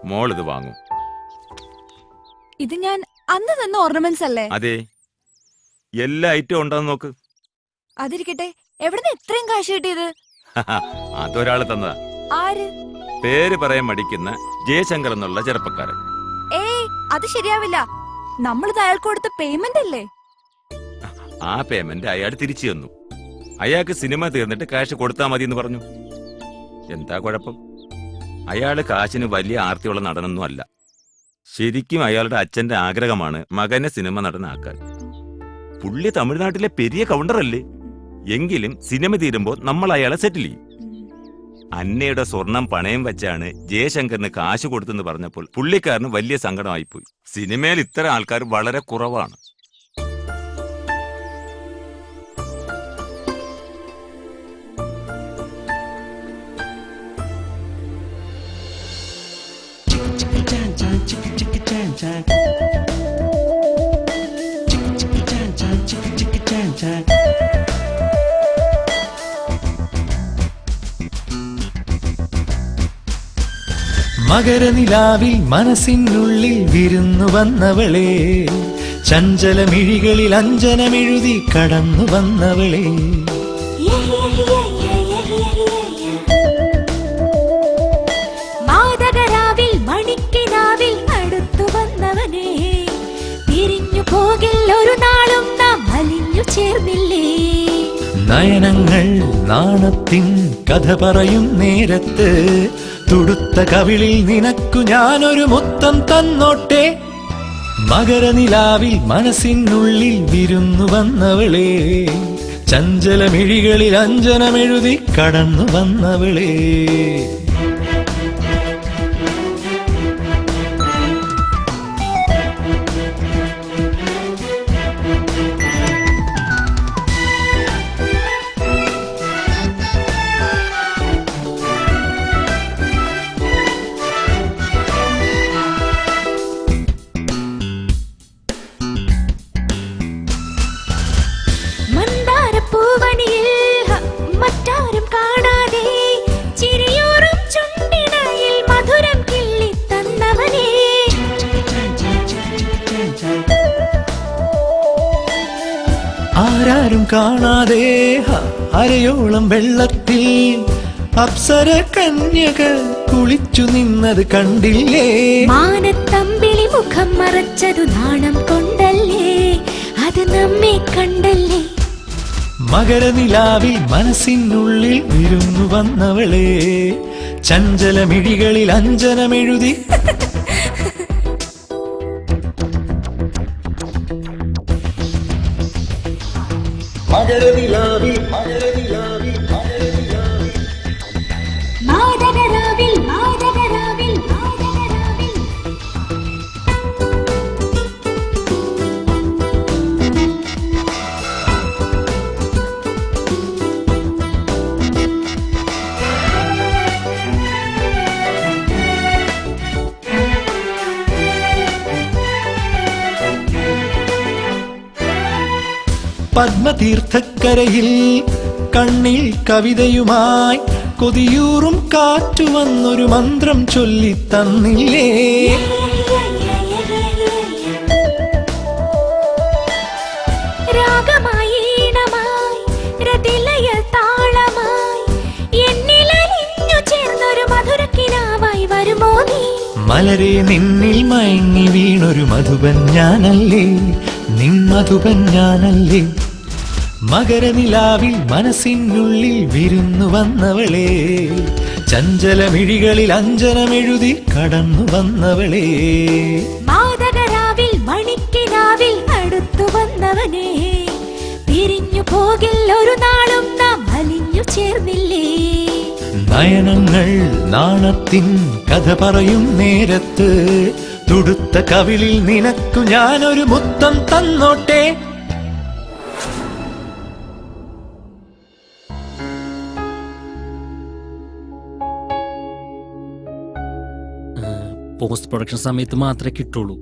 മോൾ ഇത് വാങ്ങും. ഇത് ഞാൻ അന്ന് തന്ന ഓർണമെന്റ്സ് അല്ലേ? അതെ, എല്ലാ ഐറ്റം ഉണ്ടെന്ന് നോക്ക്. അതിരിക്കട്ടെ, എവിടുന്ന് ഇത്രയും കാശ് കിട്ടിയത്? അതൊരാള് തന്നതാ. ആര്? പേര് പറയാൻ മടിക്കുന്ന ജയശങ്കർ എന്നുള്ള ചെറുപ്പക്കാരൻ. അത് ശരിയാവില്ല. നമ്മളിത് അയാൾക്ക് കൊടുത്ത പേയ്മെന്റ് അല്ലേ? ആ പേയ്മെന്റ് അയാൾ തിരിച്ചു തന്നു. അയാൾക്ക് സിനിമ തീർന്നിട്ട് കാശ് കൊടുത്താൽ മതി എന്ന് പറഞ്ഞു. എന്താ കുഴപ്പം? അയാള് കാശിന് വലിയ ആർത്തിയുള്ള നടനൊന്നും അല്ല. ശരിക്കും അയാളുടെ അച്ഛന്റെ ആഗ്രഹമാണ് മകനെ സിനിമ നടനാക്കാൻ. പുള്ളി തമിഴ്നാട്ടിലെ പെരിയ കൗണ്ടറല്ലേ? എങ്കിലും സിനിമ തീരുമ്പോൾ നമ്മൾ അയാളെ സെറ്റിൽ ചെയ്യും. അന്നയുടെ സ്വർണം പണയം വെച്ചാണ് ജയശങ്കറിന് കാശ് കൊടുത്തെന്ന് പറഞ്ഞപ്പോൾ പുള്ളിക്കാരന് വലിയ സങ്കടമായിപ്പോയി. സിനിമയിൽ ഇത്തരം ആൾക്കാർ വളരെ കുറവാണ്. മകരനിലാവിൽ മനസ്സിനുള്ളിൽ വിരുന്നു വന്നവളെ, ചഞ്ചലമിഴികളിൽ അഞ്ജനമെഴുതി കടന്നു വന്നവളെ, മാതകരാവിൽ മണിക്കിനാവിൽ അടുത്തു വന്നവനെ, പിരിഞ്ഞു പോകിൽ ഒരു നാളും നാം അലിഞ്ഞു ചേർന്നില്ലേ. നയനങ്ങൾ നാണത്തിൻ കഥ പറയും നേരത്ത് തുടുത്ത കവിളിൽ നിനക്കു ഞാനൊരു മുത്തം തന്നോട്ടെ. മകരനിലാവിൽ മനസ്സിനുള്ളിൽ വിരുന്നു വന്നവളെ, ചഞ്ചലമിഴികളിൽ അഞ്ജനമെഴുതി കടന്നു വന്നവളെ. മറ്റാരും കാണാതെ ചിരിയോറും ചുണ്ടിനയിൽ മധുരം കിള്ളി തന്നവനെ, ആരാരും കാണാതെ അരയോളം വെള്ളത്തിൽ അപ്സര കന്യക കുളിച്ചു നിന്നത് കണ്ടില്ലേ. മാനത്തമ്പിളി മുഖം മറച്ചതു നാണം കൊണ്ടല്ലേ, അത് നമ്മെ കണ്ടല്ലേ. മകരനിലാവിൽ മനസ്സിനുള്ളിൽ വിരുന്നു വന്നവളെ, ചഞ്ചലമിഴികളിൽ അഞ്ജനമെഴുതി. മകരനിലാവിൽ മാതകരാവിൽ മാതകരാവിൽ മാതകരാവിൽ. പത്മതീർത്ഥക്കരയിൽ കണ്ണിൽ കവിതയുമായി കൊതിയൂറും കാറ്റു വന്നൊരു മന്ത്രം ചൊല്ലിത്തന്നില്ലേ. രാഗമായി ഈണമായി രതിലയ താളമായി എന്നിലലിഞ്ഞു ചേർന്നൊരു മധുരക്കിനാവായി വരുമോ നീ? മലരെ നിന്നിൽ മയങ്ങി വീണൊരു മധുബൻ ഞാനല്ലേ, നിൻ മധുബൻ ഞാനല്ലേ. മകരനിലാവിൽ മനസ്സിനുള്ളിൽ വിരുന്നു വന്നവളെ, ചഞ്ചലമിഴികളിൽ അഞ്ജനമെഴുതി കടന്നു വന്നവളെ. മാതകരാവിൽ മണിക്കിനാവിൽ അടുത്തു വന്നവനെ, പിരിഞ്ഞു പോകിൽ ഒരു നാളും നാം അലിഞ്ഞു ചേർന്നില്ലേ. നയനങ്ങൾ നാണത്തിൻ കഥ പറയും നേരത്ത് തുടുത്ത കവിളിൽ നിനക്കു ഞാനൊരു മുത്തം തന്നോട്ടെ. പോസ്റ്റ് പ്രൊഡക്ഷൻ സമയത്ത് മാത്രമേ കിട്ടുള്ളൂ.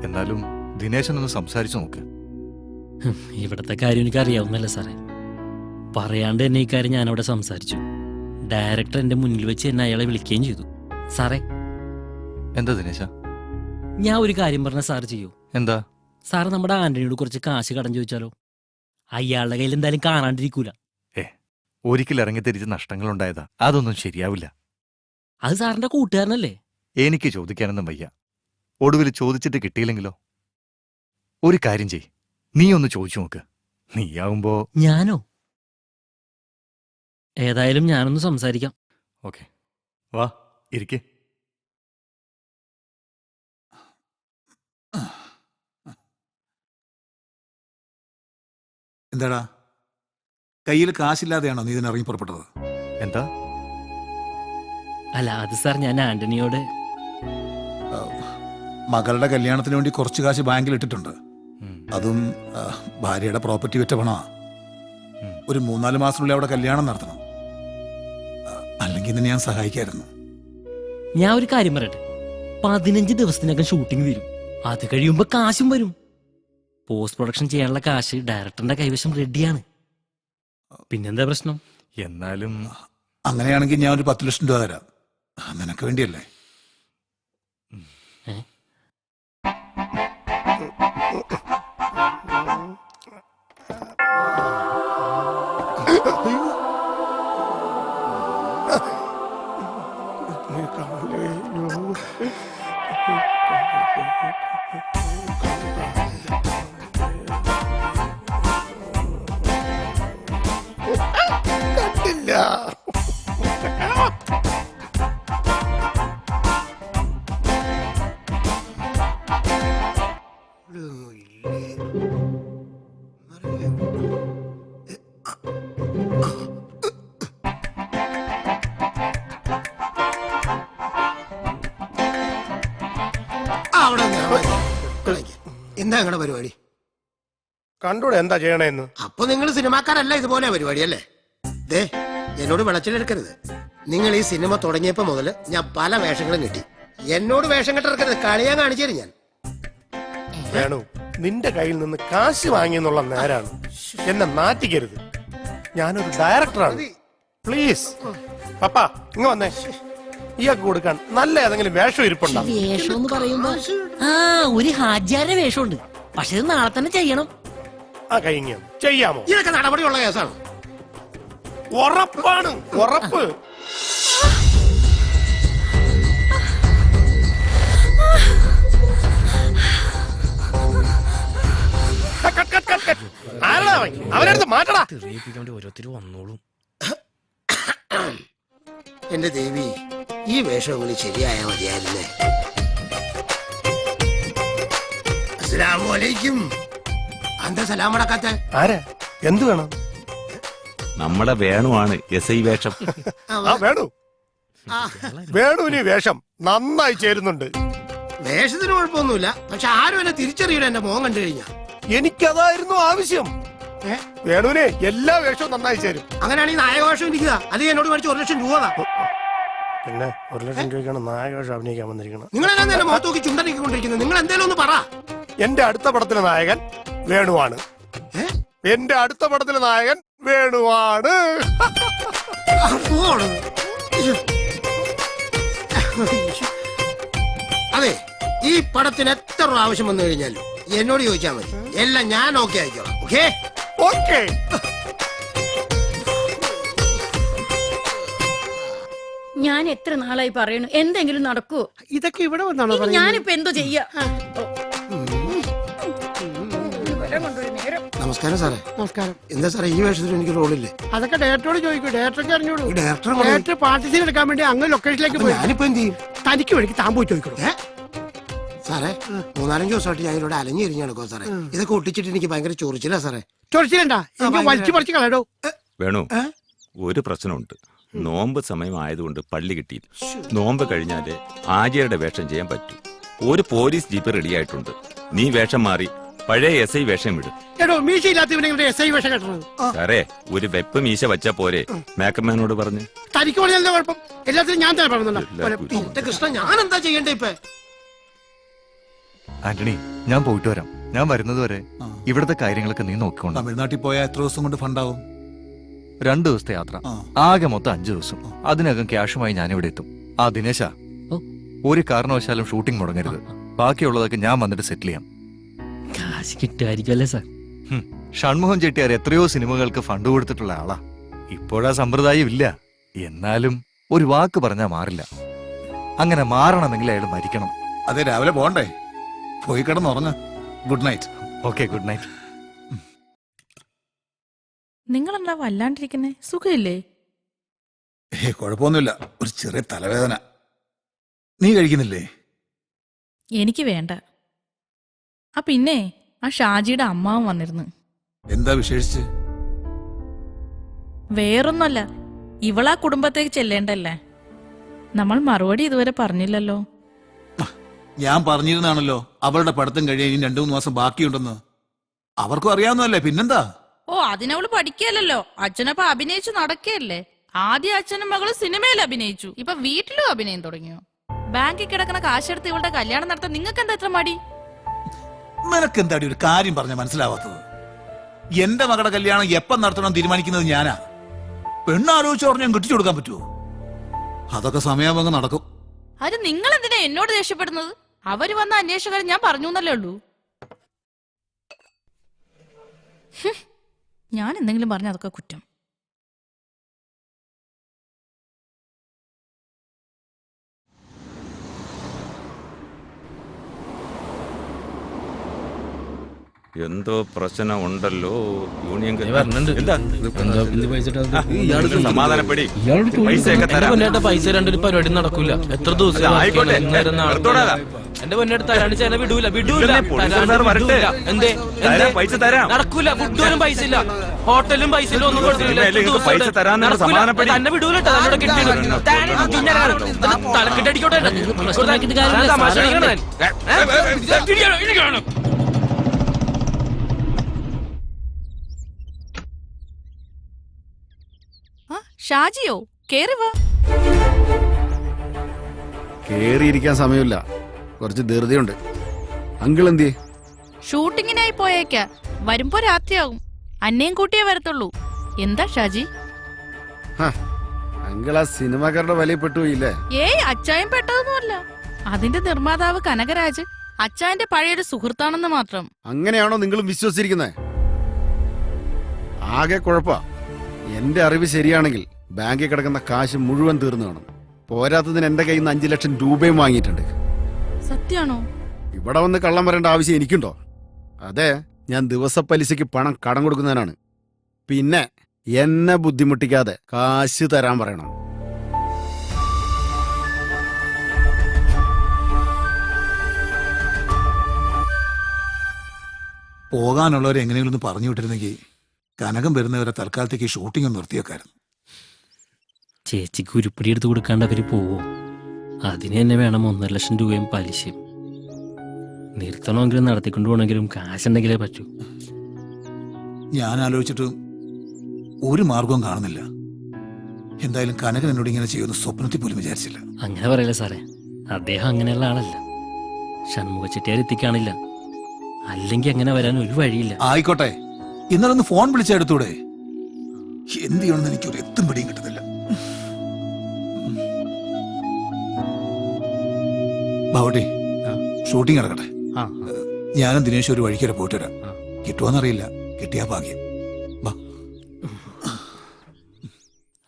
എന്നാലും ദിനേശനൊന്ന് സംസാരിച്ചു നോക്ക്. ഇവിടത്തെ കാര്യം എനിക്ക് അറിയാവുന്നല്ല സാറേ. പറയാണ്ട് തന്നെ ഈ കാര്യം ഞാനവിടെ സംസാരിച്ചു. ഡയറക്ടർ എന്റെ മുന്നിൽ വെച്ച് എന്നെ അയാളെ വിളിക്കുകയും ചെയ്തു. സാറേ, എന്താ ദിനേശ? ഞാൻ ഒരു കാര്യം പറഞ്ഞ സാർ ചെയ്യൂ? എന്താ? സാറ് നമ്മുടെ ആന്റണിയോട് കുറച്ച് കാശ് കടം ചോദിച്ചാലോ? അയാളുടെ കയ്യിൽ എന്തായാലും കാണാണ്ടിരിക്കൂല. ഒരിക്കൽ ഇറങ്ങിത്തിരിച്ച് നഷ്ടങ്ങൾ ഉണ്ടായതാ, അതൊന്നും ശരിയാവില്ല. അത് സാറിന്റെ കൂട്ടുകാരനല്ലേ? എനിക്ക് ചോദിക്കാനൊന്നും വയ്യ. ഒടുവിൽ ചോദിച്ചിട്ട് കിട്ടിയില്ലെങ്കിലോ? ഒരു കാര്യം ചെയ്, നീ ഒന്ന് ചോദിച്ചു നോക്ക്. നീയാവുമ്പോ. ഞാനോ? ഏതായാലും ഞാനൊന്ന് സംസാരിക്കാം. ഓക്കെ, വാ ഇരിക്കേ. എന്താടാ, കയ്യിൽ കാശില്ലാതെയാണോ നീ ഇതിനിറങ്ങി പുറപ്പെട്ടത്? എന്താ? അല്ല, അത് സാർ ഞാൻ ആന്റണിയോട്. മകളുടെ കല്യാണത്തിന് വേണ്ടി കുറച്ച് കാശ് ബാങ്കിൽ ഇട്ടിട്ടുണ്ട്. അതും ഭാര്യയുടെ പ്രോപ്പർട്ടി വിറ്റ പണമാ. ഒരു 3-4 മാസത്തിനുള്ളിൽ അവിടെ കല്യാണം നടത്തണം. അല്ലെങ്കിൽ നിന്നെ ഞാൻ സഹായിക്കായിരുന്നു. ഞാൻ ഒരു കാര്യം പറയട്ടെ, 15 ദിവസത്തിനകം ഷൂട്ടിംഗ് വരും. അത് കഴിയുമ്പോ കാശും വരും. പോസ്റ്റ് പ്രൊഡക്ഷൻ ചെയ്യാനുള്ള കാശ് ഡയറക്ടറിന്റെ കൈവശം റെഡിയാണ്. പിന്നെന്താ പ്രശ്നം? എന്നാലും അങ്ങനെയാണെങ്കിൽ ഞാൻ ഒരു 10 ലക്ഷം രൂപ തരാം. നിനക്ക് വേണ്ടിയല്ലേ? കണ്ടില്ല. എന്താ നിങ്ങളുടെ പരിപാടി? കണ്ടൂടെ എന്താ ചെയ്യണേന്ന്? അപ്പൊ നിങ്ങൾ സിനിമാക്കാരല്ല, ഇതുപോലെ പരിപാടി അല്ലേ? ദേ, എന്നോട് വിളച്ചിലെടുക്കരുത്. നിങ്ങൾ ഈ സിനിമ തുടങ്ങിയപ്പോ മുതല് ഞാൻ പല വേഷങ്ങളും കിട്ടി. എന്നോട് വേഷം കെട്ടിറക്കരുത്, കളിയാൻ കാണിച്ചു തരും ഞാൻ. വേണു, നിന്റെ കയ്യിൽ നിന്ന് കാശ് വാങ്ങിയെന്നുള്ള നേരാണ്. എന്നെ നാറ്റിക്കരുത്. ഞാനൊരു ഡയറക്ടറാണ്. പ്ലീസ് പപ്പ, ഇങ്ങ് വന്നേ. ഇയാൾക്ക് കൊടുക്കാൻ നല്ല ഏതെങ്കിലും വേഷം ഇരിപ്പുണ്ടോ? വേഷം എന്ന് പറയുമ്പോ ഒരു ഹാജിയാരുടെ വേഷമുണ്ട്. പക്ഷെ ഇത് നാളെ തന്നെ ചെയ്യണം. ആ കഴിഞ്ഞ ചെയ്യാമോ? ഇതൊക്കെ നടപടിയുള്ള കേസാണ്. ഉറപ്പാണ്, ഉറപ്പ്. അവനടുത്ത് മാറ്റടാ. ഓരോരുത്തർ വന്നോളും. എന്റെ ദേവി, ഈ വേഷങ്ങളിൽ ശരിയായാ മതിയായിരുന്നേ. അസ്സലാമലൈക്കും. എന്താ സലാം അടക്കാത്ത? ആരാ? എന്ത് വേണം? നമ്മുടെ വേണുവാണ് SI വേഷം. ആ വേണു, വേണുവിന് വേഷം നന്നായി ചേരുന്നുണ്ട്. വേഷത്തിന് കുഴപ്പമൊന്നുമില്ല, പക്ഷെ ആരും എന്നെ തിരിച്ചറിയില്ല എന്റെ മോൻ കണ്ടു കഴിഞ്ഞാ. എനിക്കതായിരുന്നു ആവശ്യം. വേണുവിനെ എല്ലാ വേഷവും നന്നായി ചേരും. അങ്ങനെയാണെങ്കിൽ നായകവേഷം ഇരിക്കുക. അത് എന്നോട് മേടിച്ച് 1 ലക്ഷം രൂപ. പിന്നെ 1 ലക്ഷം രൂപയ്ക്കാണ് നായകവേഷം അഭിനയിക്കാൻ വന്നിരിക്കുന്നത്. നിങ്ങളെല്ലാം എന്നെ മുഖത്ത് നോക്കി ചുണ്ടനിക്കൊണ്ടിരിക്കുന്നത്. നിങ്ങൾ എന്തേലും ഒന്ന് പറ. എന്റെ അടുത്ത പടത്തിലെ നായകൻ വേണുവാണ്. എന്റെ അടുത്ത പടത്തിലെ നായകൻ വേണുവാണ്. അതെ, ഈ പടത്തിന് എത്ര പ്രാവശ്യം വന്നു കഴിഞ്ഞാലും എന്നോട് ചോദിച്ചാൽ മതി, എല്ലാം ഞാൻ ഓക്കെ ആയിക്കോളാം. Okay okay. ഞാൻ എത്ര നാളായി പറയണു എന്തെങ്കിലും നടക്കൂ. ഇതൊക്കെ ഇവിടെ വന്നാണോ ഇനി ഞാനിപ്പോ എന്തോ ചെയ്യാ? നമസ്കാരം സാറേ. നമസ്കാരം. എന്താ സാറേ ഈ വേഷത്തിൽ എനിക്ക് റോളില്ലേ? അതൊക്കെ ഡയറക്ടറോട് ചോദിക്കും. ഡയറക്ടർക്ക് അറിഞ്ഞോളൂ. ഡയറക്ടർ ഡയറക്ടർ പാർട്ടിസീൻ എടുക്കാൻ വേണ്ടി അങ്ങ് ലൊക്കേഷനിലേക്ക് പോയി. ഞാനിപ്പോ എന്ത് ചെയ്യും? തനിക്ക് വേണ്ടി താൻ പോയി ചോദിക്കണം. സാറേ 3-4 ദിവസമായിട്ട് ഞാൻ ഇവിടെ അലഞ്ഞു തിരിഞ്ഞു നടക്കുമോ സാറേ? ഇതൊക്കെ ഒട്ടിച്ചിട്ട് എനിക്ക് ഭയങ്കര ചൊറിച്ചില്ല സാറേ. ചൊറിച്ചിലുണ്ടാ? എനിക്ക് വലിച്ചു പറിച്ച് കളയടോ. വേണു, ഒരു പ്രശ്നമുണ്ട്. നോമ്പ് സമയം ആയതുകൊണ്ട് പള്ളി കിട്ടിയില്ല. നോമ്പ് കഴിഞ്ഞാല് ആചാര്യയുടെ വേഷം ചെയ്യാൻ പറ്റൂ. ഒരു പോലീസ് ജീപ്പ് റെഡിയായിട്ടുണ്ട്. നീ വേഷം മാറി പഴയ SI വേഷം വിടും. എടോ, മീശ ഇല്ലാത്തവനെ SI വേഷം കെട്ടണത്. സാറേ, ഒരു വെപ്പ് മീശ വച്ചാ പോരെ? മേക്കപ്പ് മാനോട് പറഞ്ഞ്. തനിക്ക് പറഞ്ഞാൽ കുഴപ്പം? എല്ലാത്തിനും ഞാൻ തന്നെ പറഞ്ഞല്ലോ. കൃഷ്ണ, ഞാൻ എന്താ ചെയ്യണ്ടേ ഇപ്പൊ? ആന്റണി, ഞാൻ പോയിട്ട് വരാം. ഞാൻ വരുന്നത് വരെ ഇവിടുത്തെ കാര്യങ്ങളൊക്കെ നീ നോക്കിക്കൊണ്ട്. തമിഴ്നാട്ടിൽ പോയാൽ എത്ര ദിവസം കൊണ്ട് ഫണ്ടാവും? 2 ദിവസത്തെ യാത്ര, ആകെ മൊത്തം 5 ദിവസം. അതിനകം ക്യാഷുമായി ഞാൻ ഇവിടെ എത്തും. ആ ദിനേശ, ഒരു കാരണവശാലും ഷൂട്ടിംഗ് മുടങ്ങരുത്. ബാക്കിയുള്ളതൊക്കെ ഞാൻ വന്നിട്ട് സെറ്റിൽ ചെയ്യാം. കാശ് കിട്ടുമായിരിക്കുമല്ലേ സാർ? ഷൺമുഖം ചെട്ടിയാർ എത്രയോ സിനിമകൾക്ക് ഫണ്ട് കൊടുത്തിട്ടുള്ള ആളാ. ഇപ്പോഴാ സമ്പ്രദായം ഇല്ല. എന്നാലും ഒരു വാക്ക് പറഞ്ഞാൽ മാറില്ല. അങ്ങനെ മാറണമെങ്കിൽ അയാൾ മരിക്കണം. അതെ, രാവിലെ പോകണ്ടേ? പോയി കിടന്നുറങ്ങ. Good night. Okay, good night. നിങ്ങളെന്താ വല്ലാണ്ടിരിക്കുന്നേ? സുഖമില്ലേ? കുഴപ്പമൊന്നുമില്ല, ഒരു ചെറിയ തലവേദന. നീ കഴിക്കുന്നില്ലേ? എനിക്ക് വേണ്ട. പിന്നെ ആ ഷാജിയുടെ അമ്മാവൻ വന്നിരുന്നു. എന്താ വിശേഷിച്ച്? വേറൊന്നുമല്ല, ഇവളാ കുടുംബത്തേക്ക് ചെല്ലേണ്ടല്ലേ. നമ്മൾ മറുപടി ഇതുവരെ പറഞ്ഞില്ലല്ലോ. ഞാൻ പറഞ്ഞിരുന്നാണല്ലോ അവളുടെ പഠിത്തം കഴിയാൻ ഇനി 2-3 മാസം ബാക്കിയുണ്ടെന്ന്. അവർക്കും അറിയാവുന്നതല്ലേ, പിന്നെന്താ? ഓ, അതിനവള് പഠിക്കല്ലോ. അച്ഛനപ്പ അഭിനയിച്ചു നടക്കല്ലേ. ആദ്യം അച്ഛനും മകളും സിനിമയിൽ അഭിനയിച്ചു, ഇപ്പൊ വീട്ടിലും അഭിനയം തുടങ്ങിയോ? ബാങ്കിൽ കിടക്കുന്ന കാശെടുത്ത് ഇവളുടെ കല്യാണം നടത്താൻ നിങ്ങൾക്ക് എന്താ ഇത്ര മടി? നിനക്കെന്താടി ഒരു കാര്യം പറഞ്ഞ മനസ്സിലാവാത്തത്? എന്റെ മകളുടെ കല്യാണം എപ്പം നടത്തണം തീരുമാനിക്കുന്നത് ഞാനാ. പെണ്ണാലോചിച്ച് പറഞ്ഞാൽ കെട്ടിച്ചു കൊടുക്കാൻ പറ്റുമോ? അതൊക്കെ സമയാവുമ്പോ നടക്കും. അത് നിങ്ങൾ എന്തിനാ എന്നോട് ദേഷ്യപ്പെടുന്നത്? അവര് വന്ന അന്വേഷകർ ഞാൻ പറഞ്ഞു എന്നല്ലേ ഉള്ളൂ. ഞാൻ എന്തെങ്കിലും പറഞ്ഞ അതൊക്കെ കുറ്റം. എന്തോ പ്രശ്നം ഉണ്ടല്ലോ. യൂണിയൻ സമാധാനപ്പെടി. പൈസ രണ്ടൊരു പരിപാടി നടക്കൂല. എത്ര ദിവസം എന്റെ പൊന്നേട്ട് തരാണ്ട് ചില വിടൂല. എന്തേ പൈസ തരാം. നടക്കൂല. ഫുഡും പൈസ ഇല്ല, ഹോട്ടലും പൈസ ഇല്ല, ഒന്നും തന്നെ വിടൂല. തന്നോട് കിട്ടിയിട്ടുണ്ട്. തലക്കിട്ടടിക്കോട്ടെ. തമാശ ഷാജിയോ, കേറി വാ. കേറിയിരിക്കാൻ സമയമില്ല, കുറച്ച് ധൃതിയുണ്ട്. അങ്കിൾ എന്തിയെ? ഷൂട്ടിങ്ങിനായി പോയേക്ക. വരുമ്പോ രാത്രിയാകും. അന്നേം കൂട്ടിയേ വരത്തുള്ളൂ. എന്താ ഷാജി? അങ്കിൾ ആ സിനിമാക്കാരുടെ വലിയ പെട്ടുപോയില്ലേ? ഏയ്, അച്ചായം പെട്ടതൊന്നുമല്ല. അതിന്റെ നിർമ്മാതാവ് കനകരാജ് അച്ചായന്റെ പഴയൊരു സുഹൃത്താണെന്ന് മാത്രം. അങ്ങനെയാണോ നിങ്ങളും വിശ്വസിച്ചിരിക്കുന്നത്? ആകെ കുഴപ്പാ. എന്റെ അറിവ് ശരിയാണെങ്കിൽ ബാങ്കിൽ കിടക്കുന്ന കാശ് മുഴുവൻ തീർന്നു കാണും. പോരാത്തതിന് എന്റെ കയ്യിൽ നിന്ന് 5 ലക്ഷം രൂപയും വാങ്ങിയിട്ടുണ്ട്. സത്യാണോ? ഇവിടെ വന്ന് കള്ളം വരേണ്ട ആവശ്യം എനിക്കുണ്ടോ? അതെ, ഞാൻ ദിവസപ്പലിശയ്ക്ക് പണം കടം കൊടുക്കുന്നതിനാണ്. പിന്നെ എന്നെ ബുദ്ധിമുട്ടിക്കാതെ കാശ് തരാൻ പറയണം. പോകാനുള്ളവരെ എങ്ങനെയെങ്കിലും ഒന്ന് പറഞ്ഞു വിട്ടിരുന്നെങ്കിൽ കനകം വരുന്നവരെ തൽക്കാലത്തേക്ക് ഷൂട്ടിംഗ് നിർത്തിയേക്കായിരുന്നു. ചേച്ചിക്ക് ഉരുപ്പടി എടുത്ത് കൊടുക്കാണ്ട് അവര് പോവോ? അതിന് തന്നെ വേണം 1.5 ലക്ഷം രൂപയും പലിശയും. നിർത്തണമെങ്കിലും നടത്തിക്കൊണ്ടു പോകണമെങ്കിലും കാശുണ്ടെങ്കിലേ പറ്റൂ. ഞാൻ ആലോചിച്ചിട്ട് ഒരു മാർഗവും കാണുന്നില്ല. എന്തായാലും കനകൻ എന്നോട് ഇങ്ങനെ ചെയ്യുന്ന സ്വപ്നത്തിൽ പോലും വിചാരിച്ചില്ല. അങ്ങനെ പറയല്ലേ സാറേ, അദ്ദേഹം അങ്ങനെയുള്ള ആളല്ല. ഷൺമുഖ ചെട്ടിയാർ എത്തിക്കാണില്ല. അല്ലെങ്കിൽ അങ്ങനെ വരാൻ ഒരു വഴിയില്ല. ആയിക്കോട്ടെ, ഇന്നലെ ഒന്ന് ഫോൺ വിളിച്ചെടുത്തൂടെ? എന്ത് ചെയ്യണമെന്ന് എനിക്കൊരു എത്തും പിടിയും കിട്ടുന്നില്ല. ബാവട്ടെ, ഷൂട്ടിംഗ് നടക്കട്ടെ. ഞാനും ദിനേശ് ഒരു വഴിക്ക് വരെ പോയിട്ട് വരാം. കിട്ടുമോന്നറിയില്ല, കിട്ടിയാ ഭാഗ്യം.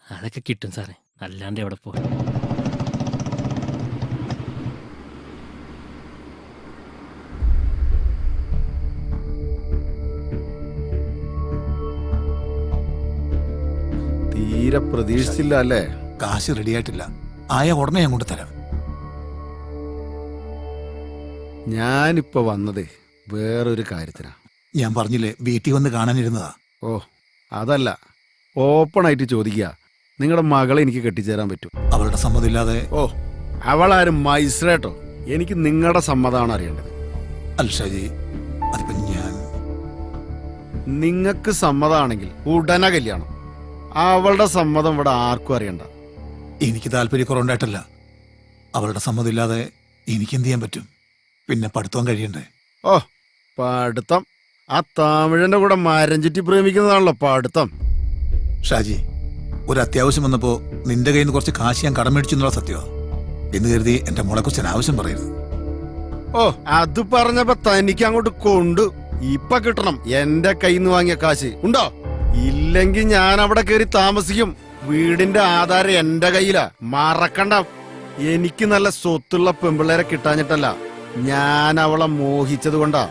അതൊക്കെ കിട്ടും സാറേ, അല്ലാണ്ട് എവിടെ പോകും. തീരെ പ്രതീക്ഷിച്ചില്ല അല്ലേ? കാശ് റെഡിയായിട്ടില്ല, ആയ ഉടനെ ഞാൻ കൊണ്ടുതരാം. ഞാനിപ്പോ വന്നതേ വേറൊരു കാര്യത്തിനാ. ഞാൻ പറഞ്ഞില്ലേ, വീട്ടിൽ വന്ന് കാണാനിരുന്നതാ. ഓ അതല്ല, ഓപ്പൺ ആയിട്ട് ചോദിക്കുക, നിങ്ങളുടെ മകളെ എനിക്ക് കെട്ടിച്ചേരാൻ പറ്റും? അവളുടെ സമ്മതമില്ലാതെ? ഓ, അവളാരും മൈസ്രേട്ടോ, എനിക്ക് നിങ്ങളുടെ സമ്മതമാണ് അറിയേണ്ടത്. അൽഷാജി, അതിപ്പോ ഞാൻ... നിങ്ങൾക്ക് സമ്മതമാണെങ്കിൽ ഉടനെ കല്യാണം. അവളുടെ സമ്മതം ഇവിടെ ആർക്കും അറിയണ്ട. എനിക്ക് താല്പര്യക്കുറവുണ്ടായിട്ടല്ല, അവളുടെ സമ്മതമില്ലാതെ എനിക്ക് എന്ത് ചെയ്യാൻ പറ്റും? പിന്നെ പഠിത്തം കഴിയണ്ടേ? ഓ, പഠിത്തം ആ തമിഴന്റെ കൂടെ മരം ചുറ്റി പ്രേമിക്കുന്നതാണല്ലോ പഠിത്തം. ഷാജി, ഒരു അത്യാവശ്യം വന്നപ്പോ നിന്റെ കയ്യിൽ നിന്ന് കുറച്ച് കാശ് ഞാൻ കടം മേടിച്ചു എന്നുള്ള സത്യമാ. എന്ന് കരുതി എന്റെ മോളെ കുറിച്ച് അനാവശ്യം പറയരുത്. ഓ, അത് പറഞ്ഞപ്പോ തനിക്ക് അങ്ങോട്ട് കൊണ്ടു. ഇപ്പൊ കിട്ടണം എന്റെ കയ്യിൽ നിന്ന് വാങ്ങിയ കാശ്. ഉണ്ടോ? ഇല്ലെങ്കിൽ ഞാൻ അവിടെ കയറി താമസിക്കും. വീടിന്റെ ആധാരം എന്റെ കയ്യിലാ, മറക്കണ്ട. എനിക്ക് നല്ല സ്വത്തുള്ള പെമ്പിള്ളേരെ കിട്ടാഞ്ഞിട്ടല്ല, ഞാൻ അവളെ മോഹിച്ചത് കൊണ്ടാ.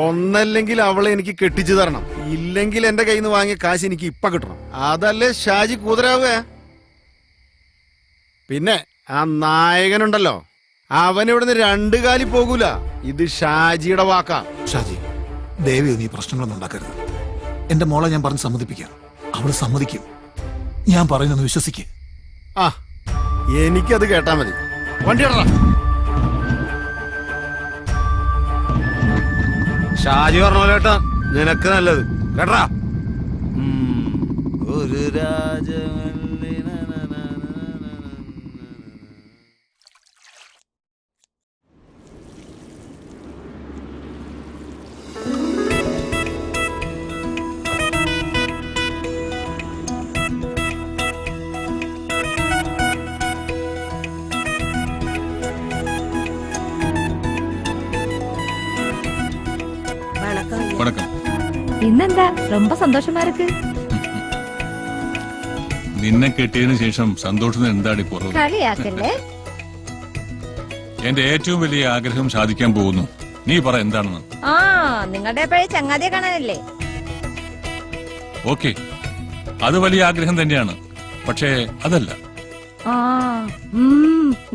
ഒന്നല്ലെങ്കിൽ അവളെ എനിക്ക് കെട്ടിച്ചു തരണം, ഇല്ലെങ്കിൽ എന്റെ കയ്യിൽ നിന്ന് വാങ്ങിയ കാശ് എനിക്ക് ഇപ്പൊ കിട്ടണം. അതല്ലേ ഷാജി കൂതരാവേ? പിന്നെ ആ നായകനുണ്ടല്ലോ, അവനിവിടുന്ന് രണ്ടു കാലി പോകൂല. ഇത് ഷാജിയുടെ വാക്കാ. ഷാജി, ദേവി നീ പ്രശ്നങ്ങളൊന്നും ഉണ്ടാക്കരുത്. എന്റെ മോളെ ഞാൻ പറഞ്ഞ് സമ്മതിപ്പിക്കാം. അവള് സമ്മതിക്കും. ഞാൻ പറയുന്നൊന്ന് വിശ്വസിക്ക്. ആ, എനിക്കത് കേട്ടാ മതി. വണ്ടി ഇടറാ. ഷാജി പറഞ്ഞ പോലെ കേട്ടാ നിനക്ക് നല്ലത് കേട്ടാ. ഒരു രാജമല്ലി. ഇന്നെന്താ ரொம்ப സന്തോഷമാ ഇருக்கு? നിന്നെ കെട്ടിയതിനു ശേഷം സന്തോഷത്തിന് എന്താടി കുറവ്? കളിയാക്കല്ലേ? എന്റെ ഏറ്റവും വലിയ ആഗ്രഹം സാധിക്കാൻ പോകുന്നു. നീ പറ എന്താണെന്ന്. ആ, നിങ്ങളുടെ പഴയ ചങ്ങാതിയെ കാണാനല്ലേ? ഓക്കെ, അത് വലിയ ആഗ്രഹം തന്നെയാണ്. പക്ഷേ അതല്ല. ആ,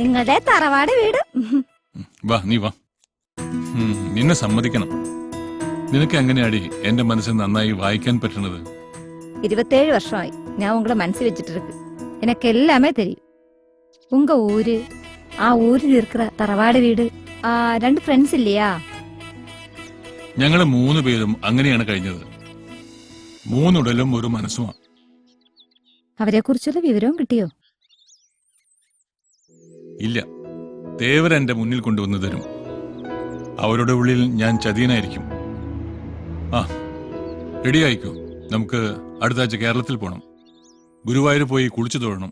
നിങ്ങളുടെ തറവാട് വീട്. വാ, നീ വാ. നിന്നെ സമ്മതിക്കണം. നിനക്ക് എങ്ങനെയാടി എന്റെ മനസ്സിൽ നന്നായി വായിക്കാൻ പറ്റുന്നത്? 27 வருஷമായി ഞാൻ ഉങ്ങളെ മനസ്സിൽ വെച്ചിട്ട് ഇருக்கு. எனக்கு எல்லாமே தெரியும். உங்க ஊரு, ആ ഊരിൽ இருக்கிற തറവാട് വീട്, ആ 2 ഫ്രണ്ട്സ് ഇല്ലയാ? ഞങ്ങള് 3 പേരും അങ്ങനെയാണ് കഴിഞ്ഞത്. 3 ഉടലും ഒരു മനസ്സുമാണ്. അവരെ കുറിച്ചുള്ള വിവരവും കിട്ടിയോ? ഇല്ല, ദേവർ എന്റെ മുന്നിൽ കൊണ്ടുവന്നു തരും. അവരുടെ ഉള്ളിൽ ഞാൻ ചതിയനായിരിക്കും. ആ, റെഡി ആയിക്കോ. നമുക്ക് അടുത്ത ആഴ്ച കേരളത്തിൽ പോകണം. ഗുരുവായൂർ പോയി കുളിച്ചു തൊഴണം.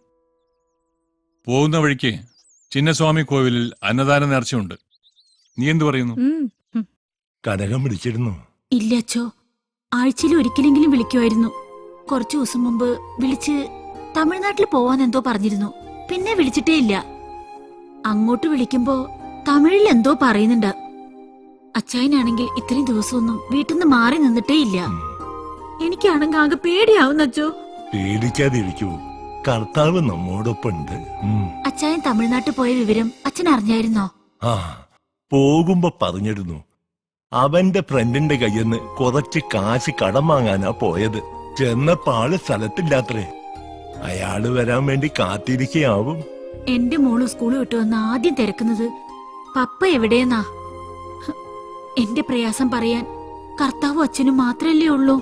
പോകുന്ന വഴിക്ക് ചിന്നസ്വാമി കോവിലിൽ അന്നദാന നേർച്ചയുണ്ട്. നീ എന്തു പറയുന്നു? കനകം വിളിച്ചിരുന്നു? ഇല്ല അച്ചോ, ആഴ്ചയിൽ ഒരിക്കലെങ്കിലും വിളിക്കുമായിരുന്നു. കുറച്ചു ദിവസം മുമ്പ് വിളിച്ച് തമിഴ്നാട്ടിൽ പോവാൻ എന്തോ പറഞ്ഞിരുന്നു. പിന്നെ വിളിച്ചിട്ടേ ഇല്ല. അങ്ങോട്ട് വിളിക്കുമ്പോ തമിഴിൽ എന്തോ പറയുന്നുണ്ട്. അച്ചായനാണെങ്കിൽ ഇത്രയും ദിവസമൊന്നും വീട്ടിൽ നിന്ന് മാറി നിന്നിട്ടേ ഇല്ല. എനിക്കാണെങ്കിൽ ആകെ പേടിയാവുന്ന അച്ചോ. പേടിക്കാതിരിക്കൂ, കർത്താവ് നമ്മോടൊപ്പമുണ്ട്. അച്ചായൻ തമിഴ്നാട്ടിൽ പോയ വിവരം അച്ഛൻ അറിഞ്ഞായിരുന്നോ? ആ, പോകുമ്പോ പറഞ്ഞിരുന്നു. അവന്റെ ഫ്രണ്ടിന്റെ കയ്യിൽ നിന്ന് കുറച്ച് കാശ് കടം വാങ്ങാനാ പോയത്. ചെന്നപ്പോ ആള് സ്ഥലത്തില്ലാത്രേ. അയാള് വരാൻ വേണ്ടി കാത്തിരിക്കയാവും. എന്റെ മോള് സ്കൂൾ വിട്ടു വന്ന് ആദ്യം തിരക്കുന്നത് പപ്പ എവിടെയെന്നാ. എന്റെ പ്രയാസം പറയാൻ കർത്താവും അച്ഛനും മാത്രല്ലേ ഉള്ളൂ.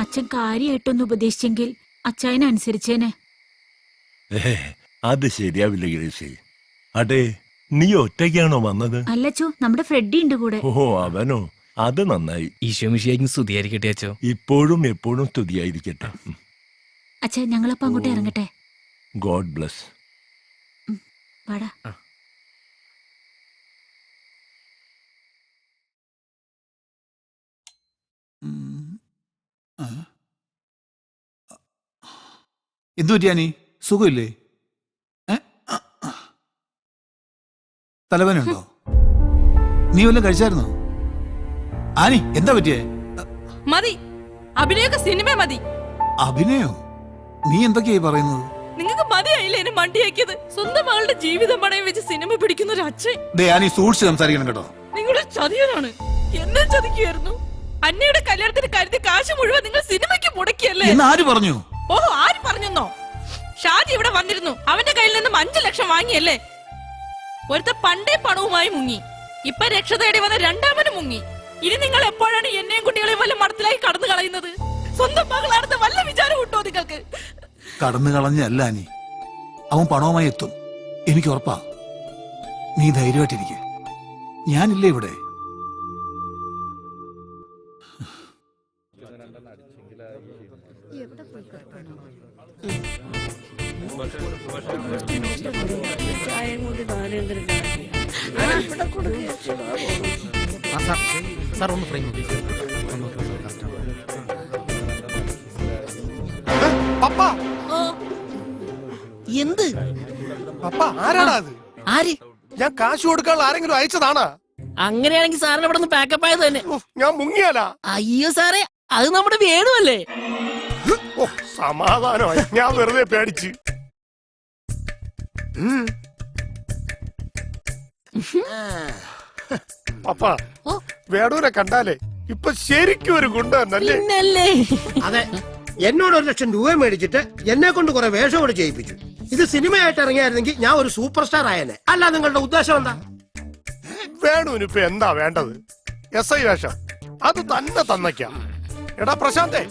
അച്ഛൻ കാര്യമായിട്ടൊന്ന് ഉപദേശിച്ചെങ്കിൽ അച്ചായനനുസരിച്ചേനെ. അത് ശരിയാവില്ല ഗ്രേസി. അടേ, നീ ഒറ്റയ്ക്കാണോ വന്നത്? അല്ലച്ചോ, നമ്മുടെ ഫ്രെഡി ഉണ്ട് കൂടെ. ഓ അവനോ, അത് നന്നായി. ഈശോ മിശിഹായ്ക്കും സ്തുതിയായിരിക്കട്ടെ അച്ചോ. ഇപ്പോഴും എപ്പോഴും സ്തുതിയായിരിക്കട്ടെ. അച്ഛാ, ഞങ്ങളപ്പോ അങ്ങോട്ട് ഇറങ്ങട്ടെ. God bless. വാടാ. എന്തു പറ്റിയാനി? സുഖമില്ലേ? തലവേനുണ്ടോ? നീ വല്ലതും കഴിച്ചായിരുന്നോ? ആനി, എന്താ പറ്റിയേ? മതി, അഭിനയൊക്കെ സിനിമ മതി. അഭിനയോ? നീ എന്തൊക്കെയായി പറയുന്നത്? നിങ്ങൾക്ക് മതിയായില്ലേ എന്നെ മണ്ടിയാക്കിയത്? സ്വന്തം മകളുടെ ജീവിതം പണയം വെച്ച് സിനിമ പിടിക്കുന്ന ഒരു അച്ഛൻ. ആനി, സൂക്ഷിച്ച് സംസാരിക്കണം കേട്ടോ. നിങ്ങളുടെ ചതിയനാണ്. എന്നെ ചതിക്കുകയായിരുന്നു. അന്നയുടെ കല്യാണത്തിന് കരുതി കാശ് മുഴുവൻ നിങ്ങൾ സിനിമയ്ക്ക് മുടക്കിയല്ലേ? ആര് പറഞ്ഞു? ഓഹോ, ആര് പറഞ്ഞെന്നോ? ഷാജി ഇവിടെ വന്നിരുന്നു. അവന്റെ കയ്യിൽ നിന്നും 5 ലക്ഷം വാങ്ങിയല്ലേ? ഒരുത്ത പണ്ടേ പണവുമായി മുങ്ങി. ഇപ്പൊ രക്ഷ തേടി വന്ന രണ്ടാമനും മുങ്ങി. ഇനി നിങ്ങൾ എപ്പോഴാണ് എന്നെയും കുട്ടികളെയും വല്ല മടത്തിലായി കടന്നു കളയുന്നത്? സ്വന്തം മകളാണെന്ന് വല്ല വിചാരം കിട്ടോ നിങ്ങൾക്ക്? കടന്നു കളഞ്ഞല്ല ആനി, അവൻ പണവുമായി എത്തും, എനിക്ക് ഉറപ്പാ. നീ ധൈര്യമായിട്ടിരിക്കെ, ഞാനില്ലേ ഇവിടെ. സാർ ഒന്ന് ഫ്രെയിം എന്ത്? പപ്പ ആരാടാ അത്? ആര്? ഞാൻ കാശ് കൊടുക്കാനുള്ള ആരെങ്കിലും അയച്ചതാണാ? അങ്ങനെയാണെങ്കിൽ സാറിന് ഇവിടെ നിന്ന് പാക്കപ്പ് ആയത് തന്നെ. ഞാൻ മുങ്ങിയാലാ? അയ്യോ സാറേ, അത് നമ്മുടെ വേണുവല്ലേ? സമാധാനമായി, ഞാൻ വെറുതെ പേടിച്ച്. പപ്പ, വേണൂരെ കണ്ടാലേ ഇപ്പൊ ശരിക്കും ഒരു ഗുണ്ടല്ലേ? അതെ, എന്നോട് 1 ലക്ഷം രൂപ മേടിച്ചിട്ട് എന്നെ കൊണ്ട് കുറെ വേഷം കൂടെ ചെയ്യിപ്പിച്ചു. ഇത് സിനിമയായിട്ട് ഇറങ്ങിയായിരുന്നെങ്കിൽ ഞാൻ ഒരു സൂപ്പർ സ്റ്റാർ ആയേനെ. അല്ല, നിങ്ങളുടെ ഉദ്ദേശം എന്താ? വേണുവിന് ഇപ്പൊ എന്താ വേണ്ടത്? SI വേഷം അത് തന്നെ തന്നയ്ക്കാം. എടാ പ്രശാന്തേ,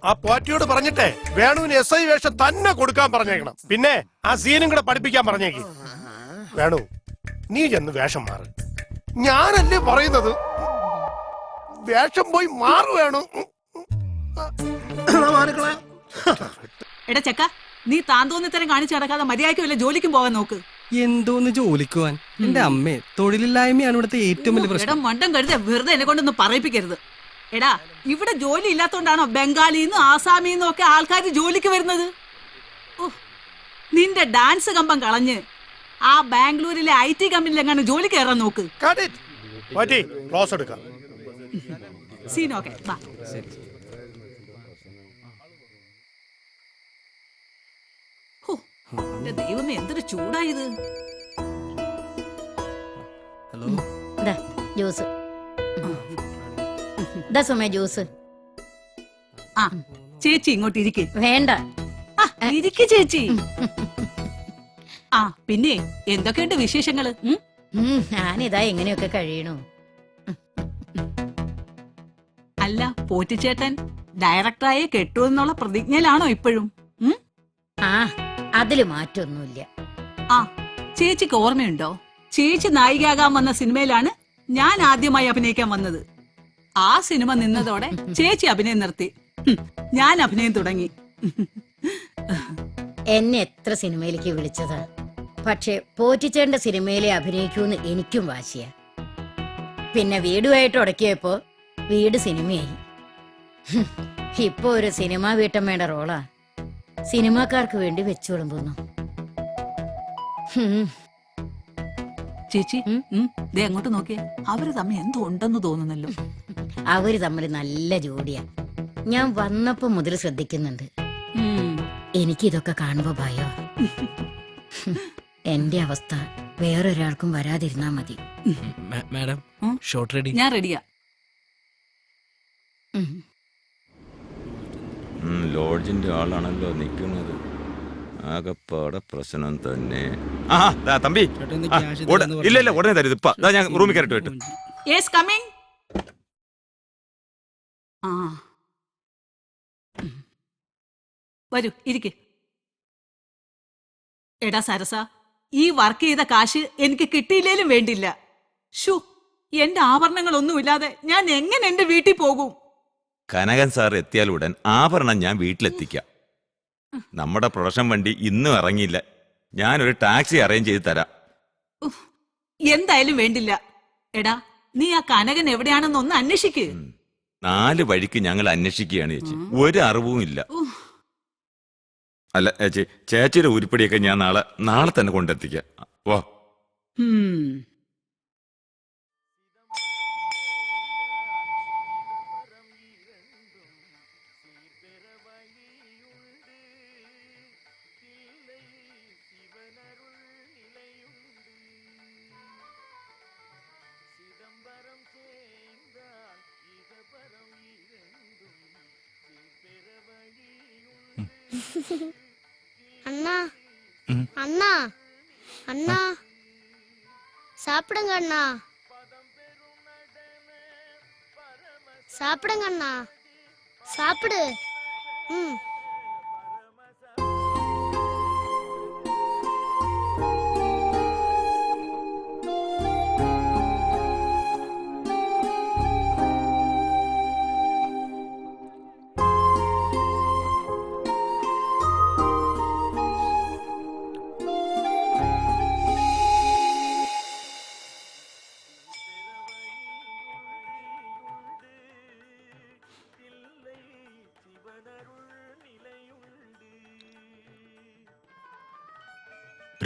ആ പോറ്റിയോട് പറഞ്ഞിട്ടേ വേണുവിന് SI വേഷം തന്നെ കൊടുക്കാൻ പറഞ്ഞേക്കണം. പിന്നെ ആ സീനും കൂടെ പഠിപ്പിക്കാൻ പറഞ്ഞേക്ക്. വേണു, നീ ചെന്ന് വേഷം മാറ്. ഞാനല്ലേ പറയുന്നത്, വേഷം പോയി മാറു. വേണു എടാ ചെക്ക, നീ താന്തോന്നിത്തരം കാണിച്ചു നടക്കാതെ മര്യാദയ്ക്ക് വല്ല ജോലിക്കും പോകാൻ നോക്ക്. എന്തോന്ന് ജോലിക്കുവാൻ? എന്റെ അമ്മേ, തൊഴിലില്ലായ്മയാണ് ഇവിടുത്തെ ഏറ്റവും വലിയ എടാ പ്രശ്നം. മണ്ടം കരുത, വെറുതെ എന്നെ കൊണ്ടൊന്നും പറയിപ്പിക്കരുത്. എടാ, ഇവിടെ ജോലി ഇല്ലാത്തോണ്ടാണോ ബംഗാളിന്നും ആസാമിന്നും ഒക്കെ ആൾക്കാർ ജോലിക്ക് വരുന്നത്? നിന്റെ ഡാൻസ് കമ്പം കളഞ്ഞ് ആ ബാംഗ്ലൂരിലെ IT കമ്പനിയിൽ എങ്ങനെ ജോലി കയറാൻ നോക്ക്. ക്ലോസ് എടുക്കാം. സീനോക്കെ വാ. എന്റെ ദൈവമേ, എന്തൊരു ചൂടായത്. Juice juice. ആ ചേച്ചി ഇങ്ങോട്ട് ഇരിക്ക്. വേണ്ട, ഇരിക്ക് ചേച്ചി. ആ പിന്നെ എന്തൊക്കെയുണ്ട് വിശേഷങ്ങള്? ഞാനിതാ എങ്ങനെയൊക്കെ കഴിയണു. അല്ല, പോറ്റിച്ചേട്ടൻ ഡയറക്ടറായെ കെട്ടുമെന്നുള്ള പ്രതിജ്ഞയിലാണോ ഇപ്പോഴും? ആ, അതില് മാറ്റൊന്നുമില്ല. ആ ചേച്ചിക്ക് ഓർമ്മയുണ്ടോ, ചേച്ചി നായികയാകാൻ വന്ന സിനിമയിലാണ് ഞാൻ ആദ്യമായി അഭിനയിക്കാൻ വന്നത്. ആ സിനിമ നിന്നതോടെ ചേച്ചി അഭിനയം നിർത്തി, ഞാൻ അഭിനയം തുടങ്ങി. എന്നെ എത്ര സിനിമയിലേക്ക് വിളിച്ചതാ, പക്ഷെ പോറ്റിച്ചേട്ടന്റെ സിനിമയിലെ അഭിനയിക്കൂന്ന് എനിക്കും വാശിയ. പിന്നെ വീടുമായിട്ട് ഉടക്കിയപ്പോ വീട് സിനിമയായി. ഇപ്പൊ ഒരു സിനിമാ വീട്ടമ്മയുടെ റോളാ സിനിമാക്കാർക്ക് വേണ്ടി വെച്ചു വിളമ്പുന്നു. ചേച്ചി ദേ അങ്ങോട്ട് നോക്കിയേ, അവര് തമ്മിൽ എന്തോ ഉണ്ടെന്ന് തോന്നുന്നല്ലോ. അവര് തമ്മിൽ നല്ല ജോഡിയാ. ഞാൻ വന്നപ്പോ മുതൽ ശ്രദ്ധിക്കുന്നുണ്ട്. എനിക്കിതൊക്കെ കാണുമ്പോ ഭയോ. എന്റെ അവസ്ഥ വേറൊരാൾക്കും വരാതിരുന്നാ മതി. Madam, shot ready? ഞാൻ റെഡിയാ. ലോഡ്ജിന്റെ ആളാണല്ലോ നിൽക്കുന്നത്. ആകപ്പാടെ പ്രശ്നം തന്നെ. തമ്പി ഇല്ല ഉടനെ തരുത്. ഇപ്പൊ ഞാൻ റൂമിൽ കയറിട്ട് വിട്ടു. Yes coming. ആ വരൂ, ഇരിക്ക്. എടാ സരസ, ഈ വർക്ക് ചെയ്ത കാശ് എനിക്ക് കിട്ടിയില്ലേലും വേണ്ടില്ല. ഷു, എന്റെ ആഭരണങ്ങളൊന്നുമില്ലാതെ ഞാൻ എങ്ങനെ എന്റെ വീട്ടിൽ പോകും? കനകൻ സാർ എത്തിയാലുടൻ ആഭരണം ഞാൻ വീട്ടിലെത്തിക്കാം. നമ്മുടെ പ്രൊഡക്ഷൻ വണ്ടി ഇന്നും ഇറങ്ങിയില്ല. ഞാനൊരു ടാക്സി അറേഞ്ച് ചെയ്ത് തരാം. എന്തായാലും വേണ്ടില്ല. എടാ, നീ ആ കനകൻ എവിടെയാണെന്ന് ഒന്ന് അന്വേഷിക്ക്. 4 വഴിക്ക് ഞങ്ങൾ അന്വേഷിക്കുകയാണ് ചേച്ചി. ഒരു അറിവും ഇല്ല. അല്ല ചേച്ചി, ചേച്ചിയുടെ ഉരുപ്പടിയൊക്കെ ഞാൻ നാളെ തന്നെ കൊണ്ടെത്തിക്കാം. വാ. அண்ணா அண்ணா அண்ணா சாப்பிடுங்க அண்ணா, சாப்பிடுங்க அண்ணா, சாப்பிடு.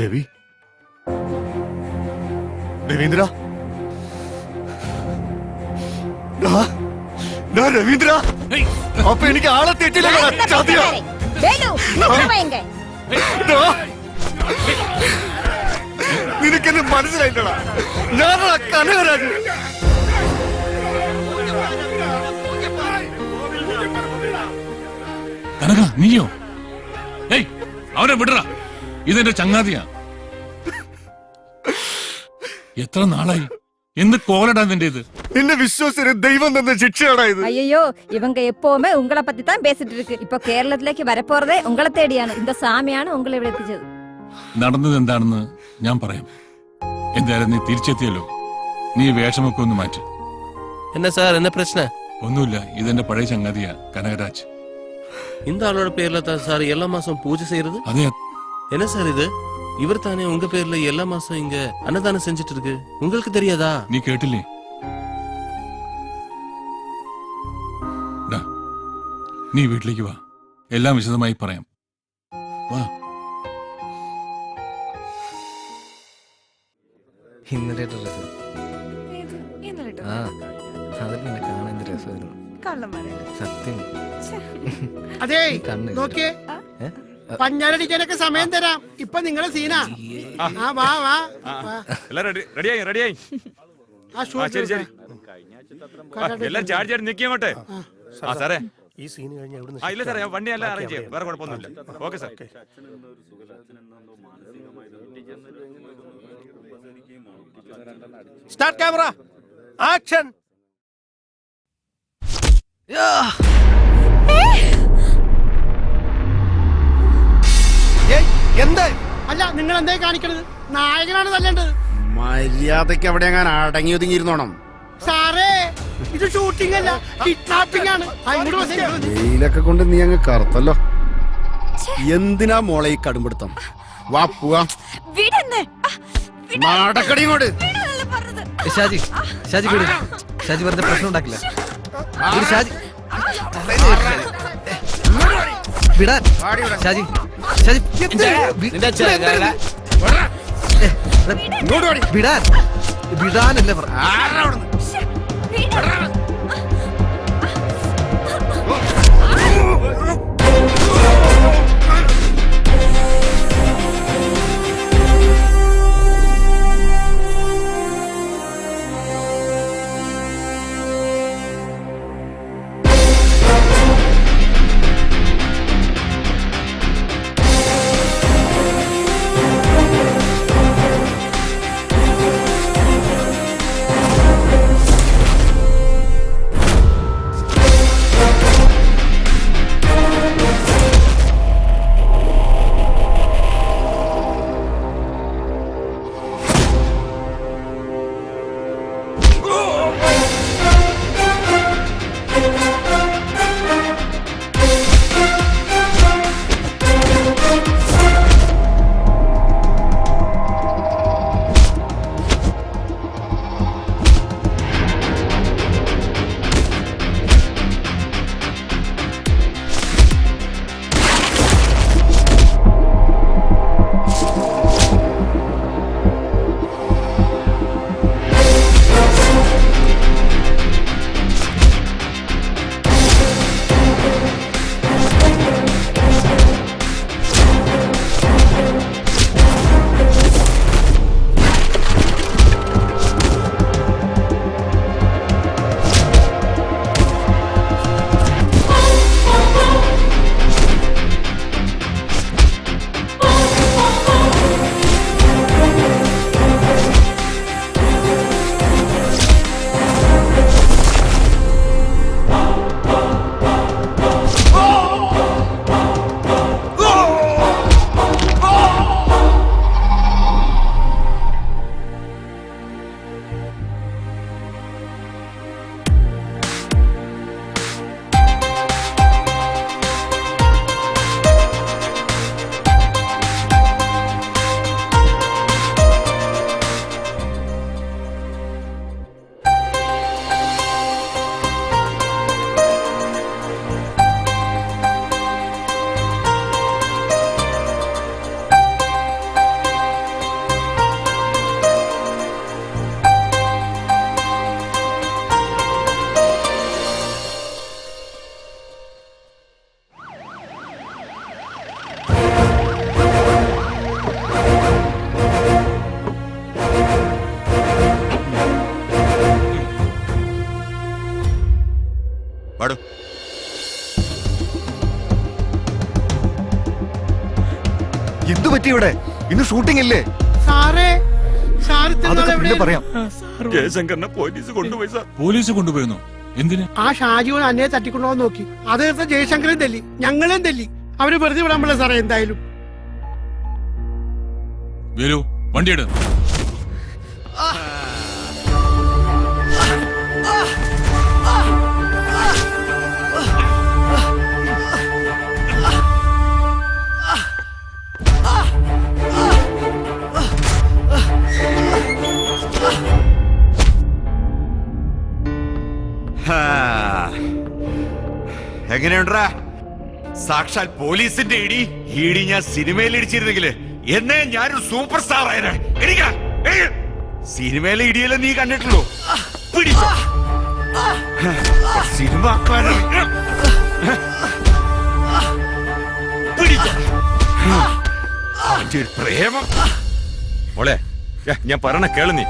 രവി, രവീന്ദ്ര, രവീന്ദ്ര, അപ്പൊ എനിക്ക് ആളെ തെറ്റില്ല. നിനക്കെന്നെ മനസ്സിലായിട്ടടാ, ഞാനാ കനകരാജ്. കനക, നീയോ? ഏയ്, അവനെ വിടറ. ഇതെന്റെ ചങ്ങാതിയാ. എത്ര നാളായി? എന്ത് കോലടാ നിന്റേത്? നിന്നെ വിശ്വസിച്ച് ദൈവം തന്ന ശിക്ഷയാടാ ഇത്. ஐயோ, இவங்க எப்பவுமே உங்களை பத்தி தான் பேசிட்டு இருக்கு. இப்ப കേരളത്തിലേക്ക് வரப்போறதே உங்களை தேடிയാണ്. இந்த சாமிയാണ് உங்களை ഇവിടെ എത്തിച്ചത്. നടന്നത് എന്താണെന്ന് ഞാൻ പറയാം. എന്തായാലും നീ തിരിച്ചെത്തിയല്ലോ. നീ വേഷമൊക്കെ ഒന്ന് മാറ്റി. എന്നാ സാർ, എന്നാ പ്രശ്നം? ഒന്നുമില്ല, ഇതെന്റെ പഴയ ചങ്ങാതിയാ, കനകരാജ്. இந்த ஆளோட பேர்ல தான் சார் எல்லா மாசம் பூஜை செய்யறது. அதே என்ன சார் இது? இவர் தானே உங்க பேர்ல எல்லா மாசம் இங்க அன்னதானம் செஞ்சுட்டு இருக்கு. உங்களுக்கு தெரியாதா? നീ കേട്ടില്ലേ? നീ വീട്ടിലേക്ക് വാ, എല്ലാം വിശദമായി പറയാം. വാ. ഇന്നലെ ഡ്രസ് ആ അതിൽ നിന്നെ കാണാൻ എന്ത് രസമായിരുന്നു. സത്യം. അതെ, നോക്കിയേ, പഞ്ഞാരടിക്കാനൊക്കെ സമയം തരാം. ഇപ്പൊ നിങ്ങളെ സീനാ. വാ വാ, റെഡിയായി. എല്ലാരും ചാടി ചാടി നിൽക്കി അങ്ങോട്ടെ. സാറേ, ഈ സീൻ കഴിഞ്ഞാൽ ഇല്ല സാറേ, വണ്ടി എല്ലാം അറേഞ്ച് ചെയ്യാം. വേറെ കുഴപ്പമൊന്നുമില്ല. Okay sir. Start camera, action. എന്താ? അല്ല, നിങ്ങൾ എന്താ കാണിക്കണത്? നായകനാണ് തല്ലേണ്ടത്. മര്യാദക്ക് അവിടെ അങ്ങനെ അടങ്ങി ഒതുങ്ങിയിരുന്നോണം. സാറേ, ഇത് ഷൂട്ടിംഗ് അല്ല, കിഡ്നാപ്പിംഗ് ആണ്. വെയിലൊക്കെ കൊണ്ട് നീ അങ്ങ് കറുത്തല്ലോ. എന്തിനാ മോളെ ഈ കടുംപിടുത്തം? വാ പോവാ. നാടക്കടി ഇങ്ങോട്ട്. ഷാജി, ഷാജി വീട്. ഷാജി വെറുതെ പ്രശ്നം ഉണ്ടാക്കില്ല. ഷാജി വിടാൻ. ഷാജി, ഷാജി വിടാൻ. വിടാനല്ലേ പറ. പറ്റി ഇവിടെ? ഇന്ന് ഷൂട്ടിംഗ് ഇല്ലേ? സാറേ സാർ അതൊക്കെ പിന്നെ പറയാം. ജയശങ്കറിനെ പോലീസ് കൊണ്ടുപോയി സാർ. പോലീസ് കൊണ്ടുപോയിരുന്നു എന്തിന്? ആ ഷാജിയോട് അന്നേ തട്ടിക്കൊണ്ടുപോകാൻ നോക്കി. അത് ജയശങ്കരൻ തല്ലി, ഞങ്ങളെയും തല്ലി. അവര് വെറുതെ വിടാൻ പറ്റില്ല സാറേ. എന്തായാലും വരൂ, വണ്ടിയെടു. എങ്ങനെയുണ്ടാ സാക്ഷാൽ പോലീസിന്റെ ഇടി ഞാൻ സിനിമയിൽ ഇടിച്ചിരുന്നെങ്കില് എന്നെ ഞാനൊരു സൂപ്പർ സ്റ്റാർ ആയനെ. സിനിമയിലെ ഇടിയല്ലേ നീ കണ്ടിട്ടുള്ളൂ. പിടിച്ചോ സിനിമ പിടിച്ചോ അവന്റെ ഒരു പ്രേമം. മോളെ ഞാൻ പറയണ കേളു നീ.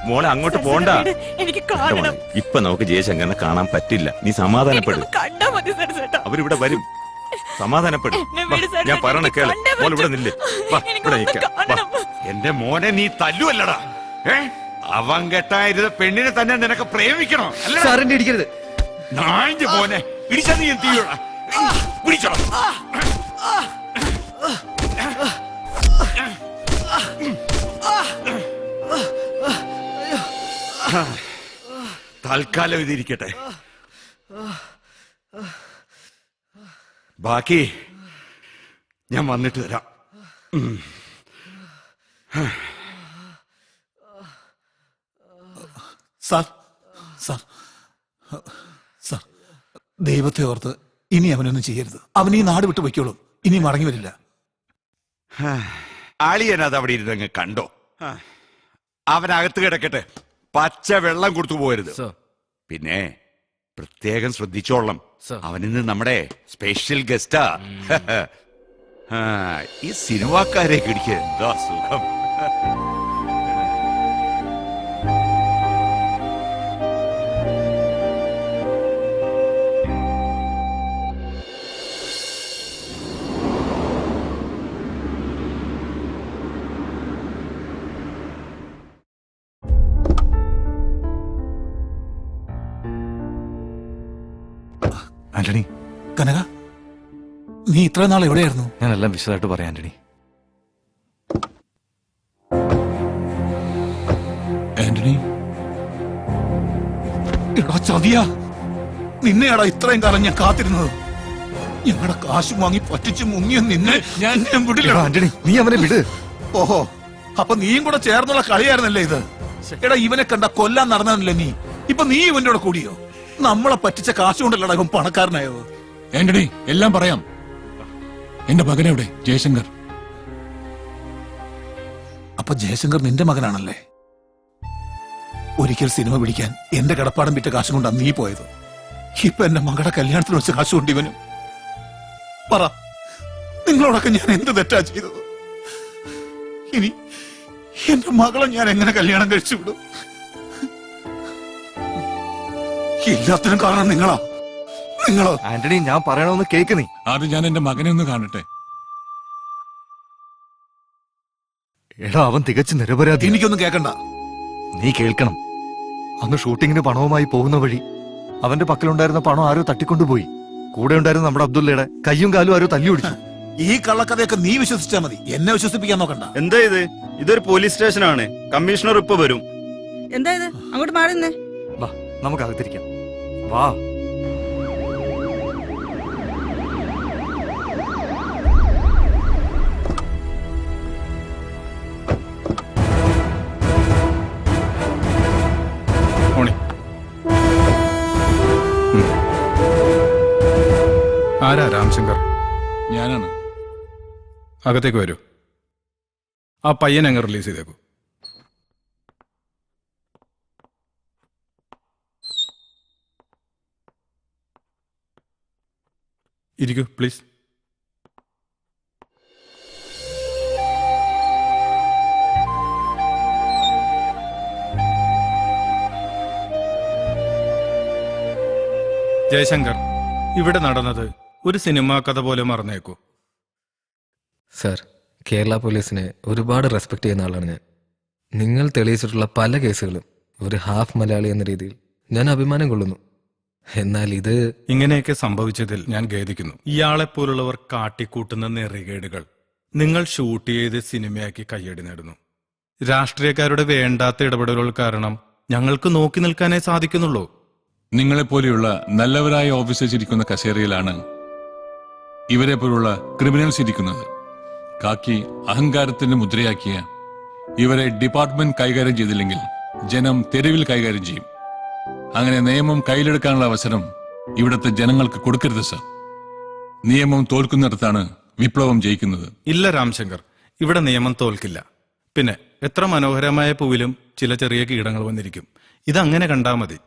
മോളെ അങ്ങോട്ട് പോണ്ട. എനിക്ക് കാണണം. ഇപ്പൊ നമുക്ക് ജയശങ്കറിനെ കാണാൻ പറ്റില്ല. നീ സമാധാനപ്പെടും. കണ്ടാ മതി സരസേട്ടാ. അവരിവിടെ വരും. സമാധാനപ്പെടും. ഞാൻ പറയണ കേള്. മോൾ ഇവിടെ നില്ലേ. ഇവിടെ എന്റെ മോനെ നീ തല്ലുവല്ലടാ. അവൻ കെട്ടായിരുന്ന പെണ്ണിനെ തന്നെ നിനക്ക് പ്രേമിക്കണോ? സാറിന്റെ ഇടിക്കരുത്. നായിന്റെ മോനെ ഇടിച്ചാ നീ എന്ത് ചെയ്യൂടാ? പിടിച്ചോ. തൽക്കാലം ഇതിരിക്കട്ടെ. ബാക്കി ഞാൻ വന്നിട്ട് തരാം. സാർ സാർ സാർ ദൈവത്തെ ഓർത്ത് ഇനി അവനൊന്നും ചെയ്യരുത്. അവൻ ഈ നാട് വിട്ടു പൊയ്ക്കോളും. ഇനി മടങ്ങി വരില്ല. ആളിയനത് അവിടെ ഇരുന്നങ്ങ് കണ്ടോ. അവനകത്ത് കിടക്കട്ടെ. പച്ച വെള്ളം കൊടുത്തു പോരുത്. പിന്നെ പ്രത്യേകം ശ്രദ്ധിച്ചോളണം. അവനിന്ന് നമ്മുടെ സ്പെഷ്യൽ ഗസ്റ്റാ. ഈ സിനിമാക്കാരെ കിടിക്കുക എന്താ സുഖം. ആന്റണി, കനക, നീ ഇത്ര നാൾ എവിടെയായിരുന്നു? ഞാനെല്ലാം വിശദമായിട്ട് പറയാം ആന്റണി. ആന്റണി, എടാ ചതിയാ, നിന്നെയാടാ ഇത്രയും കാലം ഞാൻ കാത്തിരുന്നത്. ഞങ്ങളുടെ കാശ് വാങ്ങി പറ്റിച്ച് മുങ്ങിയ നിന്നെ ഞാൻ വിടില്ല. ആന്റണി, നീ അവനെ വിട്. ഓഹോ, അപ്പൊ നീയും കൂടെ ചേർന്നുള്ള കളിയായിരുന്നല്ലേ ഇത്? എടാ, ഇവനെ കണ്ട കൊല്ലാൻ നടന്നല്ലേ നീ? ഇപ്പൊ നീ ഇവന്റെ കൂടെ കൂടിയോ? നമ്മളെ പറ്റിച്ച കാശുകൊണ്ടല്ലടാ ഇവൻ പണക്കാരനായോ? ആന്റണി, എല്ലാം പറയാം. എന്റെ മകനെവിടെ? ജയശങ്കർ. അപ്പൊ ജയശങ്കർ നിന്റെ മകനാണല്ലേ? ഒരിക്കൽ സിനിമ പിടിക്കാൻ എന്റെ കടപ്പാടം വിറ്റ കാശും കൊണ്ടാണ് നീ പോയത്. ഇപ്പൊ എന്റെ മകളുടെ കല്യാണത്തിന് വെച്ച കാശുകൊണ്ട് ഇവനും. പറ, നിങ്ങളോടൊക്കെ ഞാൻ എന്ത് തെറ്റാ ചെയ്തത്? ഇനി എന്റെ മകളെ ഞാൻ എങ്ങനെ കല്യാണം കഴിച്ചു വിടും? എല്ലാത്തിനും കാരണം നിങ്ങളോ? ആന്റണി, ഞാൻ പറയണമെന്ന് കേക്ക് നീ. ആദ്യം ഞാൻ എന്റെ മകനെ ഒന്ന് കാണട്ടെ. എടാ, അവൻ തികച്ചു നിരപരാധി. എനിക്കൊന്നും കേൾക്കണ്ട. നീ കേൾക്കണം. അന്ന് ഷൂട്ടിങ്ങിന് പണവുമായി പോകുന്ന വഴി അവന്റെ പക്കലുണ്ടായിരുന്ന പണം ആരോ തട്ടിക്കൊണ്ടുപോയി. കൂടെ ഉണ്ടായിരുന്ന നമ്മുടെ അബ്ദുള്ളയുടെ കയ്യും കാലും ആരോ തല്ലി ഓടിച്ചു. ഈ കള്ളക്കഥയൊക്കെ നീ വിശ്വസിച്ചാ മതി, എന്നെ വിശ്വസിപ്പിക്കാൻ നോക്കണ്ട. എന്താ ഇത്? ഇതൊരു പോലീസ് സ്റ്റേഷനാണ്. കമ്മീഷണർ ഇപ്പൊ വരും. എന്താ ഇത്? അങ്ങോട്ട് മാറുന്നേ. വാ, നമുക്ക് അകത്തിരിക്കാം. വാ. ആരാ? രാംശങ്കർ. ഞാനാണ്. അകത്തേക്ക് വരൂ. ആ പയ്യനെ അങ്ങ് റിലീസ് ചെയ്തേക്കൂ. ഇരിക്കൂ പ്ലീസ്. ജയശങ്കർ, ഇവിടെ നടന്നത് ഒരു സിനിമാ കഥ പോലെ മറന്നേക്കൂ. സർ, കേരള പോലീസിനെ ഒരുപാട് റെസ്പെക്ട് ചെയ്യുന്ന ആളാണ് ഞാൻ. നിങ്ങൾ തെളിയിച്ചിട്ടുള്ള പല കേസുകളും ഒരു ഹാഫ് മലയാളി എന്ന രീതിയിൽ ഞാൻ അഭിമാനം കൊള്ളുന്നു. എന്നാൽ ഇത് ഇങ്ങനെയൊക്കെ സംഭവിച്ചതിൽ ഞാൻ ഖേദിക്കുന്നു. ഇയാളെപ്പോലുള്ളവർ കാട്ടിക്കൂട്ടുന്ന നെറികേടുകൾ നിങ്ങൾ ഷൂട്ട് ചെയ്ത് സിനിമയാക്കി കയ്യടി നേടുന്നു. രാഷ്ട്രീയക്കാരുടെ വേണ്ടാത്ത ഇടപെടലുകൾ കാരണം ഞങ്ങൾക്ക് നോക്കി നിൽക്കാനേ സാധിക്കുന്നുള്ളൂ. നിങ്ങളെപ്പോലെയുള്ള നല്ലവരായ ഓഫീസേഴ്സ് ഇരിക്കുന്ന കസേരയിലാണ് ഇവരെ പോലുള്ള ക്രിമിനൽസ് ഇരിക്കുന്നത്. കാക്കി അഹങ്കാരത്തിന്റെ മുദ്രയാക്കിയ ഇവരെ ഡിപ്പാർട്ട്മെന്റ് കൈകാര്യം ചെയ്തില്ലെങ്കിൽ ജനം തെരുവിൽ കൈകാര്യം ചെയ്യും. അങ്ങനെ നിയമം കയ്യിലെടുക്കാനുള്ള അവസരം ഇവിടുത്തെ ജനങ്ങൾക്ക് കൊടുക്കരുത് സർ. നിയമം തോൽക്കുന്നിടത്താണ് വിപ്ലവം ജയിക്കുന്നത്. ഇല്ല രാംശങ്കർ, ഇവിടെ നിയമം തോൽക്കില്ല. പിന്നെ എത്ര മനോഹരമായ പൂവിലും ചില ചെറിയ കീടങ്ങൾ വന്നിരിക്കും. ഇതങ്ങനെ കണ്ടാ മതി.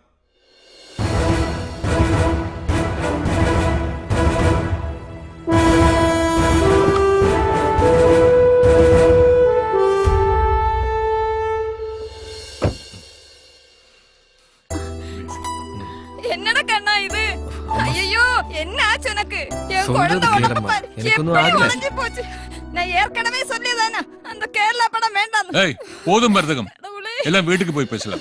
என்னடா கண்ணா இது? ஐயோ என்ன ஆச்சு உனக்கு? என் சொல்றது குழந்தை உடம்பு கேளம்மா. பாரு, எனக்கு ஒண்ணும் எப்படி ஆகல. உடைஞ்சு போச்சு. நான் ஏற்கனவே சொல்லியதானே அந்த கேரளா படம் வேண்டாம். ഏയ് പോതും മരുതകം എല്ലാം വീട്ടിൽ പോയി പേശലാം.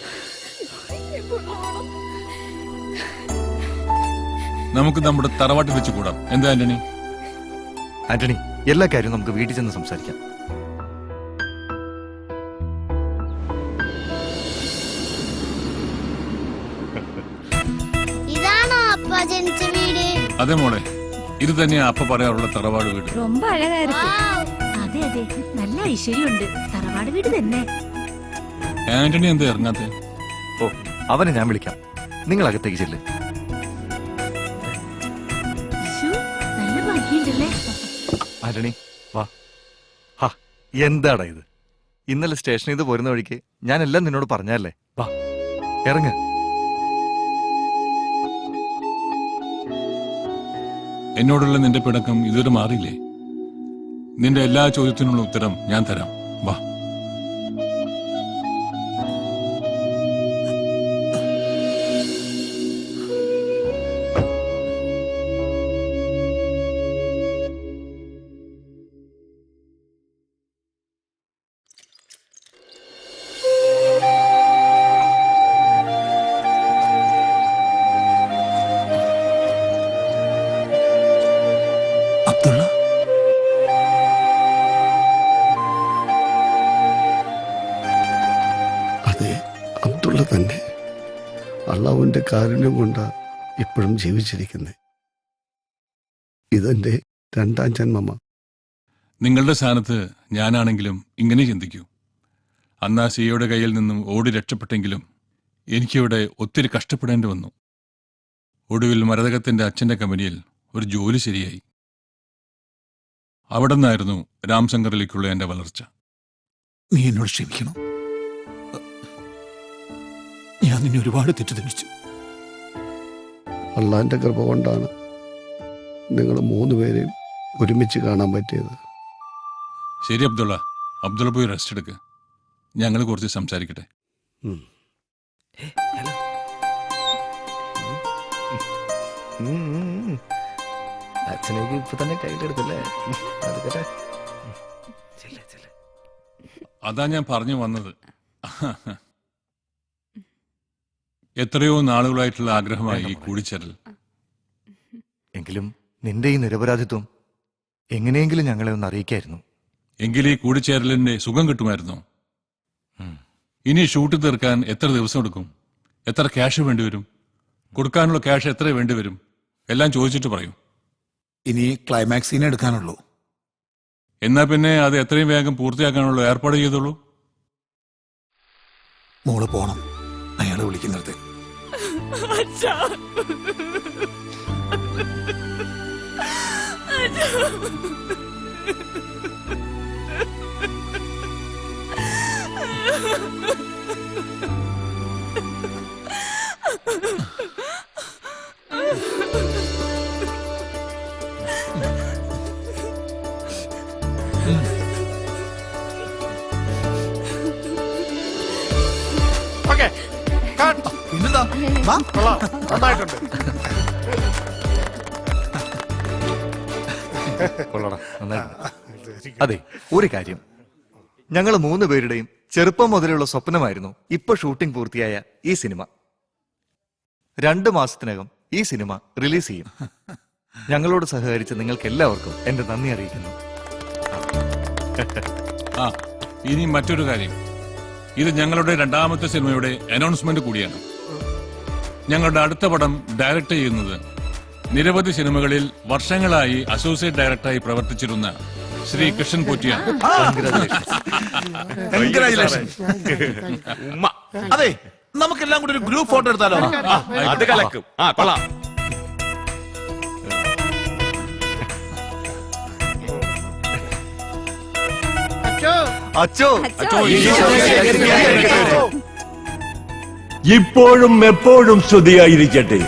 നമുക്ക് നമ്മുടെ തറവാട്ടിൽ വെച്ച് കൂടാം. എന്താ ആന്റണി? ആന്റണി, എല്ലാ കാര്യവും നമുക്ക് വീട്ടിൽ ചെന്ന് സംസാരിക്കാം. ഇതാണോ അപ്പ ജനിച്ച വീട്? അതെ മോളെ, ഇത് തന്നെയാ അപ്പ പറയാറുള്ള തറവാട് വീട്. ரொம்ப அழகா இருக்கு. അതെ അതെ, നല്ല ഐശ്വര്യമുണ്ട്. തറവാട് വീട് തന്നെ. ആന്റണി എന്താ ഇറങ്ങാത്തെ? ഓ, അവനെ ഞാൻ വിളിക്കാം. നിങ്ങൾ അകത്തേക്ക് ചെല്ല്. ശ്ശോ, നല്ല ഭംഗിയുണ്ടല്ലേ? ആന്റണി വാ. ഹാ, എന്താടാ ഇത്? ഇന്നലെ സ്റ്റേഷനിൽ നിന്ന് പോരുന്ന വഴിക്ക് ഞാൻ എല്ലാം നിന്നോട് പറഞ്ഞല്ലേ. വാ, ഇറങ്ങ. എന്നോടുള്ള നിന്റെ പിണക്കം ഇതുവരെ മാറിയില്ലേ? നിന്റെ എല്ലാ ചോദ്യത്തിനുള്ള ഉത്തരം ഞാൻ തരാം. വാ. അബ്ദുള്ള, അതെ, അബ്ദുള്ള തന്നെ. അള്ളാഹുവിന്റെ കാരുണ്യം കൊണ്ടാ ഇപ്പോഴും ജീവിച്ചിരിക്കുന്നത്. ഇതെന്റെ രണ്ടാം ജന്മമാ. നിങ്ങളുടെ സ്ഥാനത്ത് ഞാനാണെങ്കിലും ഇങ്ങനെ ചിന്തിക്കൂ. അന്ന് ആ സിയുടെ കയ്യിൽ നിന്നും ഓടി രക്ഷപ്പെട്ടെങ്കിലും എനിക്കിവിടെ ഒത്തിരി കഷ്ടപ്പെടേണ്ടി വന്നു. ഒടുവിൽ മരതകത്തിന്റെ അച്ഛന്റെ കമ്പനിയിൽ ഒരു ജോലി ശരിയായി. അവിടെ നിന്നായിരുന്നു രാംശങ്കറിലേക്കുള്ള എന്റെ വളർച്ച. നീ എന്നോട് ക്ഷമിക്കണം. ഞാൻ നിന്നെ ഒരുപാട് തെറ്റിദ്ധരിച്ചു. അള്ളാഹിന്റെ കൃപ കൊണ്ടാണ് നിങ്ങൾ മൂന്നുപേരെയും ഒരുമിച്ച് കാണാൻ പറ്റിയത്. ശരി അബ്ദുള്ള, അബ്ദുള്ള പോയി റെസ്റ്റ് എടുക്ക്. ഞങ്ങൾ കുറച്ച് സംസാരിക്കട്ടെ. അച്ഛനേക്ക് ഇപ്പൊ തന്നെ കയ്യിലെടുത്തല്ലേ. അതാ ഞാൻ പറഞ്ഞു വന്നത്. എത്രയോ നാളുകളായിട്ടുള്ള ആഗ്രഹമായി ഈ കൂടിച്ചേരൽ. എങ്കിലും നിന്റെ ഈ നിരപരാധിത്വം എങ്ങനെയെങ്കിലും ഞങ്ങളെ ഒന്ന് അറിയിക്കായിരുന്നു. എങ്കിൽ ഈ കൂടിച്ചേരലിന്റെ സുഖം കിട്ടുമായിരുന്നോ? ഇനി ഷൂട്ട് തീർക്കാൻ എത്ര ദിവസം എടുക്കും? എത്ര ക്യാഷ് വേണ്ടിവരും? കൊടുക്കാനുള്ള ക്യാഷ് എത്ര വേണ്ടിവരും? എല്ലാം ചോദിച്ചിട്ട് പറയൂ. ഇനി ക്ലൈമാക്സ് സീൻ എടുക്കാനുള്ളൂ. എന്നാ പിന്നെ അത് എത്രയും വേഗം പൂർത്തിയാക്കാനുള്ള ഏർപ്പാട് ചെയ്തോളൂ. മോള് പോണം, അയാളെ വിളിക്കുന്നിടത്ത്. അച്ഛാ. Okay, cut. പിന്നെന്താ? കൊള്ളാം, നന്നായിട്ടുണ്ട്. കൊള്ളടാ, നന്നായി. അതെ, ഒരു കാര്യം, ഞങ്ങൾ 3 പേരുടെയും ചെറുപ്പം മുതലുള്ള സ്വപ്നമായിരുന്നു ഇപ്പൊ ഷൂട്ടിംഗ് പൂർത്തിയായ ഈ സിനിമ. 2 മാസത്തിനകം ഈ സിനിമ റിലീസ് ചെയ്യും. ഞങ്ങളോട് സഹകരിച്ച് നിങ്ങൾക്ക് എല്ലാവർക്കും എന്റെ നന്ദി അറിയിക്കുന്നു. ഇനി മറ്റൊരു കാര്യം, ഇത് ഞങ്ങളുടെ 2ാമത്തെ സിനിമയുടെ അനൗൺസ്മെന്റ് കൂടിയാണ്. ഞങ്ങളുടെ അടുത്ത പടം ഡയറക്ട് ചെയ്യുന്നത് നിരവധി സിനിമകളിൽ വർഷങ്ങളായി അസോസിയേറ്റ് ഡയറക്ടറായി പ്രവർത്തിച്ചിരുന്ന ശ്രീ കൃഷ്ണൻ പോറ്റിയാണ്. അതെ, നമുക്കെല്ലാം കൂടി ഒരു ഗ്രൂപ്പ് ഫോട്ടോ എടുത്താലോ? അത് കലക്കും. കൊള്ളാം. അച്ചോ അച്ചോ, ഇപ്പോഴും എപ്പോഴും സ്തുതിയായിരിക്കട്ടെ.